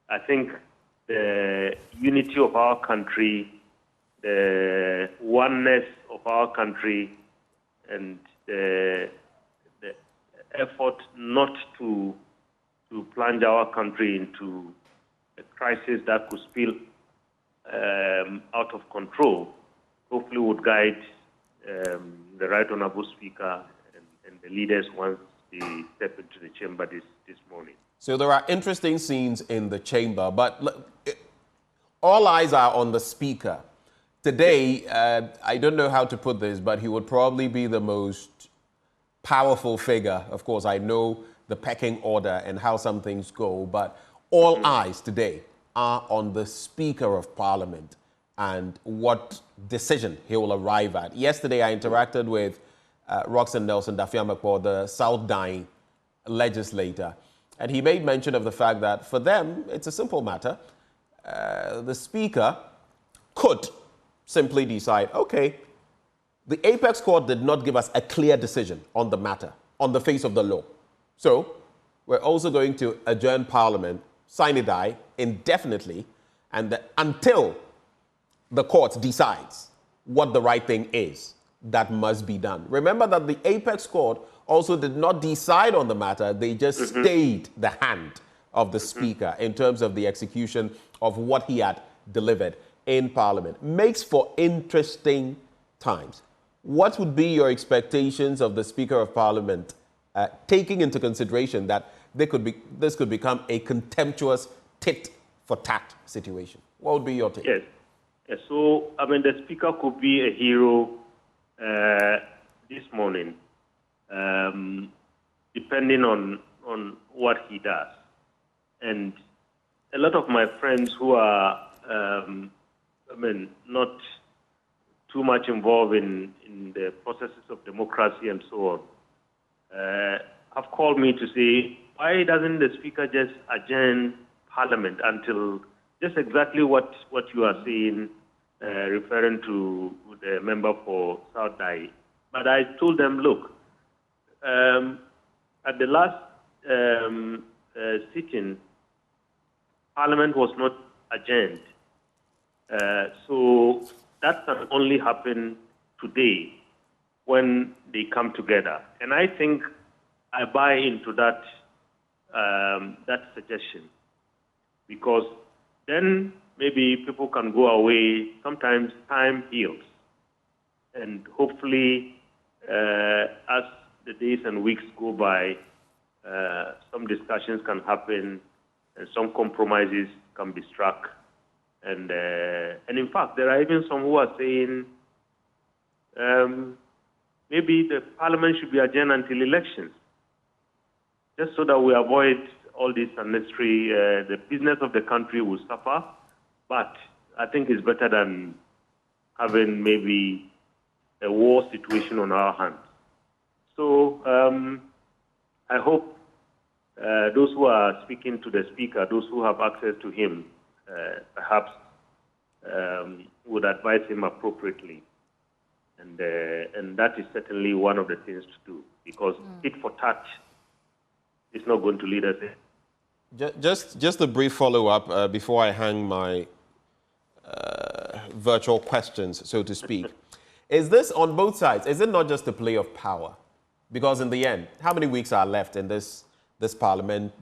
S15: I think the unity of our country, the oneness of our country, and the effort not to plunge our country into a crisis that could spill out of control, hopefully would guide the Right Honourable Speaker and the leaders once they step into the chamber this morning.
S2: So there are interesting scenes in the chamber, but all eyes are on the Speaker. Today, I don't know how to put this, but he would probably be the most powerful figure. Of course, I know the pecking order and how some things go, but all eyes today are on the Speaker of Parliament and what decision he will arrive at. Yesterday, I interacted with Roxanne Nelson Dafiamakpo, the South Dine legislator, and he made mention of the fact that for them, it's a simple matter. The Speaker could simply decide, okay, the Apex Court did not give us a clear decision on the matter, on the face of the law. So we're also going to adjourn Parliament, sine die, indefinitely, and until the court decides what the right thing is that must be done. Remember that the Apex Court also did not decide on the matter. They just stayed the hand of the Speaker in terms of the execution of what he had delivered in Parliament. Makes for interesting times. What would be your expectations of the Speaker of Parliament, taking into consideration that this could become a contemptuous tit-for-tat situation? What would be your take?
S15: Yes. So, I mean, the Speaker could be a hero this morning, depending on what he does. And a lot of my friends who are, not too much involved in the processes of democracy and so on, have called me to say, why doesn't the Speaker just adjourn Parliament until just exactly what you are saying, referring to the member for South Dai. But I told them, look, at the last sitting, Parliament was not adjourned. So that can only happen today when they come together. And I think I buy into that suggestion, because then maybe people can go away. Sometimes time heals. And hopefully, as the days and weeks go by, some discussions can happen and some compromises can be struck. And in fact, there are even some who are saying maybe the Parliament should be adjourned until elections, just so that we avoid all this unnecessary, the business of the country will suffer. But I think it's better than having maybe a war situation on our hands. So I hope those who are speaking to the Speaker, those who have access to him, perhaps would advise him appropriately. And that is certainly one of the things to do, because tit for tat is not going to lead us in.
S2: Just a brief follow-up before I hang my virtual questions, so to speak. Is this on both sides? Is it not just a play of power? Because in the end, how many weeks are left in this parliament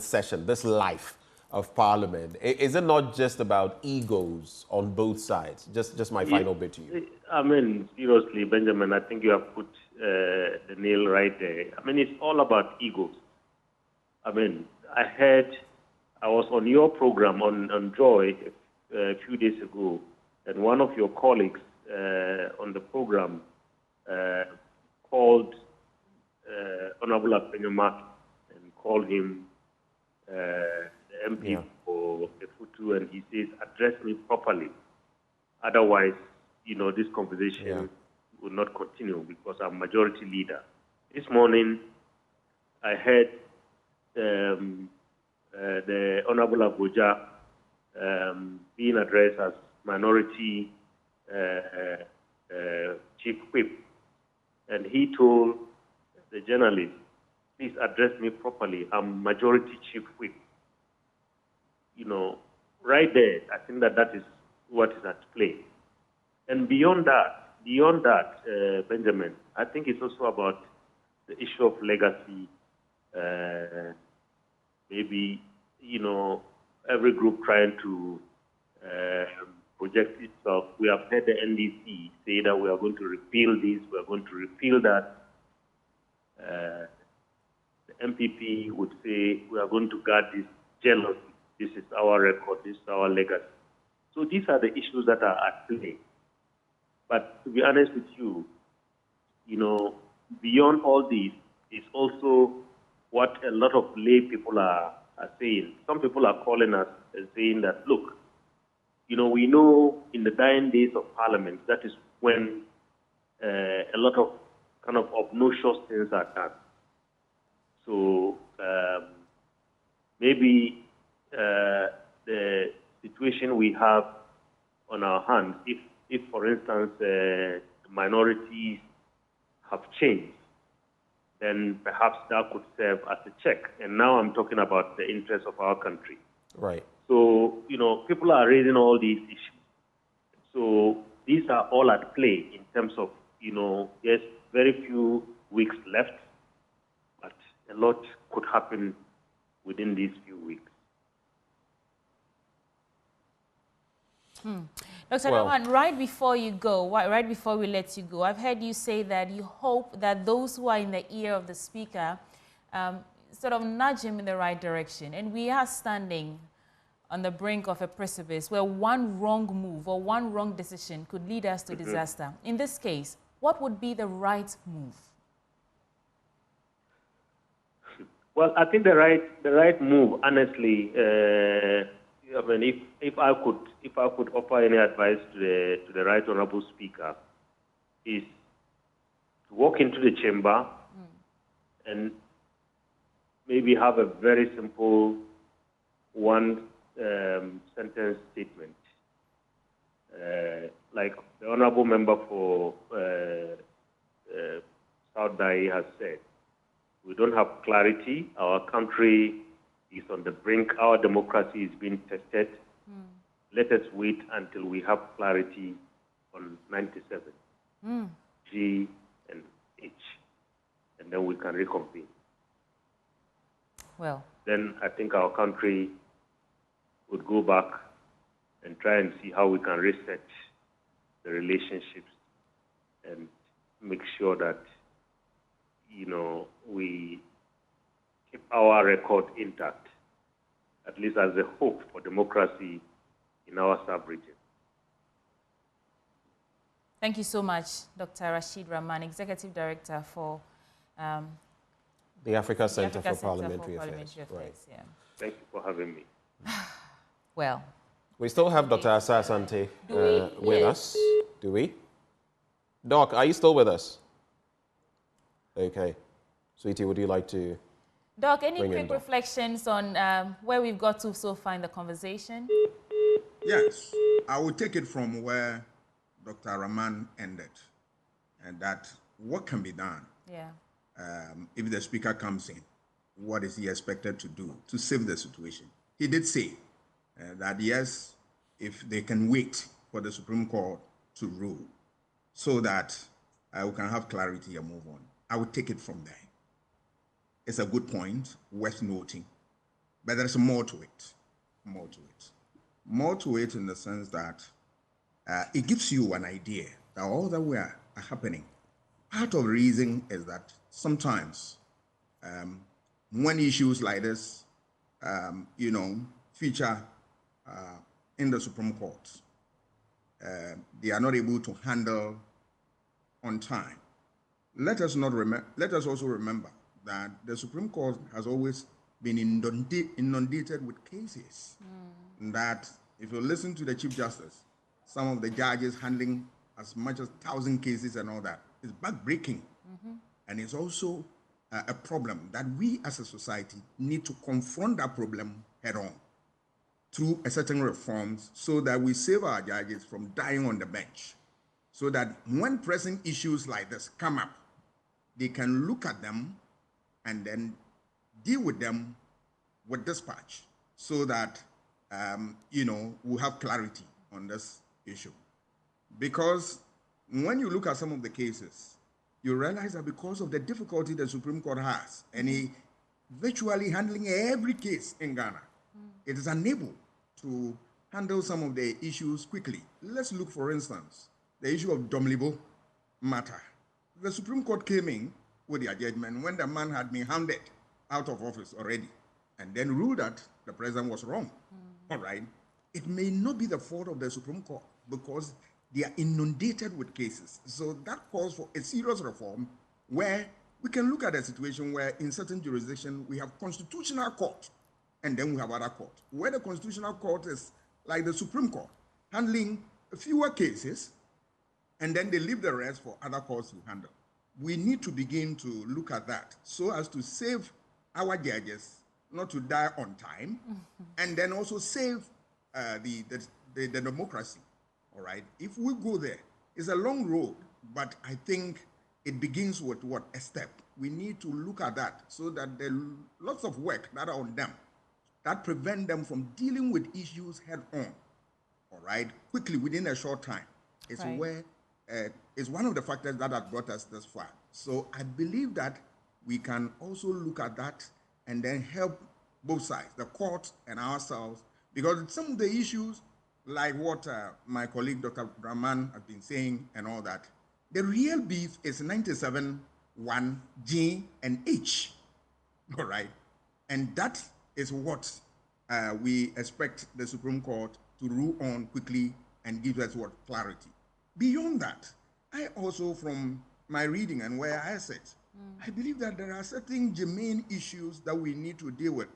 S2: session, this life of Parliament? Is it not just about egos on both sides? Just my final bit to you.
S15: I mean, seriously, Benjamin, I think you have put the nail right there. I mean, it's all about egos. I mean, I was on your program on Joy a few days ago, and one of your colleagues on the program called Honorable Apenyomak and called him the MP for the Futu, and he says, address me properly. Otherwise, this conversation will not continue because I'm majority leader. This morning, I heard the Honorable Abuja being addressed as minority chief whip, and he told the journalist, please address me properly, I'm majority chief whip. Right there, I think that is what is at play. And beyond that, Benjamin, I think it's also about the issue of legacy. Maybe, every group trying to project itself. We have heard the NDC say that we are going to repeal this, we are going to repeal that. The MPP would say we are going to guard this jealousy. This is our record, this is our legacy. So these are the issues that are at play. But to be honest with you, beyond all this is also what a lot of lay people are saying. Some people are calling us and saying that, look, we know in the dying days of Parliament, that is when a lot of kind of obnoxious things are done. So maybe the situation we have on our hands, if for instance, minorities have changed, then perhaps that could serve as a check. And now I'm talking about the interests of our country.
S2: Right.
S15: So, people are raising all these issues. So these are all at play in terms of, there's very few weeks left, but a lot could happen within these few weeks.
S1: Dr. Rahman, right before you go, right before we let you go, I've heard you say that you hope that those who are in the ear of the speaker sort of nudge him in the right direction. And we are standing on the brink of a precipice where one wrong move or one wrong decision could lead us to disaster. In this case, what would be the right move?
S15: Well, I think the right move, honestly, if I could offer any advice to the right honourable speaker, is to walk into the chamber and maybe have a very simple one sentence statement, like the honourable member for South Dai has said. We don't have clarity. Our country is on the brink. Our democracy is being tested. Let us wait until we have clarity on 97, G and H, and then we can reconvene.
S1: Well,
S15: then I think our country would go back and try and see how we can reset the relationships and make sure that, we keep our record intact, at least as a hope for democracy in our sub-region.
S1: Thank you so much, Dr. Rashid Rahman, Executive Director for
S2: the Africa Center for Parliamentary Affairs.
S1: Right. Yeah.
S15: Thank you for having me.
S1: Well,
S2: we still have Dr. Asa Asante with us. Do we? Doc, are you still with us? Okay. Sweetie, would you like to...
S1: Doc, any quick reflections on where we've got to so far in the conversation?
S14: Yes, I will take it from where Dr. Rahman ended, and that what can be done if the speaker comes in. What is he expected to do to save the situation? He did say that yes, if they can wait for the Supreme Court to rule so that we can have clarity and move on. I would take it from there. It's a good point, worth noting, but there's more to it, more to it in the sense that it gives you an idea that all that we are happening. Part of the reason is that sometimes when issues like this feature in the Supreme Court. They are not able to handle on time. Let us also remember that the Supreme Court has always been inundated with cases. That if you listen to the Chief Justice, some of the judges handling as much as 1,000 cases and all that is backbreaking. And it's also a problem that we as a society need to confront that problem head on through a certain reforms so that we save our judges from dying on the bench. So that when pressing issues like this come up, they can look at them and then deal with them with dispatch so that, we'll have clarity on this issue. Because when you look at some of the cases, you realize that because of the difficulty the Supreme Court has, and virtually handling every case in Ghana, it is unable to handle some of the issues quickly. Let's look, for instance, the issue of Domlibo matter. The Supreme Court came in with their judgment when the man had been hounded out of office already, and then ruled that the president was wrong. All right. It may not be the fault of the Supreme Court because they are inundated with cases. So that calls for a serious reform where we can look at a situation where in certain jurisdictions we have constitutional court and then we have other court. Where the constitutional court is like the Supreme Court, handling fewer cases and then they leave the rest for other courts to handle. We need to begin to look at that so as to save our judges not to die on time and then also save the democracy. All right. If we go there, it's a long road, but I think it begins with what? A step. We need to look at that so that there are lots of work that are on them that prevent them from dealing with issues head on. All right. Quickly within a short time. It's where it's one of the factors that have brought us this far. So I believe that we can also look at that and then help both sides, the court and ourselves, because some of the issues like what my colleague Dr. Brahman has been saying and all that, the real beef is 97(1) G and H, all right? And that is what we expect the Supreme Court to rule on quickly and give us what? Clarity. Beyond that, I also, from my reading and where I sit, I believe that there are certain germane issues that we need to deal with.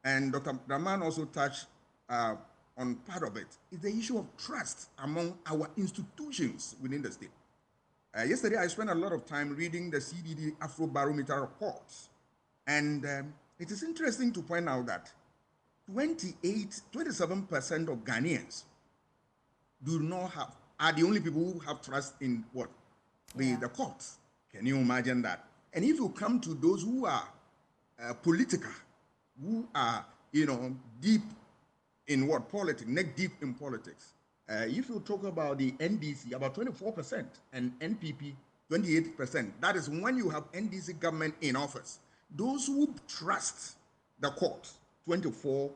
S14: And Dr. Brahman also touched on part of it, is the issue of trust among our institutions within the state. Yesterday, I spent a lot of time reading the CDD Afrobarometer reports. And it is interesting to point out that 27% of Ghanaians are the only people who have trust in what? The courts. Can you imagine that? And if you come to those who are political, who are, deep in what? Politics, neck deep in politics. If you talk about the NDC, about 24%, and NPP, 28%. That is when you have NDC government in office. Those who trust the court, 24%.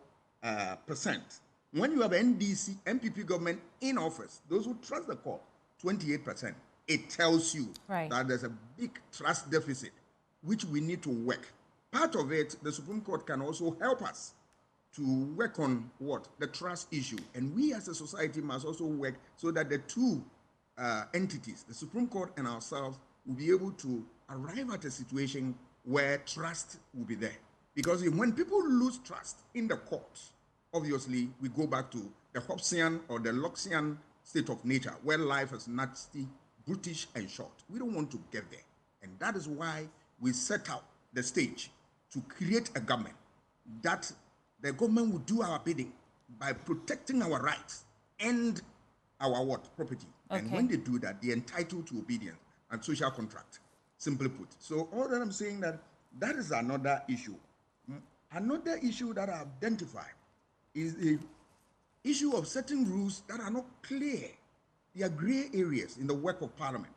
S14: When you have NPP government in office, those who trust the court, 28%. It tells you that there's a big trust deficit, which we need to work. Part of it, the Supreme Court can also help us to work on what? The trust issue. And we as a society must also work so that the two entities, the Supreme Court and ourselves, will be able to arrive at a situation where trust will be there. Because when people lose trust in the courts, obviously we go back to the Hobbesian or the Lockean state of nature, where life is nasty, brutish, and short. We don't want to get there. And that is why we set out the stage to create a government that the government will do our bidding by protecting our rights and our what? Property. Okay. And when they do that, they're entitled to obedience and social contract, simply put. So all that I'm saying that is another issue. Another issue that I identify is the issue of certain rules that are not clear. There are gray areas in the work of Parliament.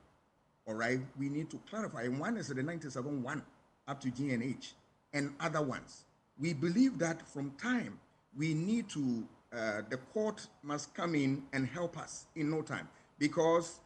S14: All right, we need to clarify. And one is the 97(1) up to G and H, and other ones. We believe that from time, we need to, the court must come in and help us in no time, because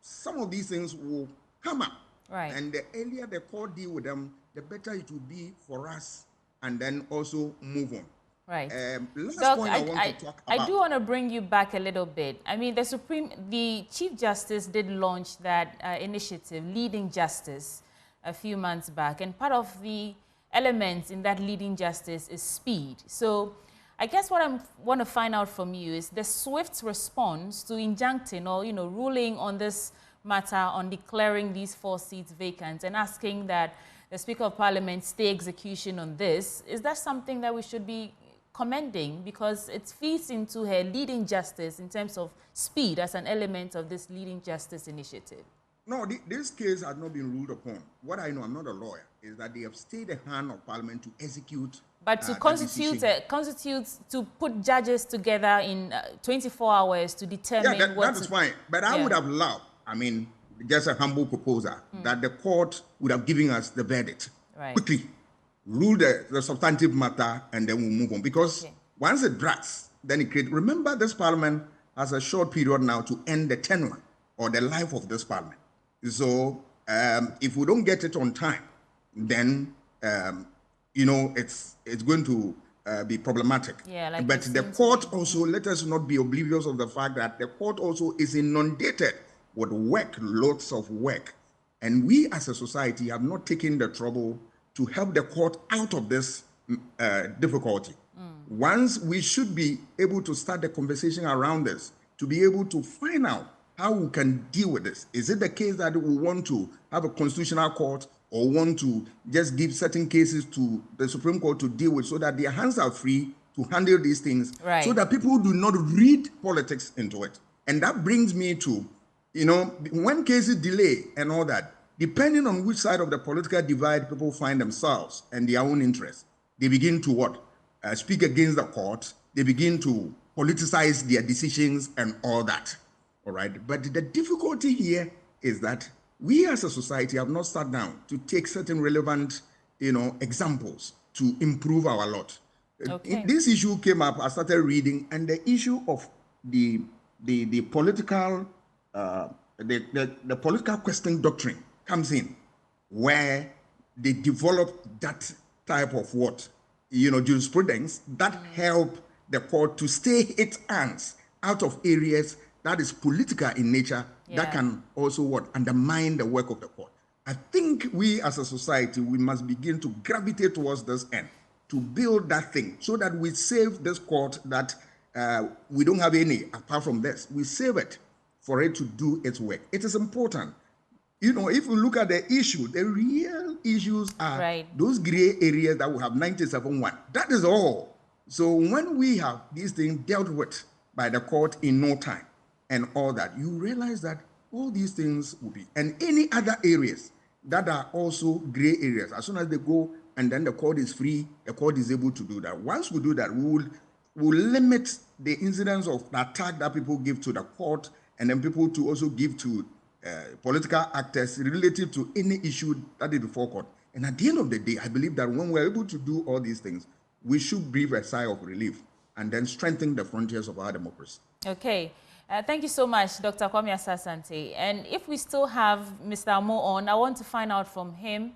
S14: some of these things will come up. Right. And the earlier the court deal with them, the better it will be for us and then also move on.
S1: Right.
S14: Last
S1: Doc,
S14: point I want to talk about.
S1: I do want to bring you back a little bit. I mean, the Chief Justice did launch that initiative, Leading Justice, a few months back. And part of the elements in that Leading Justice is speed. So I guess what I want to find out from you is the swift response to injuncting or, ruling on this matter on declaring these 4 seats vacant and asking that the Speaker of Parliament stay execution on this. Is that something that we should be commending, because it feeds into her leading justice in terms of speed as an element of this Leading Justice initiative?
S14: No, this case has not been ruled upon. What I know, I'm not a lawyer, is that they have stayed the hand of Parliament to execute.
S1: But to to put judges together in 24 hours to determine
S14: that is fine. But I would have loved, just a humble proposal, that the court would have given us the verdict quickly, rule the substantive matter, and then we'll move on. Because once it drags, then it creates. Remember, this Parliament has a short period now to end the tenure or the life of this Parliament. So if we don't get it on time, then it's going to be problematic. But the court also, let us not be oblivious of the fact that the court also is inundated with work, lots of work. And we as a society have not taken the trouble to help the court out of this difficulty. Once we should be able to start the conversation around this, to be able to find out how we can deal with this. Is it the case that we want to have a constitutional court or want to just give certain cases to the Supreme Court to deal with so that their hands are free to handle these things, so that people do not read politics into it? And that brings me to, when cases delay and all that, depending on which side of the political divide people find themselves and their own interests, they begin to speak against the court. They begin to politicize their decisions and all that. All right. But the difficulty here is that we as a society have not sat down to take certain relevant, examples to improve our lot. This issue came up, I started reading, and the issue of the political the political question doctrine comes in, where they develop that type of jurisprudence that help the court to stay its hands out of areas that is political in nature, that can also undermine the work of the court. I think we as a society, we must begin to gravitate towards this end, to build that thing so that we save this court that we don't have any apart from this. We save it for it to do its work. It is important. If we look at the issue, the real issues are those gray areas that we have 97.1. That is all. So when we have these things dealt with by the court in no time and all that, you realize that all these things will be, and any other areas that are also gray areas, as soon as they go and then the court is free, the court is able to do that. Once we do that, we will limit the incidence of the attack that people give to the court, and then people to also give to political actors relative to any issue that is before court. And at the end of the day, I believe that when we're able to do all these things, we should breathe a sigh of relief and then strengthen the frontiers of our democracy.
S1: Okay. Thank you so much, Dr. Kwame Asah-Asante. And if we still have Mr. Amoh on, I want to find out from him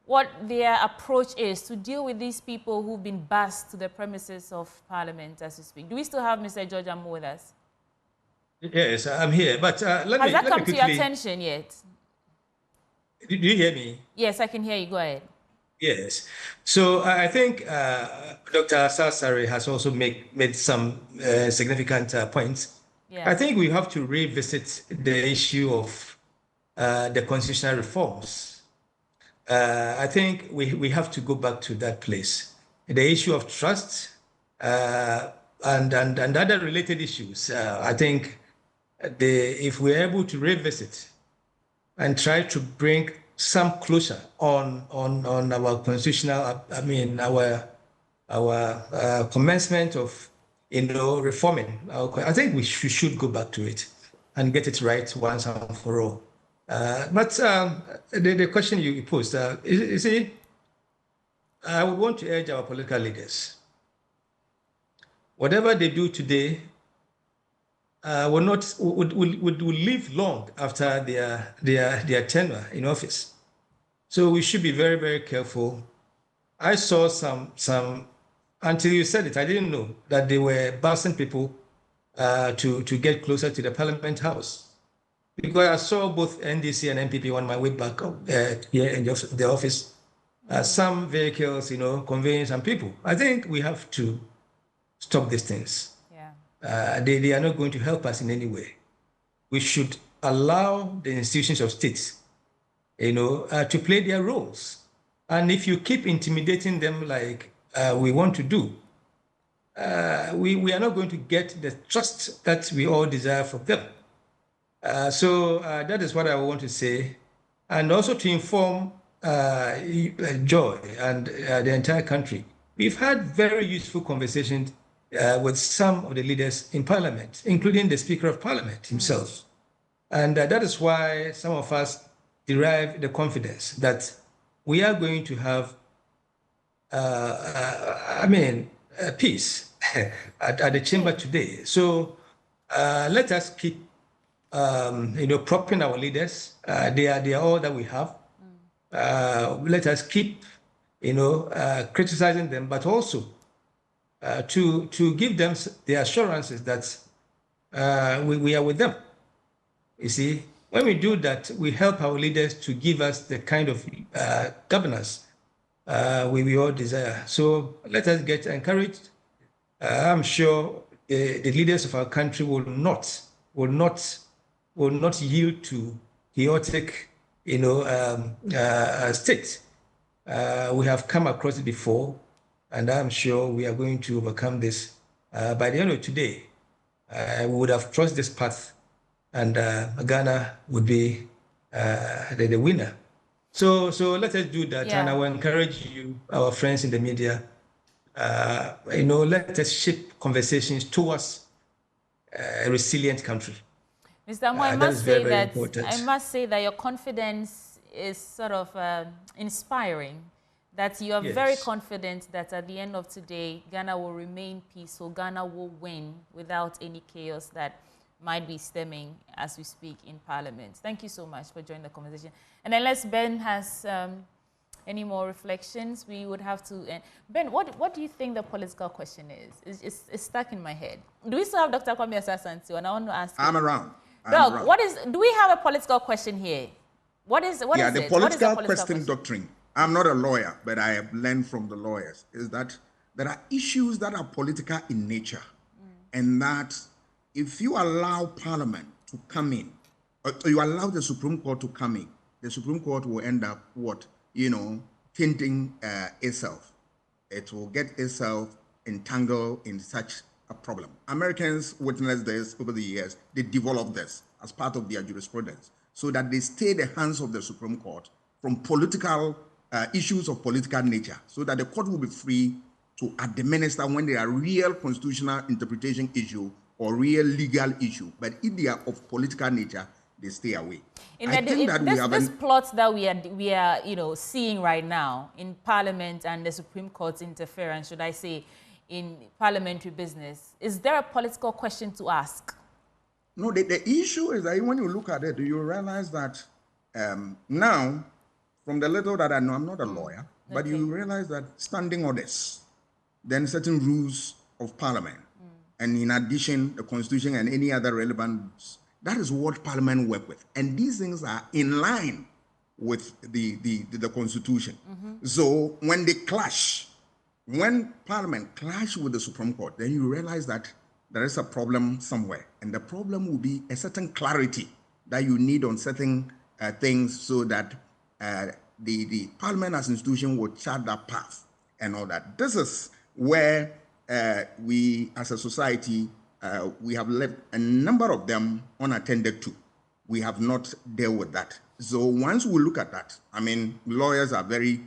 S1: what their approach is to deal with these people who've been bussed to the premises of Parliament, as we speak. Do we still have Mr. George Amoh with us?
S16: Yes, I'm here, but
S1: Has that come to your attention yet?
S16: Do you hear me?
S1: Yes, I can hear you. Go ahead.
S16: Yes. So I think Dr. Asah-Asare has also made some significant points. I think we have to revisit the issue of the constitutional reforms. I think we have to go back to that place. The issue of trust and other related issues. I think if we're able to revisit and try to bring some closure on our constitutional, our commencement of reforming. I think we should go back to it and get it right once and for all. But the question you posed, you see, I would want to urge our political leaders. Whatever they do today would live long after their tenure in office. So we should be very, very careful I saw some, until you said it, I didn't know that they were busing people to get closer to the Parliament House. Because I saw both NDC and MPP on my way back here in the office. Some vehicles, conveying some people. I think we have to stop these things. Yeah. They are not going to help us in any way. We should allow the institutions of states, to play their roles. And if you keep intimidating them like we want to do, we are not going to get the trust that we all desire from them. So that is what I want to say. And also to inform Joy and the entire country, we've had very useful conversations with some of the leaders in Parliament, including the Speaker of Parliament himself. And that is why some of us derive the confidence that we are going to have, peace at the chamber today. So let us keep, propping our leaders. They are all that we have. Let us keep, criticizing them, but also to give them the assurances that we are with them. You see, when we do that, we help our leaders to give us the kind of governance we all desire. So let us get encouraged. I'm sure the leaders of our country will not yield to chaotic, state. We have come across it before, and I'm sure we are going to overcome this. By the end of today, we would have crossed this path, and Ghana would be the winner. So let us do that, and I will encourage you, our friends in the media, let us shape conversations towards a resilient country.
S1: Mr. Amoh, I must say that your confidence is sort of inspiring, that you are very confident that at the end of today, Ghana will remain peaceful, Ghana will win without any chaos that might be stemming as we speak in Parliament. Thank you so much for joining the conversation. And unless Ben has any more reflections, we would have to... Ben, what do you think the political question is? It's stuck in my head. Do we still have Dr. Kwame Asasanti? And I want to ask you.
S14: I'm around.
S1: Doug, do we have a political question here? What is it?
S14: The political question doctrine. I'm not a lawyer, but I have learned from the lawyers, is that there are issues that are political in nature. And that if you allow Parliament to come in, or you allow the Supreme Court to come in, the Supreme Court will end up tainting itself. It will get itself entangled in such a problem. Americans witnessed this over the years. They developed this as part of their jurisprudence so that they stay the hands of the Supreme Court from political issues of political nature, so that the court will be free to administer when there are real constitutional interpretation issue or real legal issue. But if they are of political nature, they stay away.
S1: This plot that we are seeing right now in Parliament and the Supreme Court's interference, should I say, in parliamentary business, is there a political question to ask?
S14: No, the issue is that when you look at it, you realize that now, from the little that I know, I'm not a lawyer, but you realize that standing orders, then certain rules of Parliament, and in addition, the Constitution and any other relevant rules, that is what Parliament work with. And these things are in line with the Constitution. So when they clash, when Parliament clash with the Supreme Court, then you realize that there is a problem somewhere. And the problem will be a certain clarity that you need on certain things so that the Parliament as institution will chart that path and all that. This is where we as a society, we have left a number of them unattended to. We have not dealt with that. So once we look at that, lawyers are the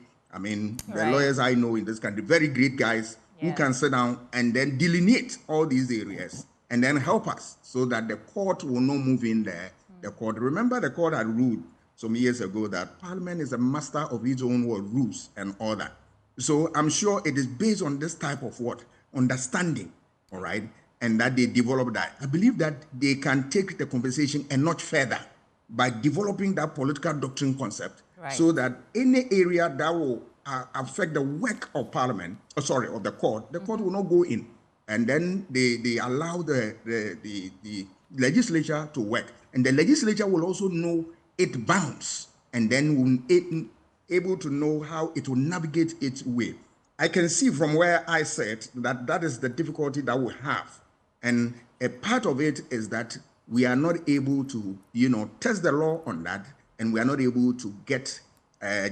S14: lawyers I know in this country, very great guys who can sit down and then delineate all these areas and then help us so that the court will not move in there. The court, remember the court had ruled some years ago that Parliament is a master of its own rules and all that. So I'm sure it is based on this type of understanding, all right, and that they develop that. I believe that they can take the conversation a notch further by developing that political doctrine concept, so that any area that will affect the work of Parliament, of the court, the court will not go in. And then they allow the legislature to work. And the legislature will also know its bounds, and then will able to know how it will navigate its way. I can see from where I said that is the difficulty that we have. And a part of it is that we are not able to, test the law on that, and we are not able to get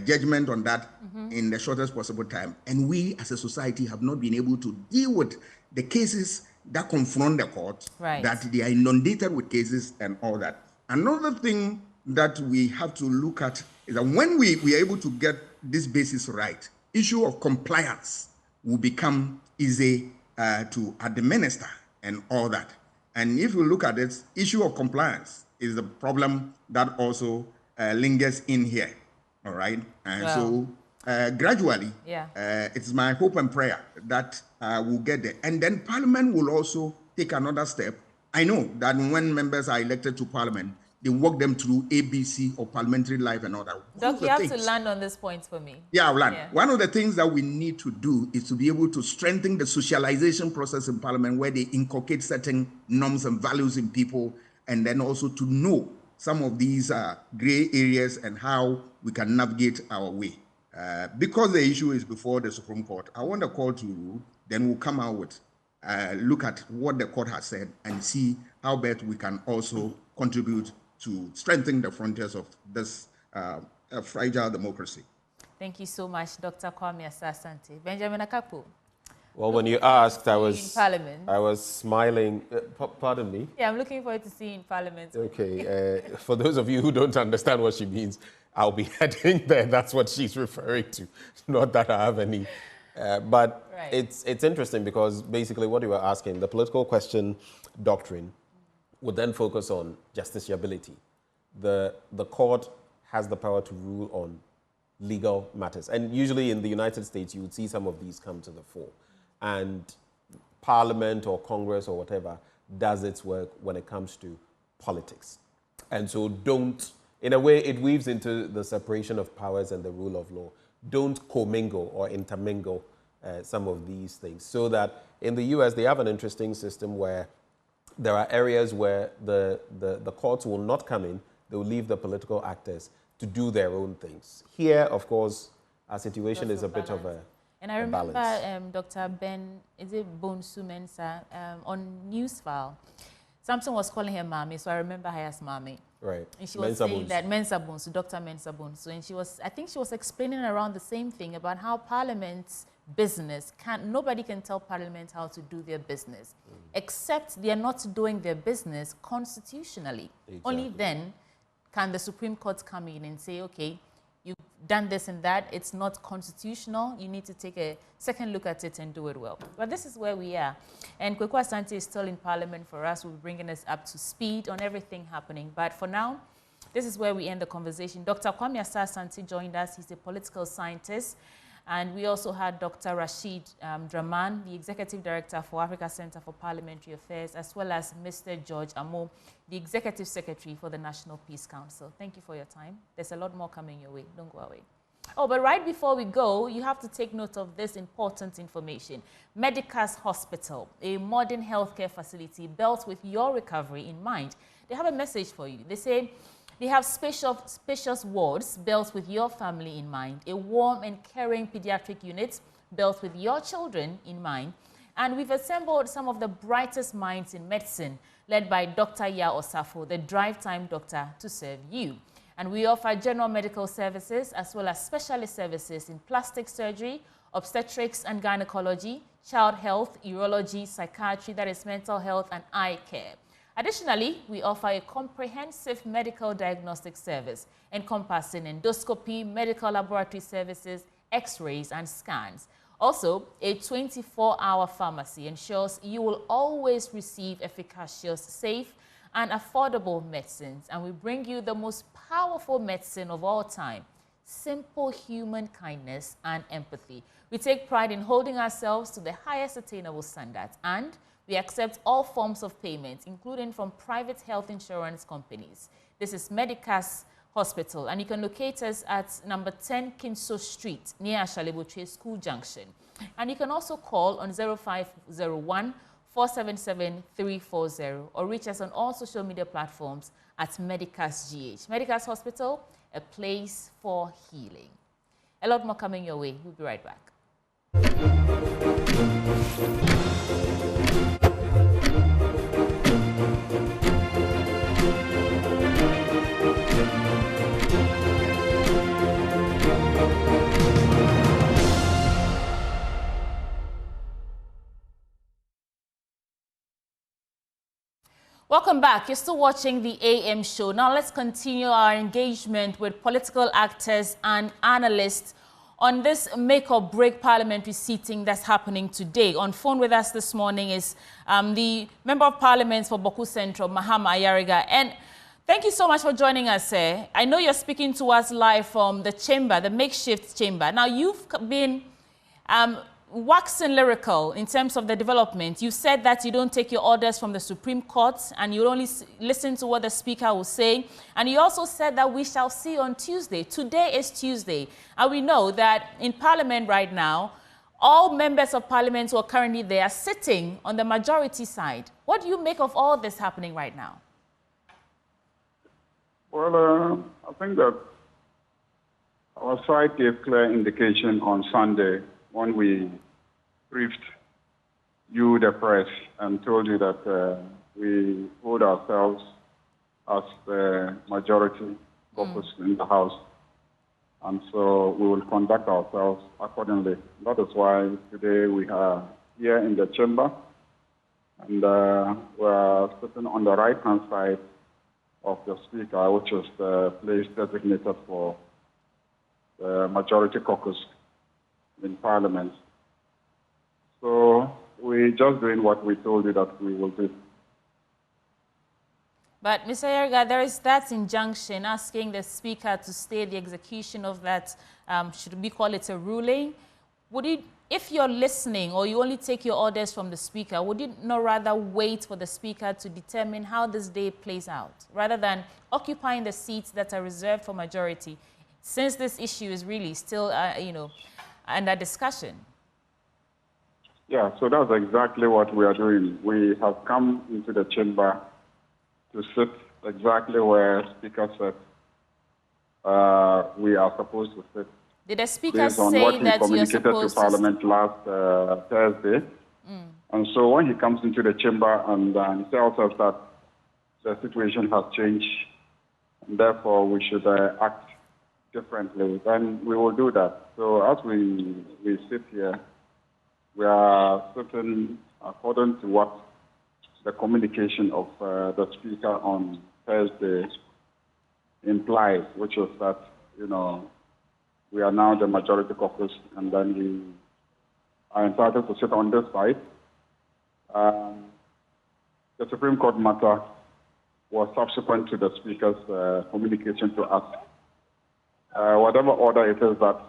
S14: judgment on that in the shortest possible time. And we as a society have not been able to deal with the cases that confront the court, that they are inundated with cases and all that. Another thing that we have to look at is that when we are able to get this basis right, issue of compliance will become easy to administer and all that. And if you look at it, issue of compliance is the problem that also lingers in here. All right. And so gradually, it's my hope and prayer that we'll get there. And then Parliament will also take another step. I know that when members are elected to Parliament, they walk them through ABC or parliamentary life and all that.
S1: Doc, you have to land on this point for me.
S14: Yeah, I'll land. Yeah. One of the things that we need to do is to be able to strengthen the socialization process in Parliament, where they inculcate certain norms and values in people, and then also to know some of these gray areas and how we can navigate our way. Because the issue is before the Supreme Court, I want the court to then we'll come out with, look at what the court has said and see how best we can also contribute to strengthen the frontiers of this fragile democracy.
S1: Thank you so much, Dr. Kwame Asah-Asante. Benjamin Akapo.
S2: Well, when you asked, I was smiling. Pardon me?
S1: Yeah, I'm looking forward to seeing you in Parliament.
S2: Okay. For those of you who don't understand what she means, I'll be heading there. That's what she's referring to. Not that I have any. But it's interesting because basically what you were asking, the political question doctrine, would then focus on justiciability. The court has the power to rule on legal matters. And usually in the United States, you would see some of these come to the fore. And Parliament or Congress or whatever does its work when it comes to politics. And so in a way, it weaves into the separation of powers and the rule of law. Don't commingle or intermingle some of these things. So that in the US, they have an interesting system where there are areas where the courts will not come in. They will leave the political actors to do their own things. Here, of course, our situation is a bit of a
S1: And I remember Dr. Ben, is it Bonsu Mensah, on Newsfile, Samson was calling her Mami, so I remember her as Mami.
S2: Right.
S1: And she was saying that Mensah Bonsu, Dr. Mensah Bonsu, and I think she was explaining around the same thing about how Parliament's business nobody can tell Parliament how to do their business, except they are not doing their business constitutionally. Exactly. Only then can the Supreme Court come in and say, okay, you've done this and that, it's not constitutional, you need to take a second look at it and do it well. But this is where we are. And Kweku Asante is still in Parliament for us, we're bringing us up to speed on everything happening. But for now, this is where we end the conversation. Dr. Kwame Asah-Asante joined us, he's a political scientist. And we also had Dr. Rashid Draman, the Executive Director for Africa Center for Parliamentary Affairs, as well as Mr. George Amoh, the Executive Secretary for the National Peace Council. Thank you for your time. There's a lot more coming your way. Don't go away. Oh, but right before we go, you have to take note of this important information. Medicas Hospital, a modern healthcare facility built with your recovery in mind. They have a message for you. They say, they have spacious wards built with your family in mind, a warm and caring pediatric unit built with your children in mind, and we've assembled some of the brightest minds in medicine, led by Dr. Ya Osafo, the drive-time doctor, to serve you. And we offer general medical services as well as specialist services in plastic surgery, obstetrics and gynecology, child health, urology, psychiatry, that is mental health, and eye care. Additionally, we offer a comprehensive medical diagnostic service encompassing endoscopy, medical laboratory services, x-rays, and scans. Also, a 24-hour pharmacy ensures you will always receive efficacious, safe, and affordable medicines. And we bring you the most powerful medicine of all time, simple human kindness and empathy. We take pride in holding ourselves to the highest attainable standards, and we accept all forms of payment, including from private health insurance companies. This is Medicas Hospital. And you can locate us at number 10 Kinso Street near Ashalebotre School Junction. And you can also call on 0501 477 340 or reach us on all social media platforms at Medicas GH. Medicas Hospital, a place for healing. A lot more coming your way. We'll be right back. Welcome back. You're still watching the AM show. Now let's continue our engagement with political actors and analysts on this make or break parliamentary seating that's happening today. On phone with us this morning is the Member of Parliament for Boku Central, Mahama Ayariga. And thank you so much for joining us, sir. I know you're speaking to us live from the chamber, the makeshift chamber. Now you've been waxing lyrical in terms of the development. You said that you don't take your orders from the Supreme Court and you only listen to what the Speaker will say. And you also said that we shall see on Tuesday. Today is Tuesday. And we know that in Parliament right now, all members of Parliament who are currently there are sitting on the majority side. What do you make of all this happening right now?
S17: Well, I think that our side gave clear indication on Sunday when we briefed you, the press, and told you that we hold ourselves as the majority caucus in the House. And so we will conduct ourselves accordingly. That is why today we are here in the chamber, and we are sitting on the right-hand side of the Speaker, which is the place designated for the majority caucus in Parliament. So we're just doing what we told you that we will do.
S1: But, Mr. Ayariga, there is that injunction asking the Speaker to stay the execution of that, should we call it a ruling? Would it, if you're listening or you only take your orders from the Speaker, would you not rather wait for the Speaker to determine how this day plays out, rather than occupying the seats that are reserved for majority, since this issue is really still, under discussion?
S17: Yeah, so that's exactly what we are doing. We have come into the chamber to sit exactly where Speaker said we are supposed to sit.
S1: Did the Speaker
S17: based on
S1: say
S17: what he
S1: that you're
S17: communicated
S1: supposed
S17: to Parliament last Thursday? And so when he comes into the chamber and he tells us that the situation has changed, and therefore we should act differently, then we will do that. So as we sit here, we are sitting according to what the communication of the Speaker on Thursday implies, which is that, we are now the majority caucus, and then we are entitled to sit on this side. The Supreme Court matter was subsequent to the Speaker's communication to us. Whatever order it is that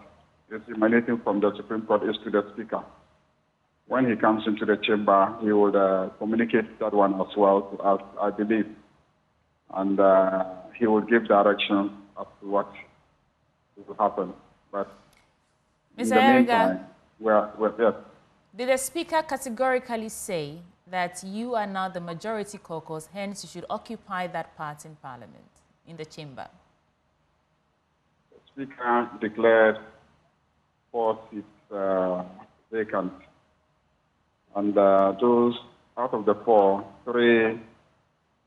S17: is emanating from the Supreme Court is to the Speaker. When he comes into the chamber, he would communicate that one as well to us, I believe. And he will give direction as to what will happen. But
S1: Ms.
S17: in the
S1: Ayariga,
S17: meantime, yes.
S1: Did the Speaker categorically say that you are now the majority caucus, hence you should occupy that part in Parliament, in the chamber?
S17: The Speaker declared 4 seats vacant. And those, out of the 4, 3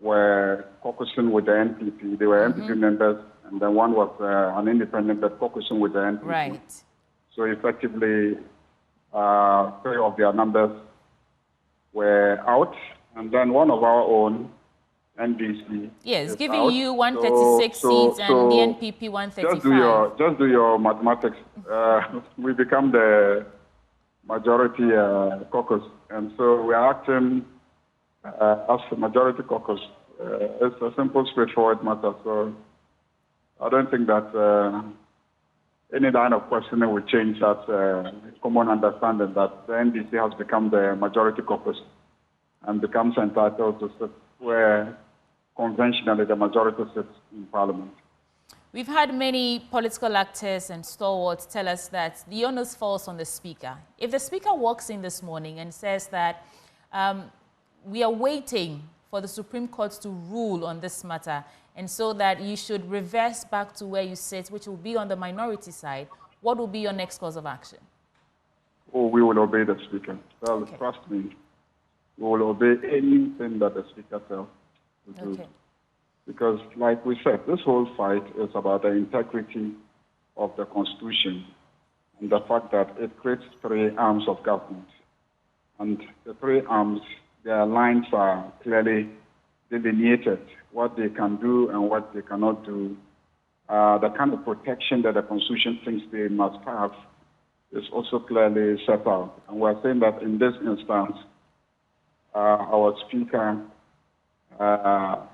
S17: were caucusing with the NPP. They were NPP members, and then one was an independent but caucusing with the NPP.
S1: Right.
S17: So effectively, 3 of their members were out, and then one of our own, NDC.
S1: Yes, giving
S17: out.
S1: you 136 seats and the NPP 135.
S17: Just do your mathematics. We become the majority caucus, and so we are acting as a majority caucus. It's a simple, straightforward matter. So I don't think that any line of questioning will change that common understanding that the NDC has become the majority caucus and becomes entitled to sit where conventionally the majority sits in Parliament.
S1: We've had many political actors and stalwarts tell us that the onus falls on the Speaker. If the Speaker walks in this morning and says that we are waiting for the Supreme Court to rule on this matter, and so that you should reverse back to where you sit, which will be on the minority side, what will be your next course of action?
S17: Oh, we will obey the Speaker. Well, okay. Trust me, we will obey anything that the Speaker tells us to do. Because, like we said, this whole fight is about the integrity of the Constitution and the fact that it creates three arms of government. And the three arms, their lines are clearly delineated, what they can do and what they cannot do. The kind of protection that the Constitution thinks they must have is also clearly set out. And we're saying that in this instance, our Speaker,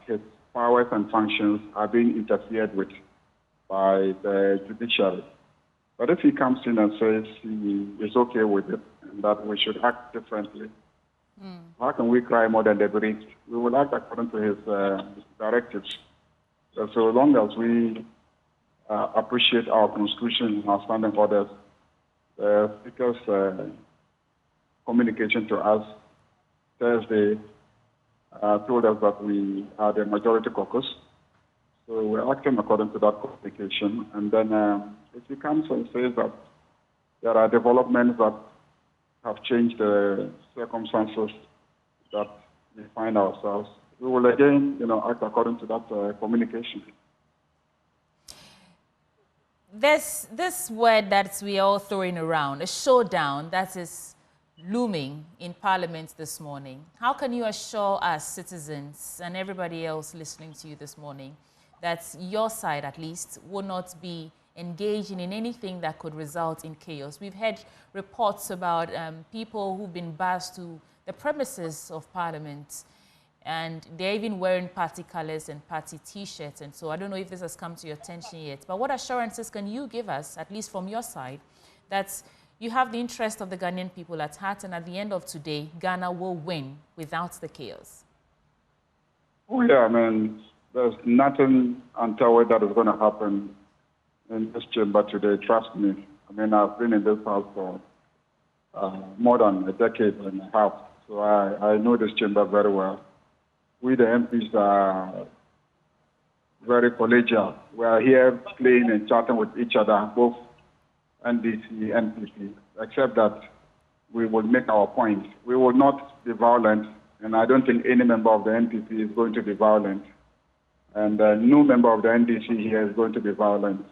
S17: his powers and functions are being interfered with by the judiciary. But if he comes in and says he is okay with it and that we should act differently, how can we cry more than the bereaved? We will act according to his directives. So long as we appreciate our Constitution and our standing orders, the Speaker's communication to us Thursday told us that we are the majority caucus. So we're acting according to that communication. And then if he comes and says that there are developments that have changed the circumstances that we find ourselves, we will again, act according to that communication.
S1: There's this word that we are all throwing around, a showdown that is looming in Parliament this morning. How can you assure us, citizens, and everybody else listening to you this morning, that your side, at least, will not be engaging in anything that could result in chaos? We've heard reports about people who've been bussed to the premises of Parliament, and they're even wearing party colors and party T-shirts. And so I don't know if this has come to your attention yet, but what assurances can you give us, at least from your side, that you have the interest of the Ghanaian people at heart, and at the end of today, Ghana will win without the chaos?
S17: Oh, yeah, there's nothing untoward that is going to happen in this chamber today, trust me. I've been in this house for more than a decade and a half, so I know this chamber very well. We, the MPs, are very collegial. We are here playing and chatting with each other, both NDC, NPP, except that we will make our point. We will not be violent, and I don't think any member of the NPP is going to be violent. And no member of the NDC here is going to be violent.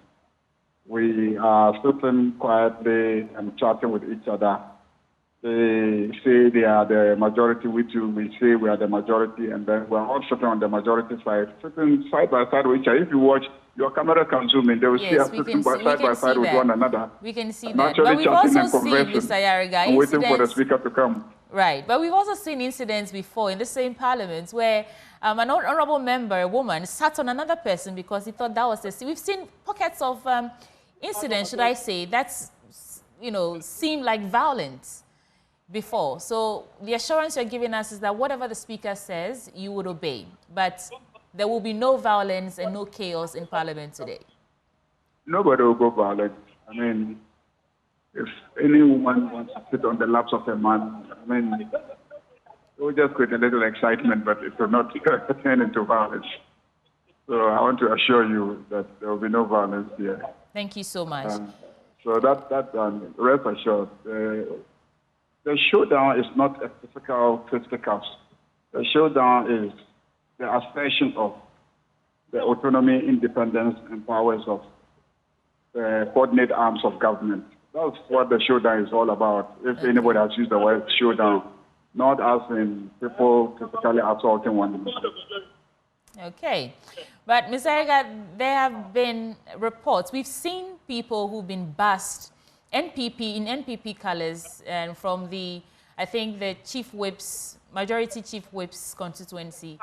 S17: We are sitting quietly and chatting with each other. They say they are the majority, we say we are the majority, and then we're all sitting on the majority side, sitting side by side with each other. If you watch, your camera can zoom in, they will see us sitting side by side with one another.
S1: We can see that. But we've also seen, Mr. Yariga,
S17: waiting for the Speaker to come.
S1: Right, but we've also seen incidents before in the same Parliament where an honourable member, a woman, sat on another person because he thought that was the... We've seen pockets of incidents, should I say, that's, seem like violence before. So the assurance you're giving us is that whatever the Speaker says, you would obey. But there will be no violence and no chaos in Parliament today.
S17: Nobody will go violent. If any woman wants to sit on the laps of a man, it will just create a little excitement, but it will not turn into violence. So I want to assure you that there will be no violence here.
S1: Thank you so much.
S17: So rest assured. The showdown is not a physical fisticuffs. The showdown is the assertion of the autonomy, independence, and powers of the coordinate arms of government. That's what the showdown is all about, if anybody has used the word showdown, not as in people physically assaulting one another.
S1: Okay. But, Mr. Yariga, there have been reports. We've seen people who've been bussed in NPP colors, and from the Chief Whip's, Majority Chief Whip's constituency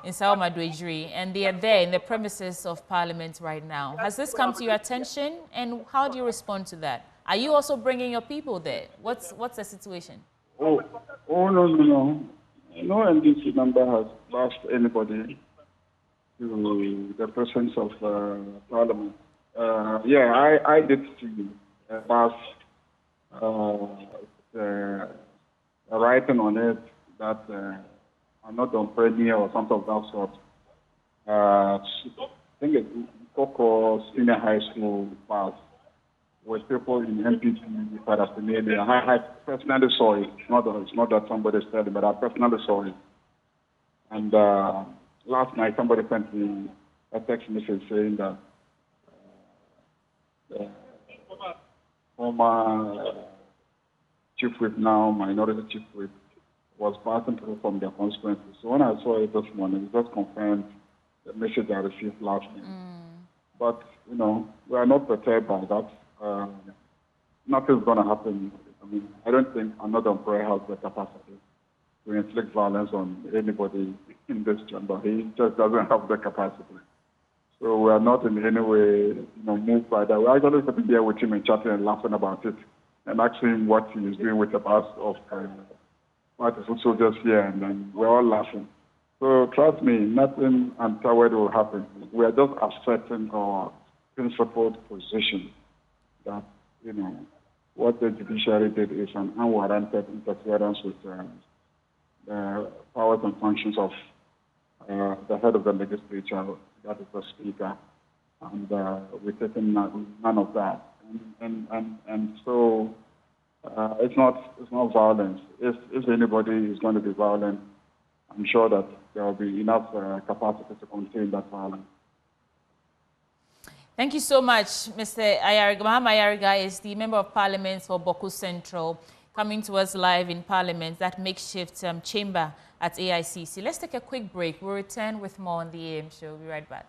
S1: in Sao Madouejiri, and they are there in the premises of Parliament right now. Has this come to your attention, and how do you respond to that? Are you also bringing your people there? What's the situation?
S17: No. No NDC member has bussed anybody. to the presence of Parliament. Yeah, I did see pass a writing on it that I'm not on premier or something of that sort. I think it's Coco Senior High School pass with people in MPP paraphernalia. I personally saw it. It's not that somebody said it, but I personally saw it. And last night somebody sent me a text message saying that the former chief whip, now minority chief whip, was passing through from their constituency. So when I saw it this morning, it just confirmed the message I received last night. But, you know, we are not prepared by that. Nothing's going to happen. I mean, I don't think another umbrella has the capacity to inflict violence on anybody in this chamber. He just doesn't have the capacity. So we are not in any way, moved by that. We're actually sitting there with him and chatting and laughing about it and asking him what he is doing with the past of parties soldiers here, and then we're all laughing. So trust me, nothing untoward will happen. We are just asserting our principled position that, what the judiciary did is an unwarranted interference with the powers and functions of the head of the legislature, that is the speaker, and we're taking none of that. And so it's not violence. If anybody is going to be violent, I'm sure that there will be enough capacity to contain that violence.
S1: Thank you so much, Mr. Ayariga. Mahama Ayariga is the Member of Parliament for Boku Central, coming to us live in Parliament, that makeshift chamber at AICC. Let's take a quick break. We'll return with more on the AM show. We'll be right back.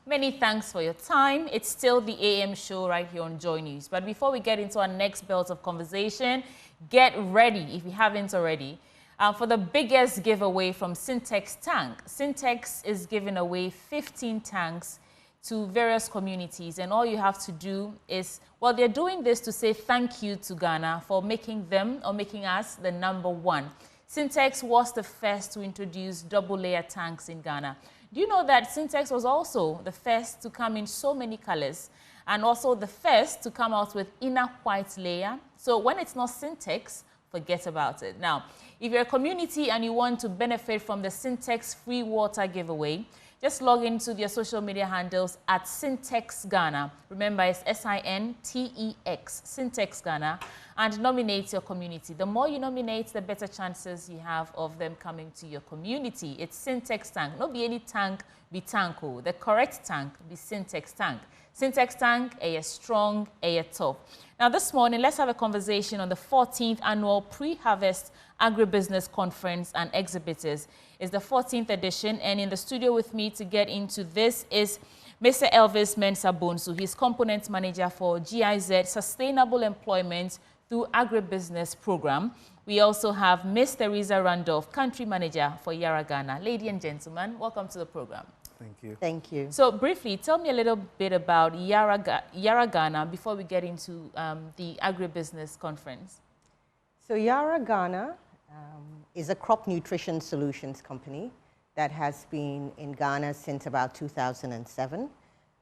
S1: Many thanks for your time. It's still the AM show right here on Joy News. But before we get into our next belt of conversation, get ready, if you haven't already, for the biggest giveaway from Syntex Tank. Syntex is giving away 15 tanks to various communities, and all you have to do is, well, they're doing this to say thank you to Ghana for making them, or making us, the #1. Syntex was the first to introduce double-layer tanks in Ghana. Do you know that Syntex was also the first to come in so many colors, and also the first to come out with inner white layer? So when it's not Syntex, forget about it. Now, if you're a community and you want to benefit from the Syntex free water giveaway, just log into their social media handles at Syntex Ghana. Remember, it's SINTEX, Syntex Ghana, and nominate your community. The more you nominate, the better chances you have of them coming to your community. It's Syntex Tank. Not be any tank, be tanko. The correct tank be Syntex Tank. Syntex Tank, a strong, a tough. Now this morning, let's have a conversation on the 14th annual pre-harvest Agri-business conference and exhibitors. It's the 14th edition, and in the studio with me to get into this is Mr. Elvis Mensah-Bonsu. He's component manager for GIZ Sustainable Employment through Agri-business program. We also have Ms. Theresa Randolph, country manager for Yara Ghana. Ladies and gentlemen, welcome to the program.
S18: Thank you.
S1: Thank you. So briefly, tell me a little bit about Yara Ghana before we get into the Agri-business conference.
S19: So Yara Ghana is a crop nutrition solutions company that has been in Ghana since about 2007.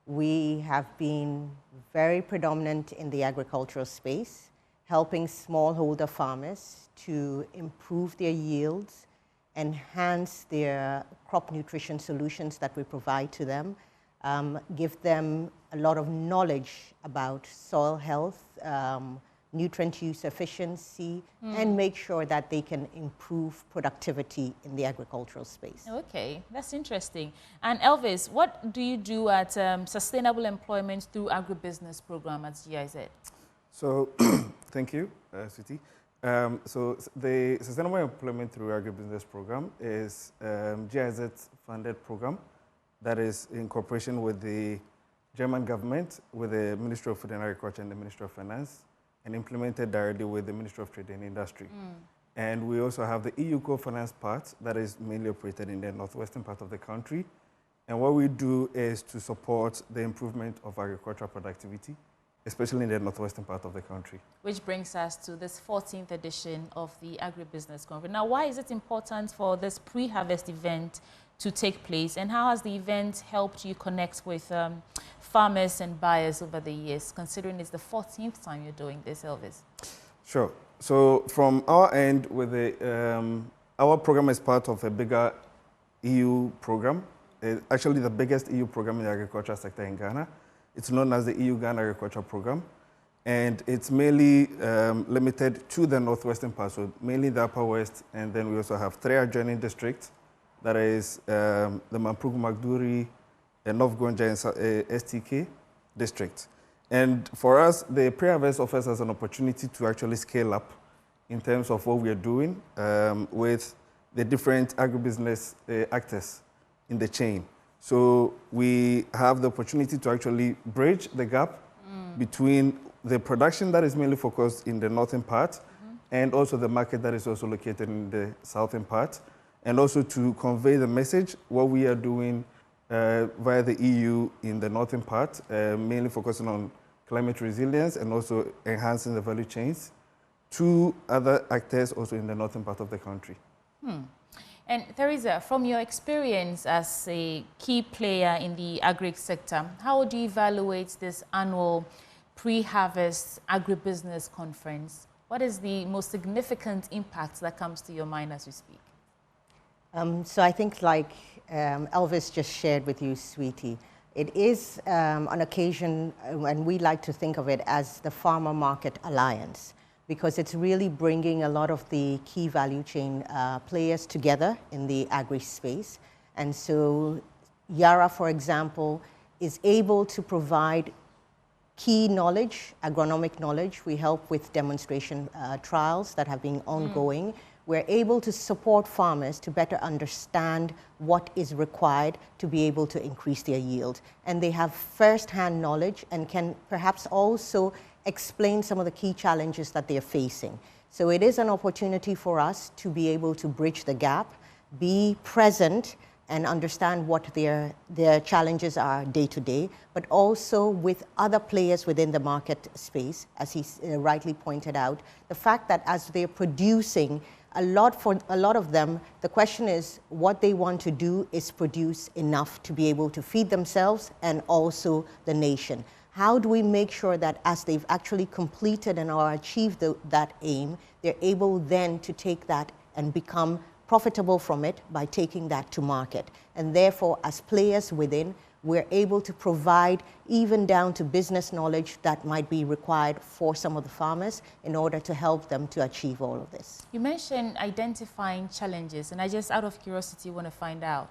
S19: We have been very predominant in the agricultural space, helping smallholder farmers to improve their yields, enhance their crop nutrition solutions that we provide to them, give them a lot of knowledge about soil health, nutrient use efficiency, and make sure that they can improve productivity in the agricultural space.
S1: Okay, that's interesting. And Elvis, what do you do at Sustainable Employment through Agribusiness program at GIZ?
S18: So, thank you, Sweetie. So the Sustainable Employment through Agribusiness program is GIZ's funded program that is in cooperation with the German government, with the Ministry of Food and Agriculture and the Ministry of Finance, and implemented directly with the Ministry of Trade and Industry. And we also have the EU co-finance part that is mainly operated in the northwestern part of the country. And what we do is to support the improvement of agricultural productivity, especially in the northwestern part of the country.
S1: Which brings us to this 14th edition of the Agri-Business Conference. Now, why is it important for this pre-harvest event to take place, and how has the event helped you connect with farmers and buyers over the years, considering it's the 14th time you're doing this, Elvis?
S18: Sure. So from our end, with the, our program is part of a bigger EU program. It's actually the biggest EU program in the agriculture sector in Ghana. It's known as the EU Ghana Agriculture Program. And it's mainly limited to the northwestern part, so mainly the Upper West. And then we also have 3 adjoining districts. That is the Mampuku Magduri, North Gonja, and STK districts. And for us, the pre-harvest offers us an opportunity to actually scale up in terms of what we are doing with the different agribusiness actors in the chain. So we have the opportunity to actually bridge the gap between the production that is mainly focused in the northern part and also the market that is also located in the southern part, and also to convey the message, what we are doing via the EU in the northern part, mainly focusing on climate resilience and also enhancing the value chains to other actors also in the northern part of the country.
S1: And Theresa, from your experience as a key player in the agri sector, how do you evaluate this annual pre-harvest agribusiness conference? What is the most significant impact that comes to your mind as we speak?
S19: So I think, like Elvis just shared with you, Sweetie, it is an occasion, and we like to think of it as the Farmer Market Alliance, because it's really bringing a lot of the key value chain players together in the agri space. And so Yara, for example, is able to provide key knowledge, agronomic knowledge. We help with demonstration trials that have been ongoing. We're able to support farmers to better understand what is required to be able to increase their yield. And they have first-hand knowledge and can perhaps also explain some of the key challenges that they're facing. So it is an opportunity for us to be able to bridge the gap, be present, and understand what their challenges are day to day, but also with other players within the market space, as he rightly pointed out. The fact that as they're producing, for a lot of them, the question is what they want to do is produce enough to be able to feed themselves and also the nation. How do we make sure that as they've actually completed and or achieved that aim, they're able then to take that and become profitable from it by taking that to market? And therefore, as players within, we're able to provide even down to business knowledge that might be required for some of the farmers in order to help them to achieve all of this.
S1: You mentioned identifying challenges, and I just, out of curiosity, want to find out,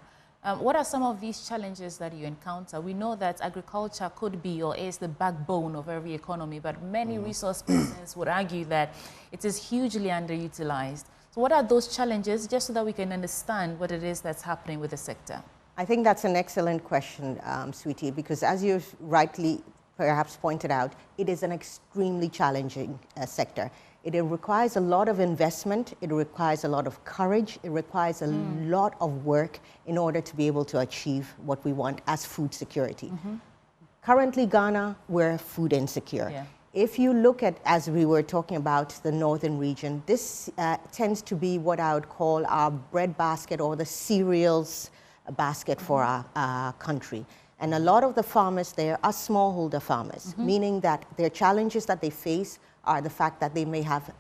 S1: what are some of these challenges that you encounter? We know that agriculture could be or is the backbone of every economy, but many resource persons would argue that it is hugely underutilized. So what are those challenges, just so that we can understand what it is that's happening with the sector?
S19: I think that's an excellent question, Sweetie, because as you rightly perhaps pointed out, it is an extremely challenging sector. It requires a lot of investment, it requires a lot of courage, it requires a lot of work in order to be able to achieve what we want as food security. Currently, Ghana, we're food insecure.
S1: Yeah.
S19: If you look at, as we were talking about, the northern region, this tends to be what I would call our bread basket or the cereals basket for our country. And a lot of the farmers there are smallholder farmers, meaning that their challenges that they face are the fact that they may have,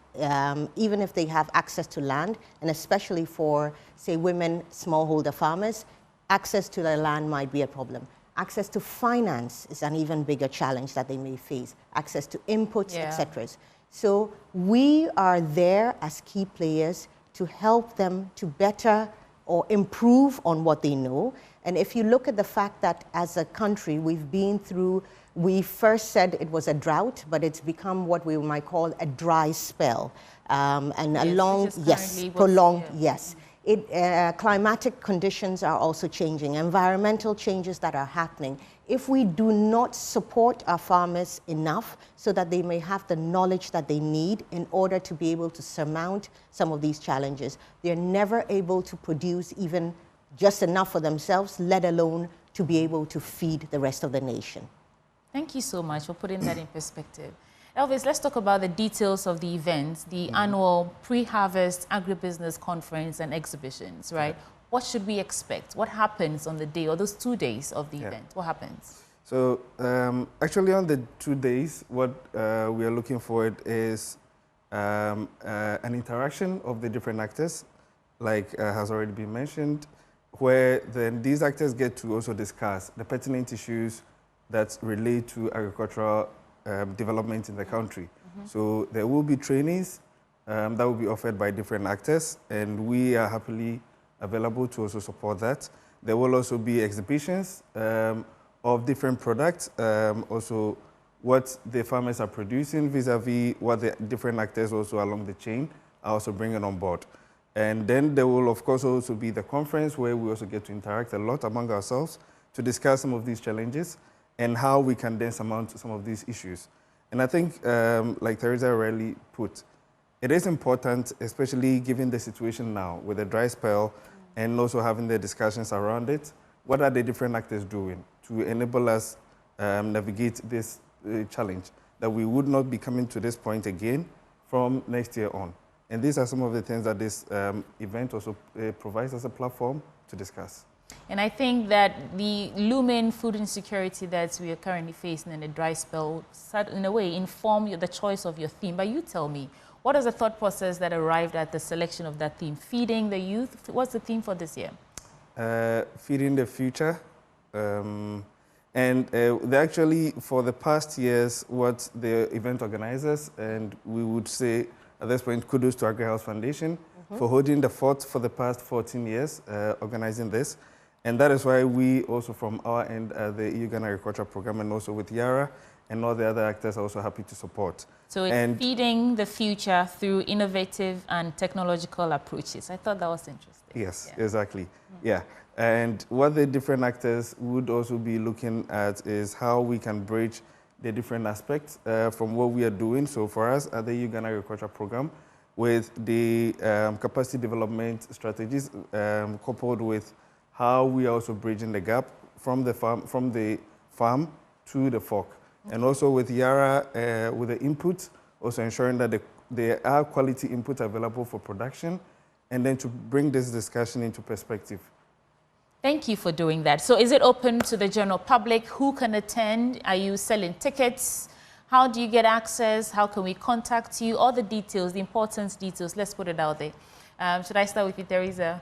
S19: even if they have access to land, and especially for, say, women smallholder farmers, access to their land might be a problem. Access to finance is an even bigger challenge that they may face, access to inputs, etc. So we are there as key players to help them to better or improve on what they know. And if you look at the fact that as a country we've been through, we first said it was a drought, but it's become what we might call a dry spell. And a long, prolonged, Climatic conditions are also changing, environmental changes that are happening. If we do not support our farmers enough so that they may have the knowledge that they need in order to be able to surmount some of these challenges, they're never able to produce even just enough for themselves, let alone to be able to feed the rest of the nation.
S1: Thank you so much for putting that in perspective. Elvis, let's talk about the details of the events, the annual pre-harvest agribusiness conference and exhibitions, right? What should we expect? What happens on the day or those 2 days of the event? What happens?
S18: So actually on the 2 days, what we are looking for is an interaction of the different actors, like has already been mentioned, where then these actors get to also discuss the pertinent issues that relate to agricultural development in the country. So there will be trainings that will be offered by different actors, and we are happily available to also support that. There will also be exhibitions of different products, also what the farmers are producing vis-a-vis what the different actors also along the chain are also bringing on board. And then there will, of course, also be the conference where we also get to interact a lot among ourselves to discuss some of these challenges and how we can then surmount some of these issues. And I think, like Teresa really put, it is important, especially given the situation now with the dry spell and also having the discussions around it, what are the different actors doing to enable us navigate this challenge, that we would not be coming to this point again from next year on. And these are some of the things that this event also provides as a platform to discuss.
S1: And I think that the looming food insecurity that we are currently facing in the dry spell, in a way, inform the choice of your theme. But you tell me, what is the thought process that arrived at the selection of that theme? Feeding the youth? What's the theme for this year?
S18: Feeding the future. And they actually, for the past years, what the event organizers, and we would say at this point, kudos to Agri-House Foundation for holding the fort for the past 14 years, organizing this. And that is why we also from our end, the EU Ghana Agriculture Program, and also with Yara and all the other actors are also happy to support.
S1: So it's feeding the future through innovative and technological approaches. I thought that was interesting.
S18: Yes, exactly. Yeah. And what the different actors would also be looking at is how we can bridge the different aspects from what we are doing. So for us at the EU Ghana Agriculture Program, with the capacity development strategies coupled with how we are also bridging the gap from the farm to the fork. And also with Yara, with the input, also ensuring that there are quality inputs available for production, and then to bring this discussion into perspective.
S1: Thank you for doing that. So is it open to the general public? Who can attend? Are you selling tickets? How do you get access? How can we contact you? All the details, the important details, let's put it out there. Should I start with you, Teresa?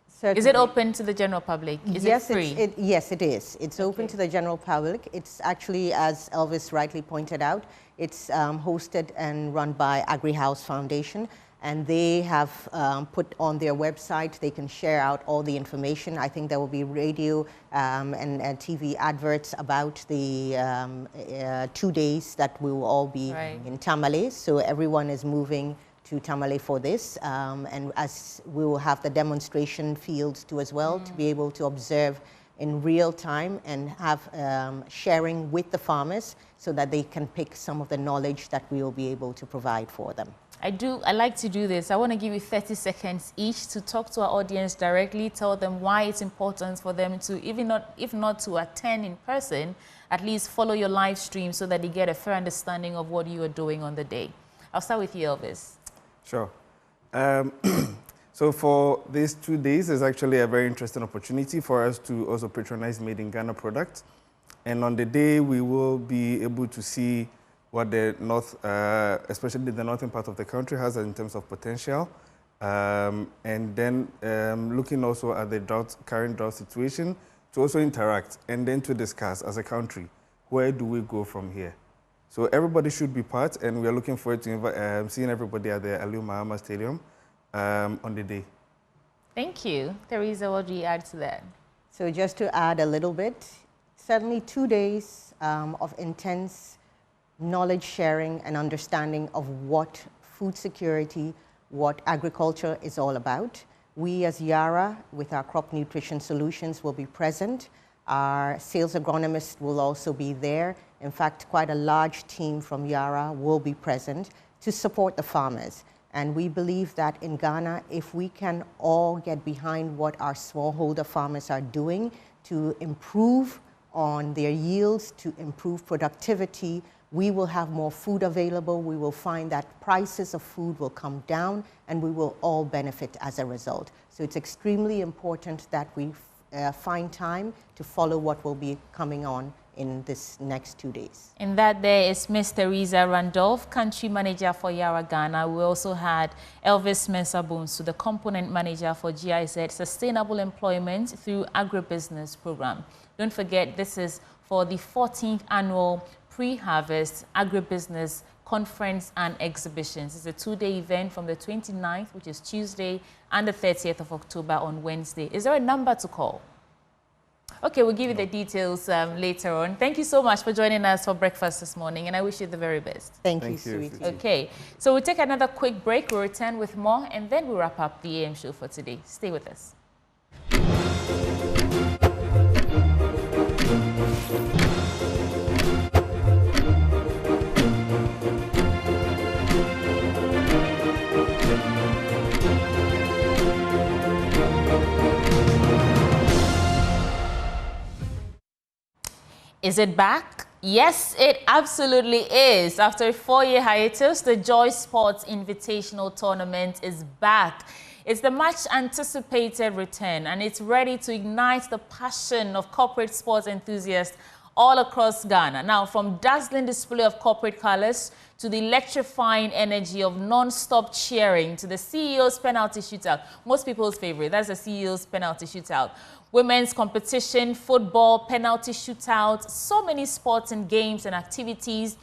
S1: Certainly. Is it open to the general public? Is it free?
S19: Yes, it is. It's open to the general public. It's actually, as Elvis rightly pointed out, it's hosted and run by Agri-House Foundation. And they have put on their website, they can share out all the information. I think there will be radio and TV adverts about the 2 days that we will all be in Tamale. So everyone is moving to Tamale for this. And as we will have the demonstration fields too as well to be able to observe in real time and have sharing with the farmers so that they can pick some of the knowledge that we will be able to provide for them.
S1: I like to do this. I want to give you 30 seconds each to talk to our audience directly, tell them why it's important for them to, if not to attend in person, at least follow your live stream so that they get a fair understanding of what you are doing on the day. I'll start with you, Elvis.
S18: Sure. So for these 2 days is actually a very interesting opportunity for us to also patronize Made in Ghana products. And on the day, we will be able to see what the north, especially the northern part of the country, has in terms of potential. And then looking also at the current drought situation to also interact and then to discuss as a country, where do we go from here? So everybody should be part, and we are looking forward to seeing everybody at the Aliu Mahama Stadium on the day.
S1: Thank you. Teresa, what do you add to that?
S19: So just to add a little bit, certainly 2 days of intense knowledge sharing and understanding of what food security, what agriculture is all about. We as Yara, with our crop nutrition solutions, will be present. Our sales agronomists will also be there. In fact, quite a large team from Yara will be present to support the farmers. And we believe that in Ghana, if we can all get behind what our smallholder farmers are doing to improve on their yields, to improve productivity, we will have more food available. We will find that prices of food will come down, and we will all benefit as a result. So it's extremely important that we find time to follow what will be coming on in this next 2 days.
S1: And that there is Ms. Teresa Randolph, Country Manager for Yara Ghana. We also had Elvis Mensah-Bonsu, the Component Manager for GIZ Sustainable Employment through Agri-business Program. Don't forget, this is for the 14th Annual Pre-Harvest Agri-business Conference and Exhibitions. It's a 2-day event from the 29th, which is Tuesday, and the 30th of October on Wednesday. Is there a number to call? Okay, we'll give you the details later on. Thank you so much for joining us for breakfast this morning, and I wish you the very best.
S19: Thank you, sweetie.
S1: Okay, so we'll take another quick break. We'll return with more, and then we'll wrap up the AM show for today. Stay with us. Is it back? Yes, it absolutely is. After a 4-year hiatus, the Joy Sports Invitational Tournament is back. It's the much anticipated return, and it's ready to ignite the passion of corporate sports enthusiasts all across Ghana. Now, from dazzling display of corporate colors to the electrifying energy of non-stop cheering to the CEO's penalty shootout, most people's favorite, that's the CEO's penalty shootout. Women's competition, football, penalty shootout, so many sports and games and activities,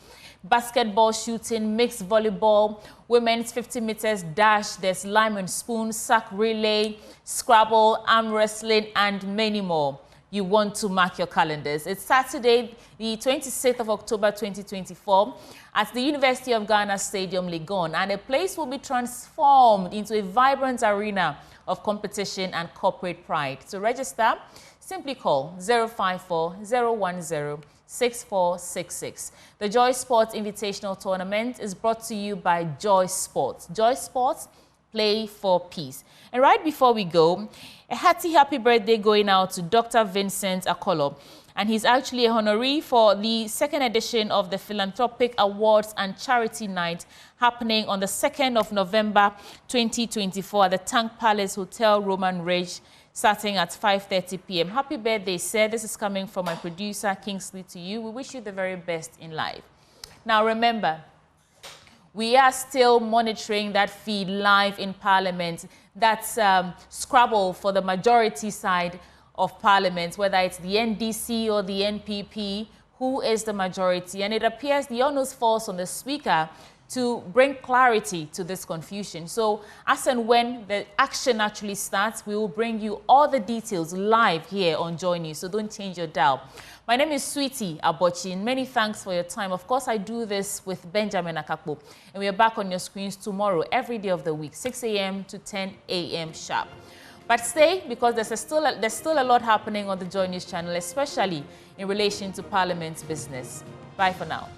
S1: basketball shooting, mixed volleyball, women's 50 meters dash, there's lime and spoon, sack relay, Scrabble, arm wrestling, and many more. You want to mark your calendars. It's Saturday, the 26th of October 2024 at the University of Ghana Stadium, Legon, and the place will be transformed into a vibrant arena of competition and corporate pride. To register, simply call 054-010-6466. The Joy Sports Invitational Tournament is brought to you by Joy Sports. Joy Sports, play for peace. And right before we go, a hearty happy birthday going out to Dr. Vincent Akolo. And he's actually a honoree for the 2nd edition of the Philanthropic Awards and Charity Night happening on the 2nd of November 2024 at the Tank Palace Hotel, Roman Ridge, starting at 5:30 p.m. Happy birthday, sir. This is coming from my producer, Kingsley, to you. We wish you the very best in life. Now, remember, we are still monitoring that feed live in Parliament. That's Scrabble for the majority side of Parliament, whether it's the NDC or the NPP, who is the majority. And it appears the onus falls on the Speaker to bring clarity to this confusion. So as and when the action actually starts, we will bring you all the details live here on Joy News, so don't change your dial. My name is Sweetie Abochi, and many thanks for your time. Of course, I do this with Benjamin Akakpo, and we are back on your screens tomorrow, every day of the week, 6 a.m. to 10 a.m. sharp. But stay, because there's still a lot happening on the Joy News channel, especially in relation to Parliament's business. Bye for now.